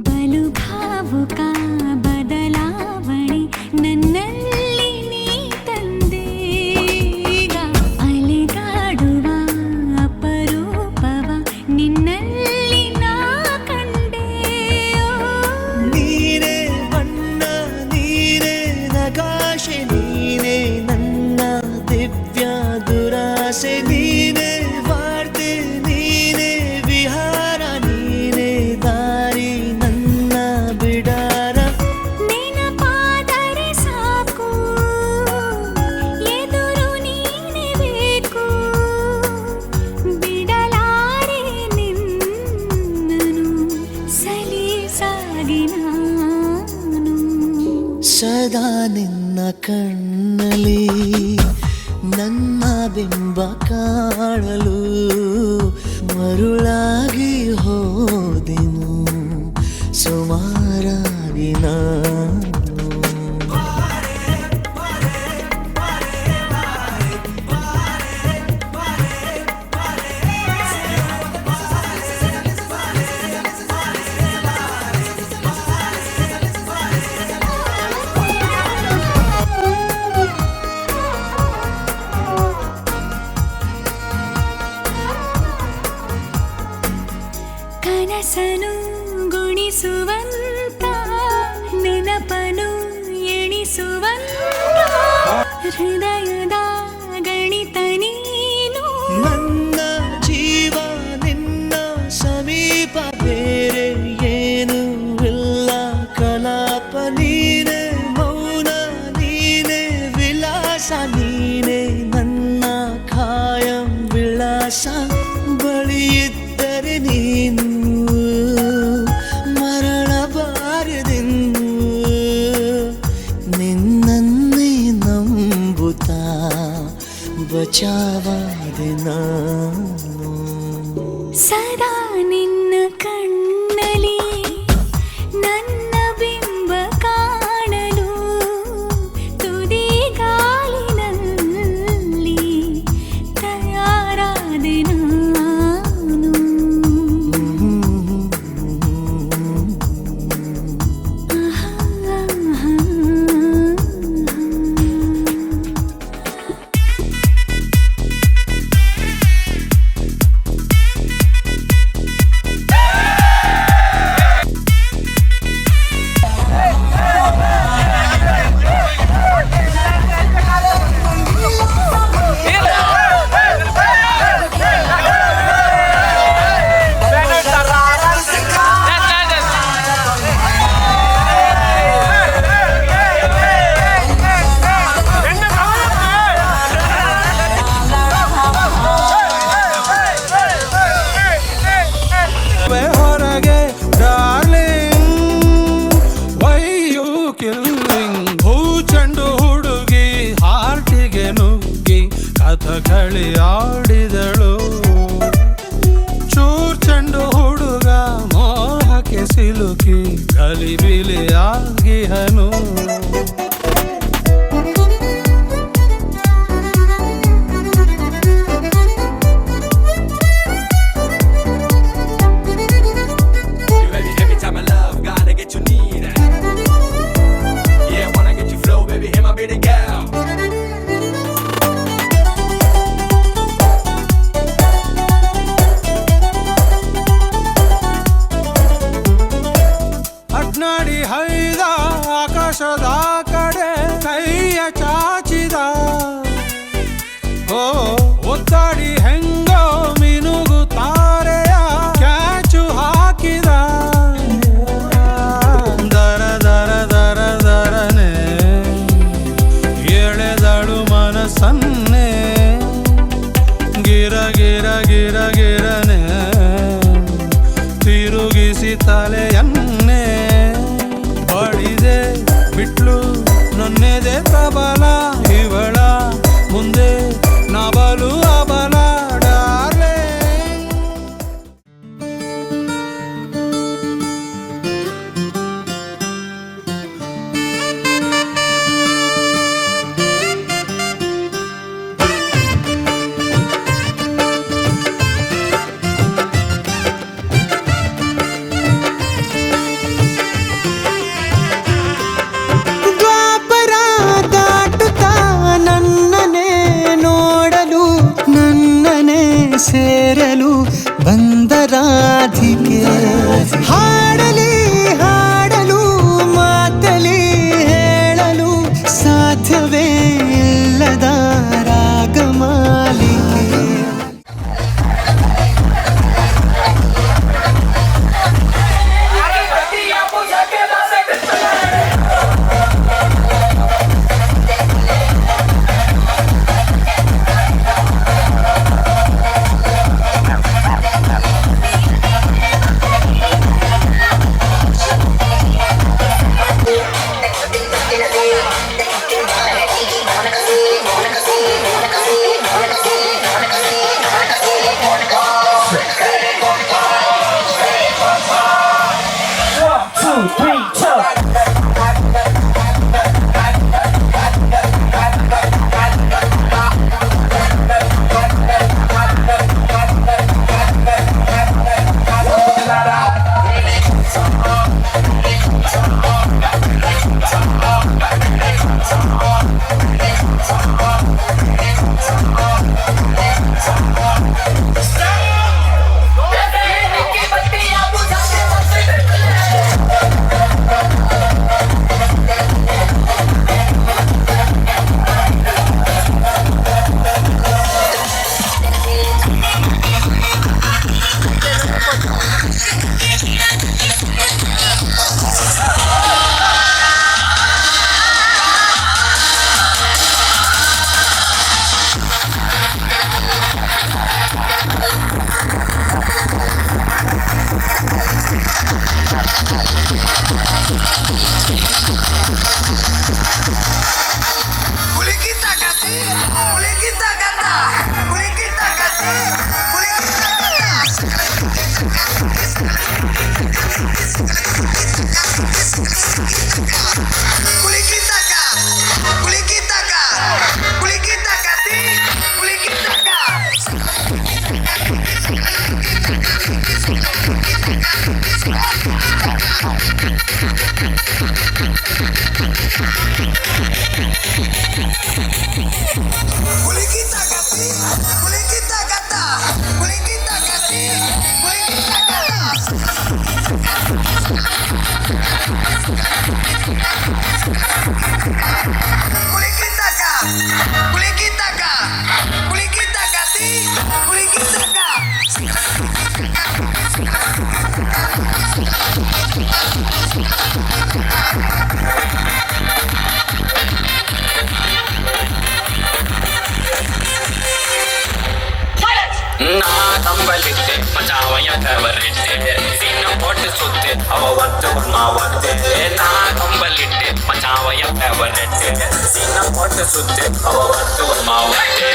ಬಲು ಭಾವುಕ ಬದಲಾವಣೆ ನನ್ನಲ್ಲಿ ನೀ ತಂದೆ ಈಗ ಅಲೆದಾಡುವ ಅಪರೂಪವ ನಿನ್ನಲ್ಲಿ ನಾ ಕಂಡೆ ನೀನೇ ಬಣ್ಣ ನೀನೇ ನಗಾಶೆ ನೀನೇ ನನ್ನ ದಿವ್ಯ ದುರಾಸೆ ನೀನೇ ವಾರ್ತೆ ನೀನೇ ವಿಹಾರ ನೀನೇ ದಾರಿ ನನ್ನ ಬಿಡಾರ ನೆನಪಾದರೆ ಸಾಕು ಎದುರು ನೀನೇ ಬೇಕು ಬಿಡಲಾರೆ ನಿನ್ನನು ಸಲೀಸಾಗಿ ನಾನು ಸದಾ ನಿನ್ನ ಕಣ್ಣಲ್ಲಿ ನನ್ನ ಬಿಂಬ ಕಾಣಲು ಮರುಳಾಗಿ ಹೋದೆನು ಸುಮಾರಾಗಿ ನಾನು ಕನಸನು ಗುಣಿಸುವಂತ ನೆನಪನು ಎಣಿಸುವಂತ ಹೃದಯದ ಗಣಿತ ನೀನು ನನ್ನ ಜೀವ ನಿನ್ನ ಸಮೀಪ ಬೇರೆ ಏನು ಇಲ್ಲ ಕಲಾಪ ನೀನೆ ಮೌನ ನೀನೆ ವಿಲಾಸ ನೀನೆ ನನ್ನ ಖಾಯಂ ವಿಳಾಸ ಬಳಿಯಿದ್ದರೆ ನೀನು ಮರಳಬಾರದೆಂದು ನಿನ್ನನ್ನೇ ನಂಬುತ್ತಾ ಬಚಾವಾದೆ ನಾನು ಸದಾ ನಿನ್ನ ಕಣ್ಣಲಿ ನನ್ನ ಬಿಂಬ ಕಾಣಲು ತುದಿಗಾಲಿನಲ್ಲಿ ತಯಾರಾದೆ ನಾನು ಹೊರಗೆ ಡಾರ್ಲಿಂಗ್ ವೈ ಯು ಕಿಲ್ಲಿಂಗ್ ಹೂ ಚೆಂಡು ಹುಡುಗಿ ಹಾರ್ಟಿಗೆ ನುಗ್ಗಿ ಕಥಕಳಿ ಆಡಿದಳು ಚೂರ್ ಚೆಂಡು ಹುಡುಗ ಮೋಹಕ್ಕೆ ಸಿಲುಕಿ ಗಲಿಬಿಲಿಯಾಗಿಹನು ಮಾಡಿ ಹೈದ ಆಕಾಶದ ಕಡೆ ಕೈಯ ಚಾಚಿದ ಒತ್ತಾಡಿ ಹೆಂಗೋ ಮಿನುಗು ತಾರೆಯ ಕ್ಯಾಚು ಹಾಕಿದ ದರ ದರ ದರ ದರನೆ ಎಳೆದಳು ಮನಸ್ಸನ್ನೇ ಗಿರ ಗಿರ ಗಿರ ಗಿರನೆ ತಿರುಗಿಸಿ ತಲೆಯನ್ನೇ ಬಡಿದೆ ಬಿಟ್ಲು ನನ್ನೆದೆ ಪ್ರಬಲ ಇವಳ ಮುಂದೆ ನಬಲು ಅಬಲ ಡಾರ್ಲಿಂಗ್. ದ್ವಾಪರ ದಾಟುತ್ತಾ ನನ್ನನೆ ನೋಡಲು ನನ್ನನೆ ಸೇರಲು ಬಂದ ರಾಧಿಕೆ ಹಾಡಲಿ ಹಾಡಲು ಮಾತಲಿ ಹೇಳಲು ಸಾಧ್ಯವೇ ಇಲ್ಲದ ರಾಗಮಾಲಿಕೆ. ನಾ ಕಂಬಲಿದ್ದೆ ಮಚಾವಯ ಫೇವರಿಟ್ಟೆ ಸೀನ ಪೊಟ್ಟು ಸುತ್ತೆ ಅವ ಒತ್ತು ಮಾವತ್ತೆ ನಾ ಕಂಬಲಿಟ್ಟೆ ಮಚಾವಯ ಫೇವರಿಟ್ಟೆ ಸೀನ ಪೊಟ್ಟು ಸುತ್ತೆ ಅವ ಒತ್ತು ಮಾವತ್ತೆ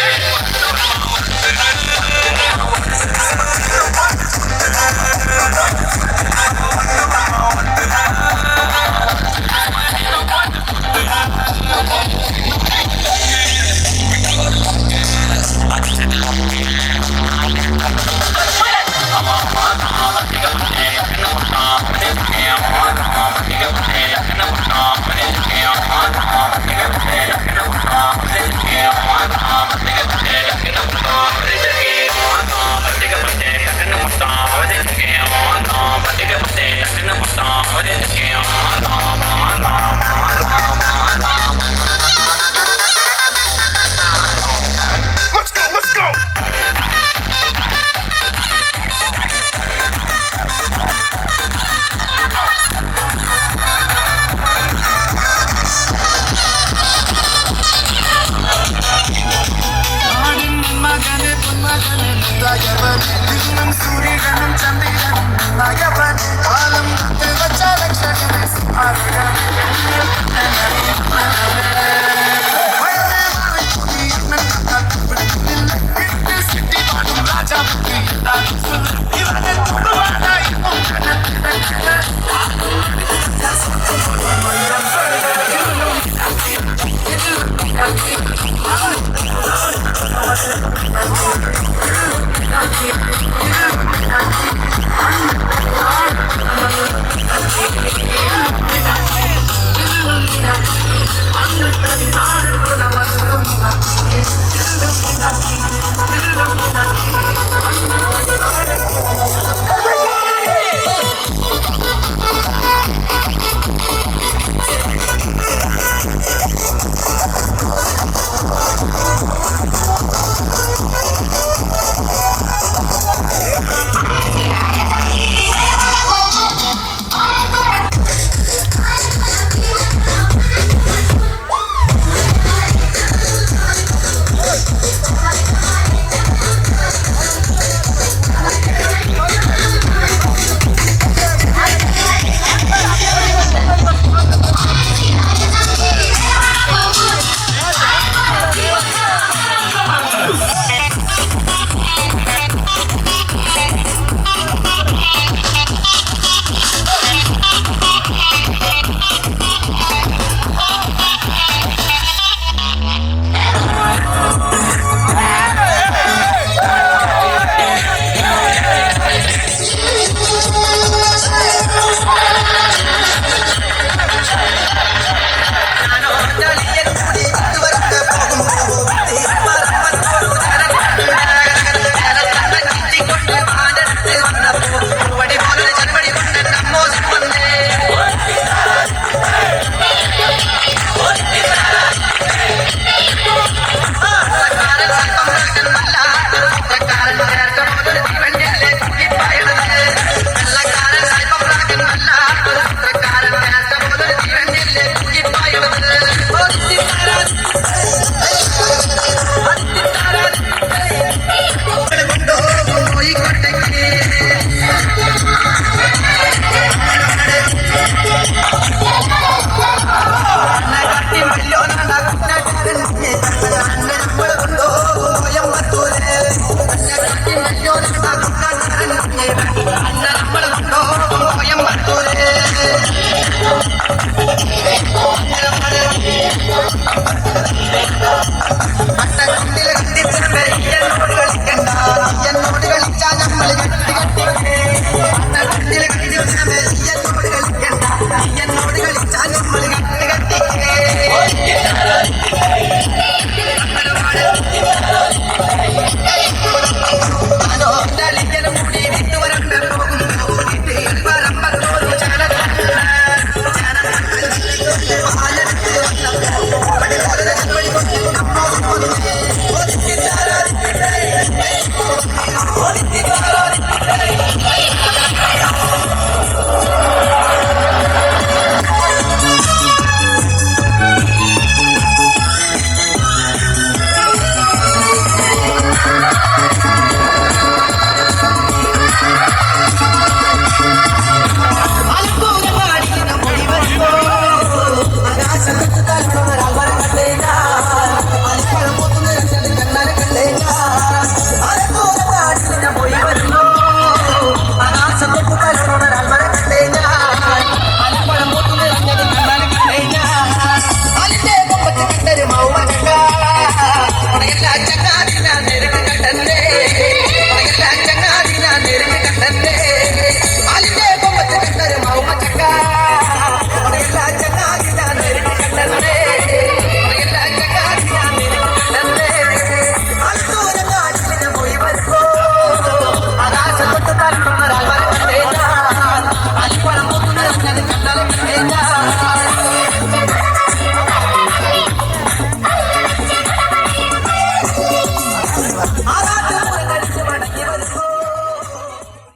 Thank you.